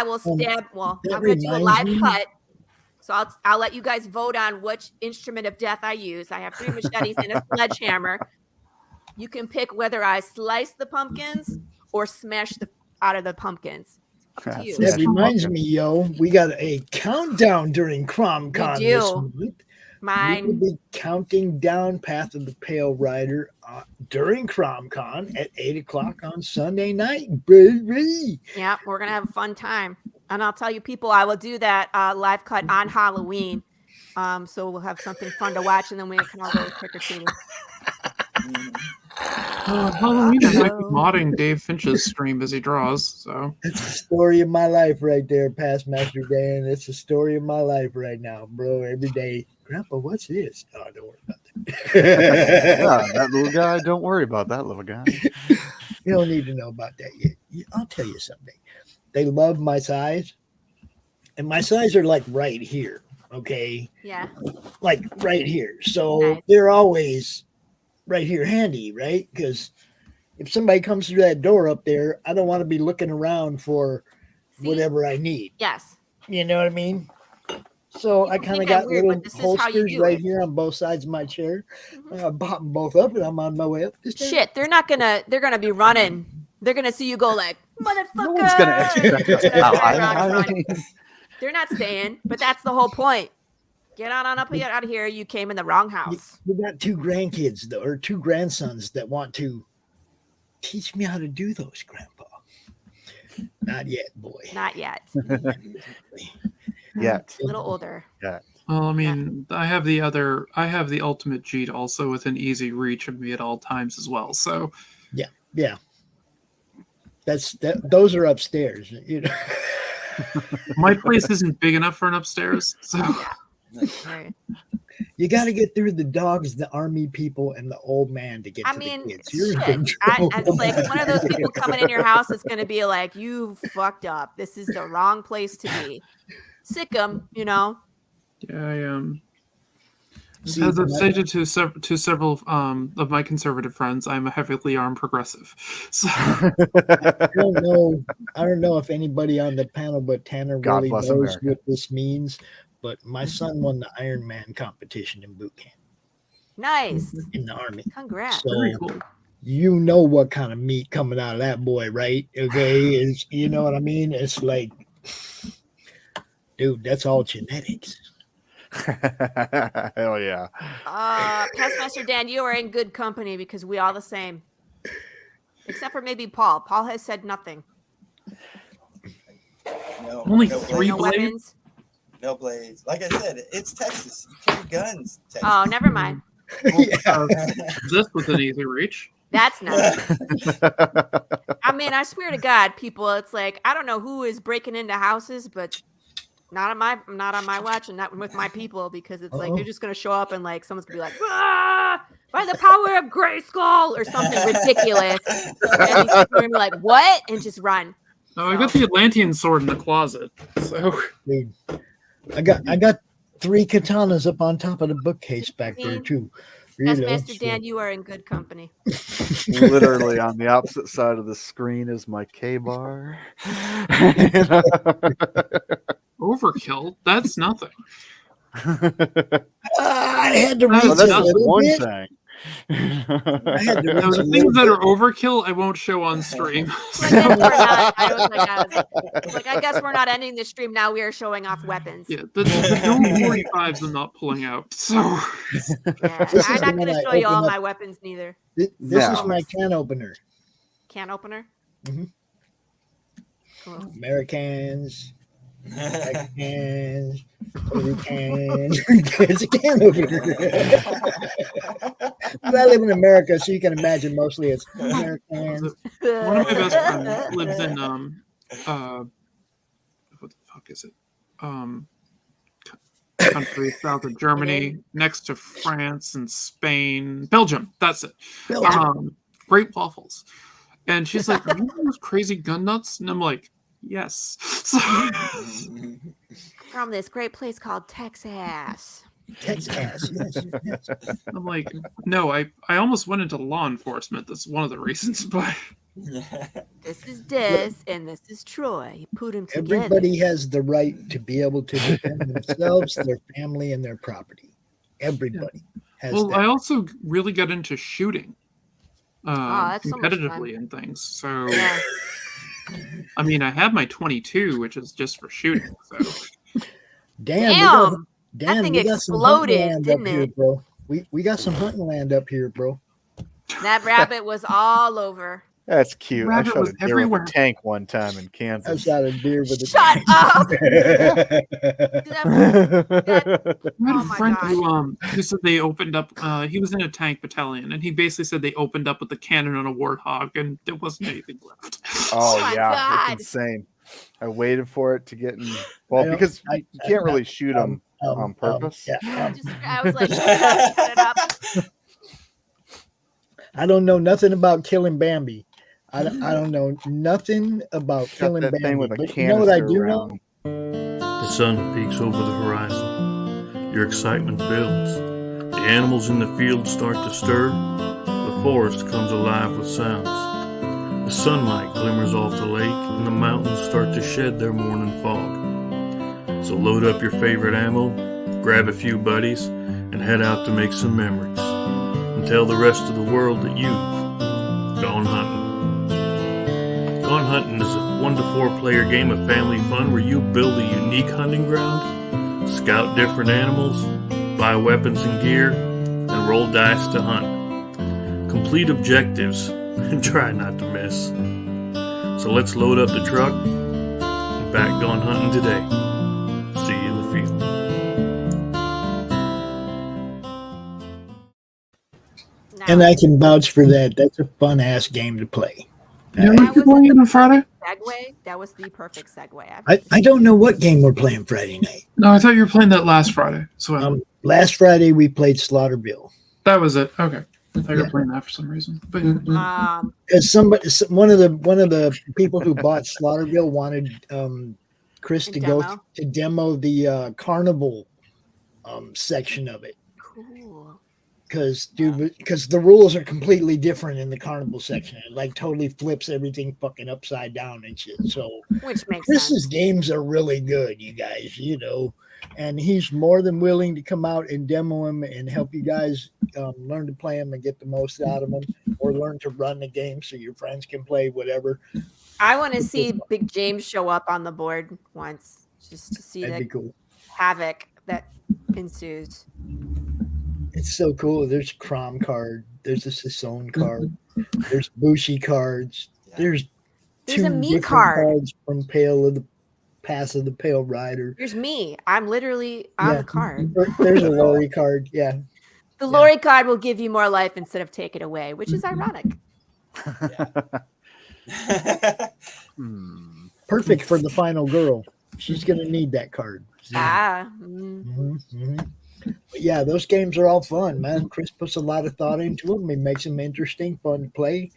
will stab. Well, that I'm going to do a live reminds me- cut. So I'll let you guys vote on which instrument of death I use. I have 3 machetes and a sledgehammer. You can pick whether I slice the pumpkins or smash the out of the pumpkins. It's up to you. That reminds me, we got a countdown during CromCon We do. this month. Mine. We will be counting down Path of the Pale Rider during CromCon at 8 o'clock on Sunday night, baby. Yeah, we're gonna have a fun time, and I'll tell you, people, I will do that live cut on Halloween. So we'll have something fun to watch, and then we can all go trick or treating. Halloween, I might be modding Dave Finch's stream as he draws. So it's the story of my life right there, Past Master Dan. It's the story of my life right now, bro. Every day, Grandpa, what's this? Oh, don't worry about that. Yeah, that little guy. Don't worry about that little guy. You don't need to know about that yet. I'll tell you something. They love my size, and my size are like right here. Okay. Yeah. Like right here. So they're always right here handy, right? Because if somebody comes through that door up there, I don't want to be looking around for whatever I need. Yes. You know what I mean? So I kind of got little holsters right here on both sides of my chair. I bought them both up and I'm on my way up. Shit, they're gonna be running. They're gonna see you go like, motherfucker. No one's gonna expect us. They're not staying, but that's the whole point. Get on up out of here. You came in the wrong house. We got 2 grandkids, though, or 2 grandsons that want to teach me how to do those, Grandpa. Not yet, boy. Not yet. Yet. A little older. Yeah. Well, I mean, I have the ultimate Jeet also within easy reach of me at all times as well. So yeah. Those are upstairs, you know. My place isn't big enough for an upstairs, so you got to get through the dogs, the army people, and the old man to get to the kids. It's like one of those people coming in your house is going to be like, "You fucked up. This is the wrong place to be." Sick 'em, you know. Yeah, I am. As I've stated to several of my conservative friends, I'm a heavily armed progressive. So I don't know if anybody on the panel but Tanner really knows America. what this means. But my son won the Iron Man competition in boot camp. Nice. In the Army. Congrats. So you know what kind of meat coming out of that boy, right? Okay, you know what I mean? It's like, dude, that's all genetics. Hell yeah. Pastmaster Dan, you are in good company because we all the same. Except for maybe Paul. Paul has said nothing. Only 3 blades? No blades. Like I said, it's Texas. You carry guns. Texas. Oh, never mind. This was an easy reach. That's not. I mean, I swear to God, people, it's like I don't know who is breaking into houses, but not on my watch and not with my people because it's like they're just gonna show up and like someone's gonna be like, by the power of Grayskull or something ridiculous. And these people are gonna be like, what? And just run. Oh, I got the Atlantean sword in the closet. So dude, I got 3 katanas up on top of the bookcase back there too. Master Dan, you are in good company. Literally on the opposite side of the screen is my K-bar. Overkill? That's nothing. I had to reach that's a just little one bit. thing. I had to reach a The little things that bit. are overkill, I won't show on stream. I guess we're not ending the stream now. We are showing off weapons. Yeah, the no 45s I'm not pulling out. So I'm not going to show you all my weapons neither. This is my can opener. Can opener? Mm-hmm. Cool. Americans, Mexicans, Puerto Ricans. It's a can opener. I live in America, so you can imagine mostly it's Americans. one of my best friends lives in what the fuck is it? Country south of Germany, next to France and Spain, Belgium. That's it. Great waffles. And she's like, "Are you one of those crazy gun nuts?" And I'm like, "Yes." From this great place called Texas. Texas. Yes. I'm like, "No, I almost went into law enforcement. That's one of the reasons." But this is Des and this is Troy. You put them together. Everybody has the right to be able to defend themselves, their family, and their property. Everybody has well, that. I also really got into shooting that's so much competitively fun. and things. So, Yeah. I mean, I have my 22, which is just for shooting. So, Damn. Dan, thing we got some hunting exploded, land didn't up here, it? bro. We got some hunting land up here, bro. That rabbit was all over. That's cute. I Rabbit shot was a deer everywhere. with a tank one time in I Kansas. shot a deer with a Shut up! I had Oh a my friend god. who said they opened up. He was in a tank battalion, and he basically said they opened up with a cannon on a warthog, and there wasn't anything left. Oh, my yeah, God. it's insane. I waited for it to get in. Well, because you can't really shoot them on purpose. I was like, shut it up. I don't know nothing about killing Bambi. I don't know nothing about killing that Bambi. thing with a But you know what I do canister know? The sun peeks over the horizon. Your excitement builds. The animals in the field start to stir. The forest comes alive with sounds. The sunlight glimmers off the lake, and the mountains start to shed their morning fog. So load up your favorite ammo, grab a few buddies, and head out to make some memories. And tell the rest of the world that you've gone hunting. Gone Hunting is a 1 to 4 player game of family fun where you build a unique hunting ground, scout different animals, buy weapons and gear, and roll dice to hunt. Complete objectives and try not to miss. So let's load up the truck and back Gone Hunting today. See you in the field. And I can vouch for that. That's a fun ass game to play. You know, you're playing it on Friday? Segue. That was the perfect segue. I don't know what game we're playing Friday night. No, I thought you were playing that last Friday. So Last Friday we played Slaughterville. that was it. Okay, I thought you were playing that for some reason. But Because one of the people who bought Slaughterville wanted Chris to go to demo the carnival section of it. Cool. Because the rules are completely different in the carnival section. It like totally flips everything fucking upside down and shit. So Which makes Chris's sense. games are really good, you guys, and he's more than willing to come out and demo them and help you guys learn to play them and get the most out of them, or learn to run the game so your friends can play whatever. I want to see Big James show up on the board once, just to see That'd the be cool. havoc that ensues. It's so cool. There's a Crom card. There's a Saison card. There's Bushi cards. There's There's a two me different card. cards from Pass of the Pale Rider. Here's me. I'm literally on Yeah. the card. There's a Laurie card. Yeah. The Laurie card will give you more life instead of take it away, which is ironic. Perfect for the final girl. She's going to need that card. Ah. But yeah, those games are all fun, man. Chris puts a lot of thought into them. He makes them interesting, fun to play.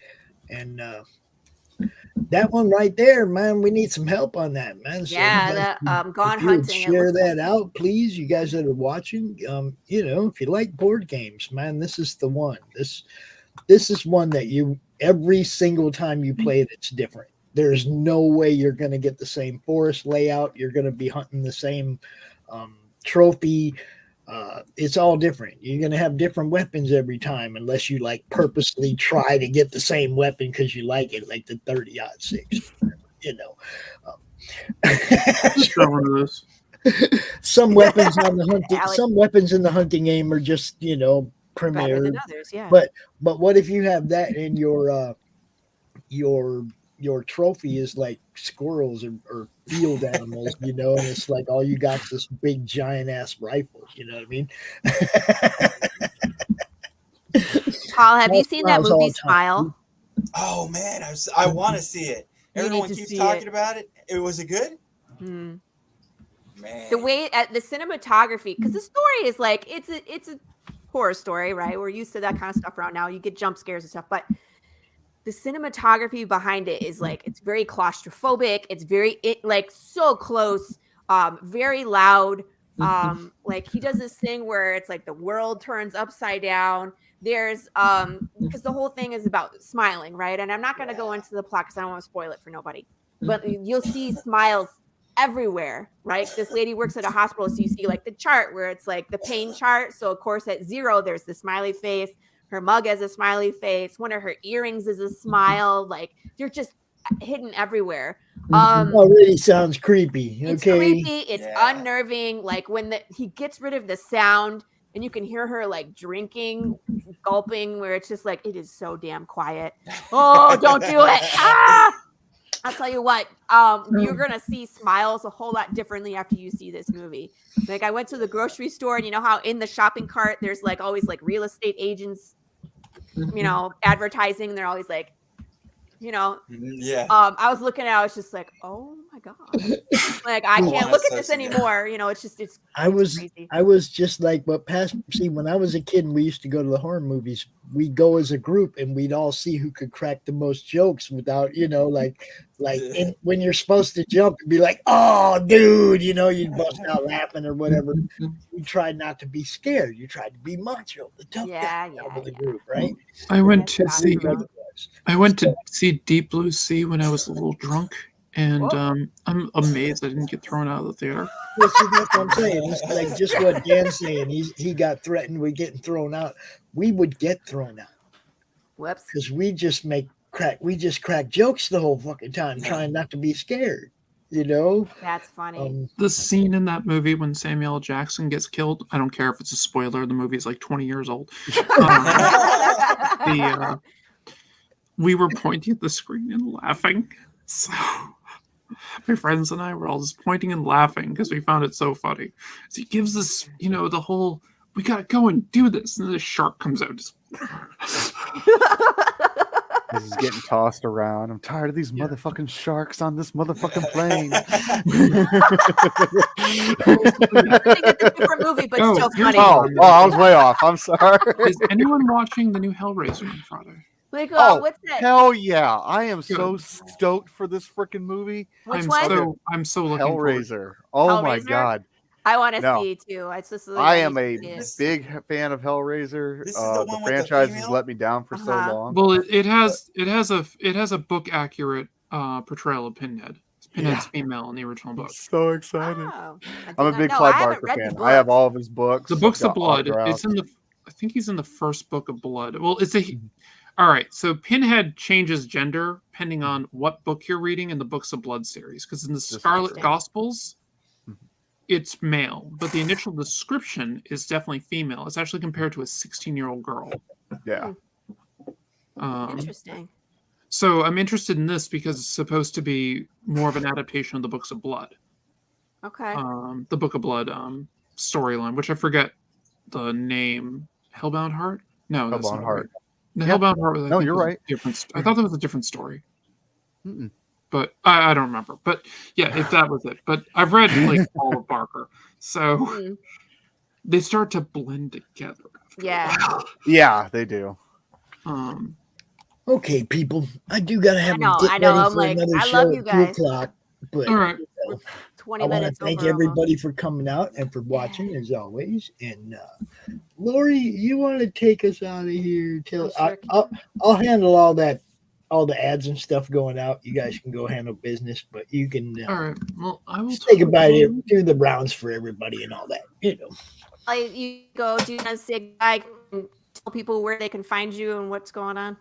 And that one right there, man, we need some help on that, man. So Yeah, you guys, the Gone if you would Hunting. It share looks that out, please. You guys that are watching, if you like board games, man, this is the one. This is one that you every single time you play it, it's different. There's no way you're going to get the same forest layout. You're going to be hunting the same trophy. It's all different. You're going to have different weapons every time, unless you like purposely try to get the same weapon because you like it, like the 30-06. Some weapons on the hunting, some weapons in the hunting game are just premier. than others, yeah. But what if you have that in your trophy is like squirrels or field animals, and it's like all you got is this big giant ass rifle, you know what I mean? Paul, have you seen that Smiles all movie the time. Smile? Oh man, I want to see it. You Everyone need to keeps see talking it. about it. Was it good? Man. Man, The way the cinematography, because the story is like it's a horror story, right? We're used to that kind of stuff around now. You get jump scares and stuff, but the cinematography behind it is like it's very claustrophobic. It's like so close, very loud. Like he does this thing where it's like the world turns upside down. There's because the whole thing is about smiling, right? And I'm not going to go into the plot because I don't want to spoil it for nobody. But you'll see smiles everywhere, right? This lady works at a hospital, so you see like the chart where it's like the pain chart. So of course at 0 there's the smiley face. Her mug has a smiley face. One of her earrings is a smile. Like they're just hidden everywhere. Already sounds creepy. It's Okay. creepy. It's unnerving. Like when he gets rid of the sound and you can hear her like drinking, gulping, where it's just like, it is so damn quiet. Oh, don't do it. Ah! I'll tell you what, you're going to see smiles a whole lot differently after you see this movie. Like I went to the grocery store and you know how in the shopping cart, there's like always like real estate agents, you know, advertising. They're always like, you know, I was looking at it, I was just like, oh my God. Like I can't look at this anymore. You know, it's I was crazy. I was just like when I was a kid and we used to go to the horror movies, we'd go as a group and we'd all see who could crack the most jokes without, you know, when you're supposed to jump and be like, oh dude, you know, you'd bust out laughing or whatever. You tried not to be scared. You tried to be macho, the tough guy of the group, right? I went to see Deep Blue Sea when I was a little drunk, and I'm amazed I didn't get thrown out of the theater. Well, see, that's what I'm saying. It's like just what Dan's saying. He got threatened with getting thrown out. We would get thrown out. Whoops. Because we just crack jokes the whole fucking time, trying not to be scared. You know? That's funny. The scene in that movie when Samuel L. Jackson gets killed, I don't care if it's a spoiler, the movie is like 20 years old. We were pointing at the screen and laughing. So my friends and I were all just pointing and laughing because we found it so funny. So he gives us, you know, the whole, we gotta go and do this. And then the shark comes out. Just... This is getting tossed around. I'm tired of these motherfucking sharks on this motherfucking plane. It's a different movie, but still funny. Oh, I was way off. I'm sorry. Is anyone watching the new Hellraiser on Friday? Like, what's that? Hell yeah. I am so stoked for this freaking movie. Which one? I'm so looking Hellraiser. Oh my God. I want to see too. I am a big fan of Hellraiser. The franchise has let me down for so long. Well, it has a book accurate portrayal of Pinhead. Pinhead's female in the original book. So excited! I'm a big Clive Barker fan. I have all of his books. The Books of Blood. It's in the. I think he's in the first book of Blood. Well, it's a. All right, so Pinhead changes gender depending on what book you're reading in the Books of Blood series. Because in the Scarlet Gospels, it's male, but the initial description is definitely female. It's actually compared to a 16-year-old girl. Yeah. Interesting. So I'm interested in this because it's supposed to be more of an adaptation of the Books of Blood. Okay. The Book of Blood storyline, which I forget the name. Hellbound Heart? No, that's not Heart. The Hellbound Heart was, you're right. Different. I thought that was a different story. But I don't remember. But yeah, if that was it. But I've read like all of Barker. So they start to blend together. Yeah. Yeah, they do. Okay, people. I do gotta have I know. I'm like, I love you guys. 2 o'clock, but all right. 20 I want to minutes. thank everybody for coming out and for watching as always. And Laurie, you want to take us out of here? I'll handle all that. All the ads and stuff going out, you guys can go handle business, but you can all right. Well, I will say goodbye to do the rounds for everybody and all that. You know, you go do you say goodbye and tell people where they can find you and what's going on.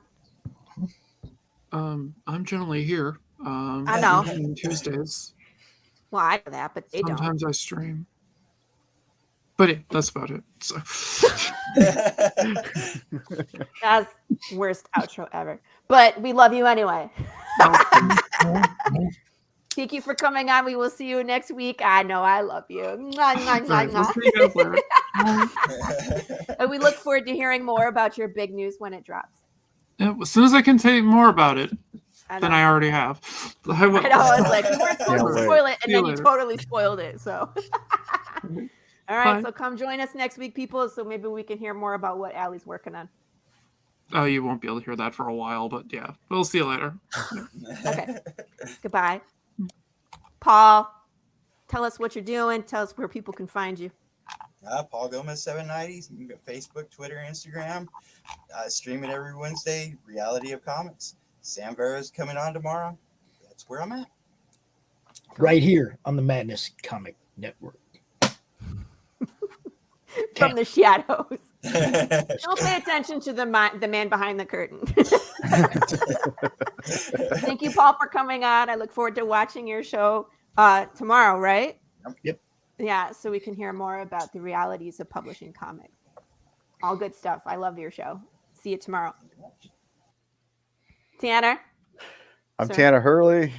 I'm generally here. I know. On Tuesdays. Well, I know that, but they Sometimes I stream. But that's about it. So. That's worst outro ever. But we love you anyway. Thank you for coming on. We will see you next week. I know I love you. And we look forward to hearing more about your big news when it drops. Yeah, as soon as I can say more about it, than I already have. I know. I was like, you weren't supposed to spoil it, and then you totally spoiled it. So. All right, so come join us next week, people, so maybe we can hear more about what Allie's working on. Oh, you won't be able to hear that for a while, but yeah, we'll see you later. Okay, goodbye. Paul, tell us what you're doing. Tell us where people can find you. Paul Gomez 790. You can go Facebook, Twitter, Instagram. Stream it every Wednesday. Reality of Comics. Sam Vera's coming on tomorrow. That's where I'm at. Right here on the Madness Comic Network. From the shadows. Don't pay attention to the man behind the curtain. Thank you, Paul, for coming on. I look forward to watching your show tomorrow, right? Yep. Yeah, so we can hear more about the realities of publishing comics. All good stuff. I love your show. See you tomorrow. Tanner? I'm Tanner Hurley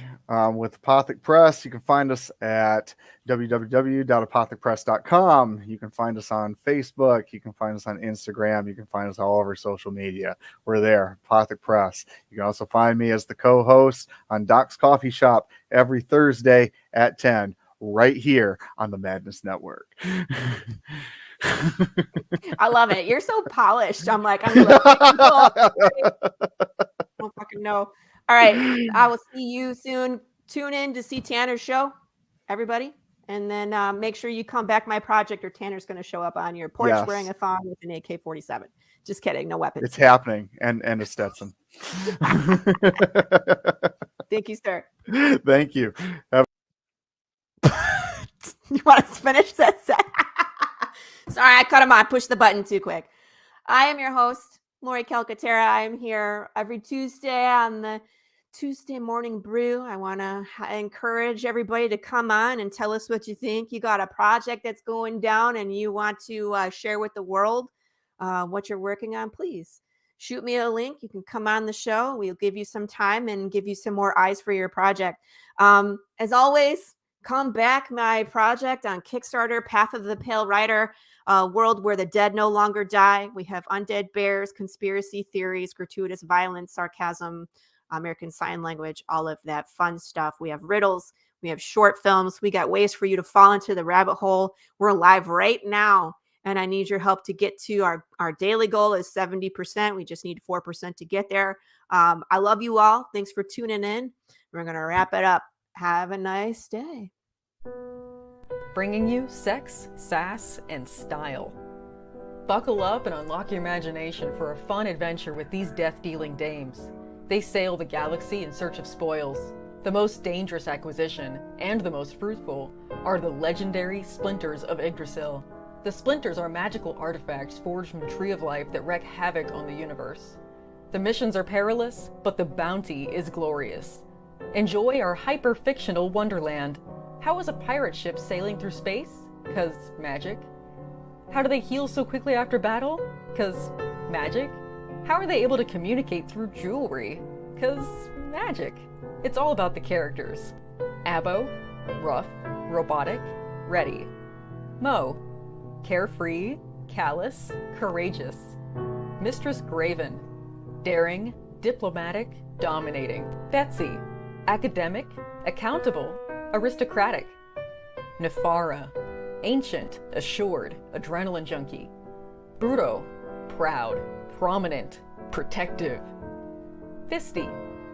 with Apothic Press. You can find us at www.apothicpress.com. You can find us on Facebook. You can find us on Instagram. You can find us all over social media. We're there, Apothic Press. You can also find me as the co-host on Doc's Coffee Shop every Thursday at 10, right here on the Madness Network. I love it. You're so polished. I'm like, I don't fucking know. All right. I will see you soon. Tune in to see Tanner's show, everybody. And then make sure you come back my project or Tanner's going to show up on your porch wearing a thong with an AK-47. Just kidding. No weapons. It's happening. And a Stetson. Thank you, sir. Thank you. You want to finish that? Sorry, I cut him off. Push the button too quick. I am your host, Laurie Calcaterra. I am here every Tuesday on the Tuesday Morning Brew. I want to encourage everybody to come on and tell us what you think. You got a project that's going down and you want to share with the world what you're working on, please shoot me a link. You can come on the show. We'll give you some time and give you some more eyes for your project. As always, come back my project on Kickstarter, Path of the Pale Rider, world where the dead no longer die. We have undead bears, conspiracy theories, gratuitous violence, sarcasm, American Sign Language, all of that fun stuff. We have riddles. We have short films. We got ways for you to fall into the rabbit hole. We're live right now, and I need your help to get to our daily goal is 70%. We just need 4% to get there. I love you all. Thanks for tuning in. We're going to wrap it up. Have a nice day. Bringing you sex, sass, and style. Buckle up and unlock your imagination for a fun adventure with these death-dealing dames. They sail the galaxy in search of spoils. The most dangerous acquisition, and the most fruitful, are the legendary Splinters of Yggdrasil. The Splinters are magical artifacts forged from the Tree of Life that wreak havoc on the universe. The missions are perilous, but the bounty is glorious. Enjoy our hyper-fictional wonderland. How is a pirate ship sailing through space? 'Cause magic. How do they heal so quickly after battle? 'Cause magic. How are they able to communicate through jewelry? 'Cause magic. It's all about the characters. Abo, rough, robotic, ready. Mo, carefree, callous, courageous. Mistress Graven, daring, diplomatic, dominating. Betsy, academic, accountable, aristocratic. Nefara, ancient, assured, adrenaline junkie. Bruto, proud, prominent, protective. Fisty,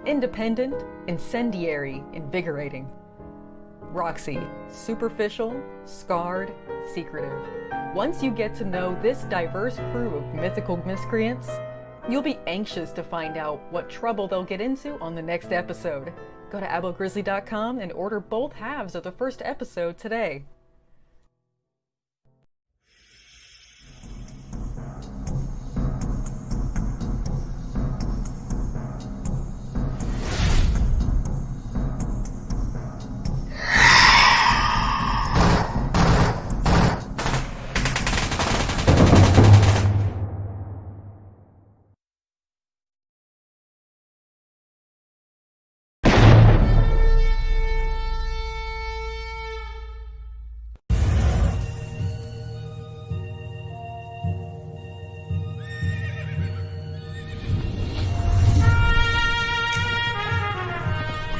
independent, incendiary, invigorating. Roxy, superficial, scarred, secretive. Once you get to know this diverse crew of mythical miscreants, you'll be anxious to find out what trouble they'll get into on the next episode. Go to abogrizzly.com and order both halves of the first episode today.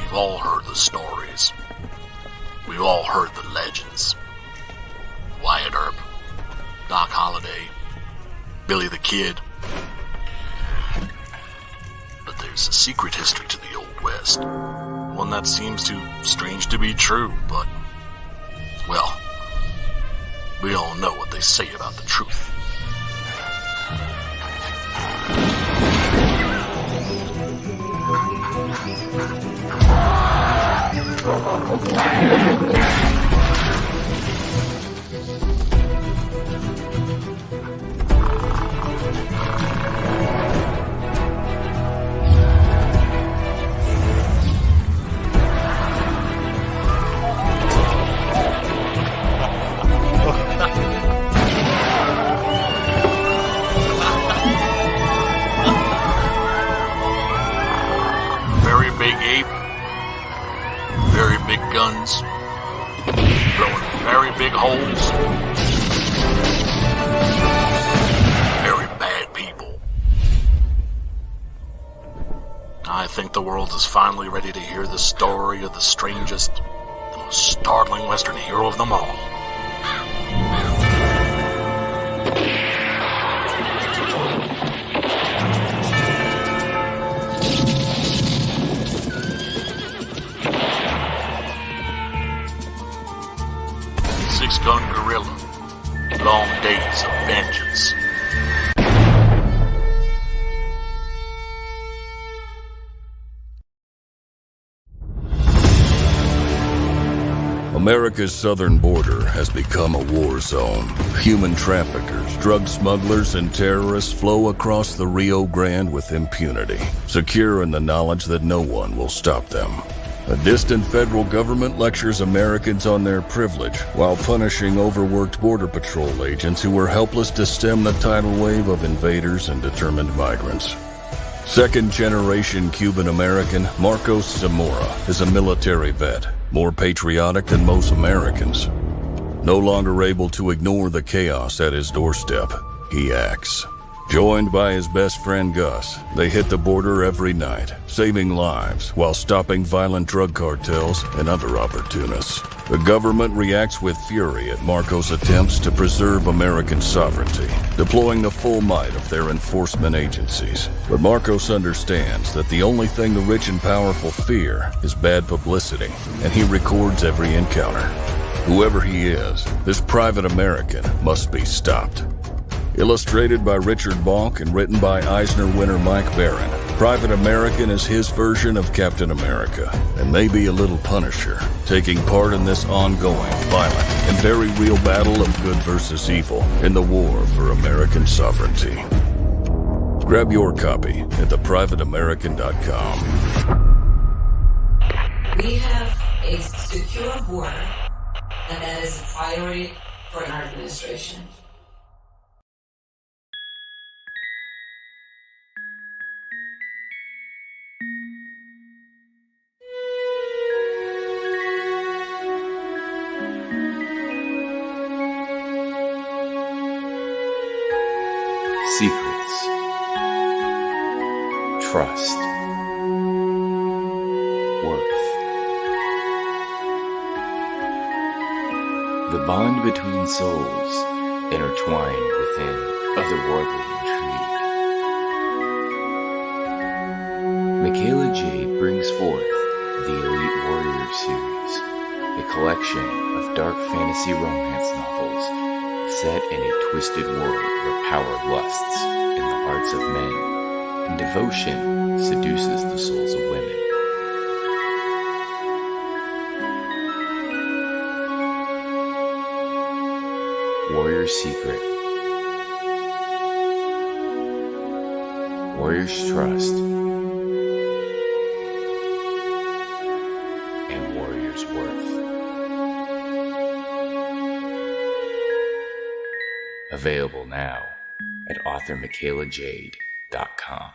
We've all heard the stories. We've all heard the legends. Wyatt Earp, Doc Holliday, Billy the Kid. But there's a secret history to the Old West. One that seems too strange to be true, but, well, we all know what they say about the truth. holes. Very bad people. I think the world is finally ready to hear the story of the strangest, the most startling Western hero of them all. Six-gun guerrilla. Long days of vengeance. America's southern border has become a war zone. Human traffickers, drug smugglers, and terrorists flow across the Rio Grande with impunity, secure in the knowledge that no one will stop them. A distant federal government lectures Americans on their privilege while punishing overworked Border Patrol agents who were helpless to stem the tidal wave of invaders and determined migrants. Second-generation Cuban-American Marcos Zamora is a military vet, more patriotic than most Americans. No longer able to ignore the chaos at his doorstep, he acts. Joined by his best friend Gus, they hit the border every night, saving lives while stopping violent drug cartels and other opportunists. The government reacts with fury at Marcos' attempts to preserve American sovereignty, deploying the full might of their enforcement agencies. But Marcos understands that the only thing the rich and powerful fear is bad publicity, and he records every encounter. Whoever he is, this private American must be stopped. Illustrated by Richard Bonk and written by Eisner winner Mike Barron, Private American is his version of Captain America, and maybe a little Punisher, taking part in this ongoing, violent, and very real battle of good versus evil in the war for American sovereignty. Grab your copy at theprivateamerican.com. We have a secure border, and that is a priority for our administration. Secrets, trust, worth. The bond between souls intertwined within otherworldly intrigue. Michaela Jade brings forth the Elite Warrior series, a collection of dark fantasy romance novels set in a twisted world where power lusts in the hearts of men and devotion seduces the souls of women. Warrior's Secret, Warrior's Trust, and Warrior's Worth. Available now at authormichaelajade.com.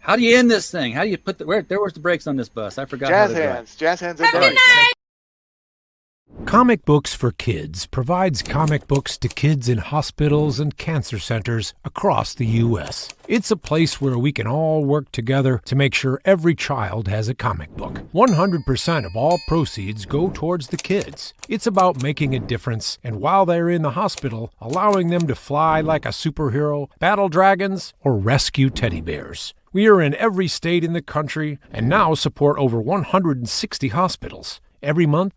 How do you end this thing? How do you put the where's the brakes on this bus? I forgot. Jazz how to drive. hands. Jazz hands. Have a good night. Comic Books for Kids provides comic books to kids in hospitals and cancer centers across the U.S. It's a place where we can all work together to make sure every child has a comic book. 100% of all proceeds go towards the kids. It's about making a difference, and while they're in the hospital, allowing them to fly like a superhero, battle dragons, or rescue teddy bears. We are in every state in the country and now support over 160 hospitals. Every month,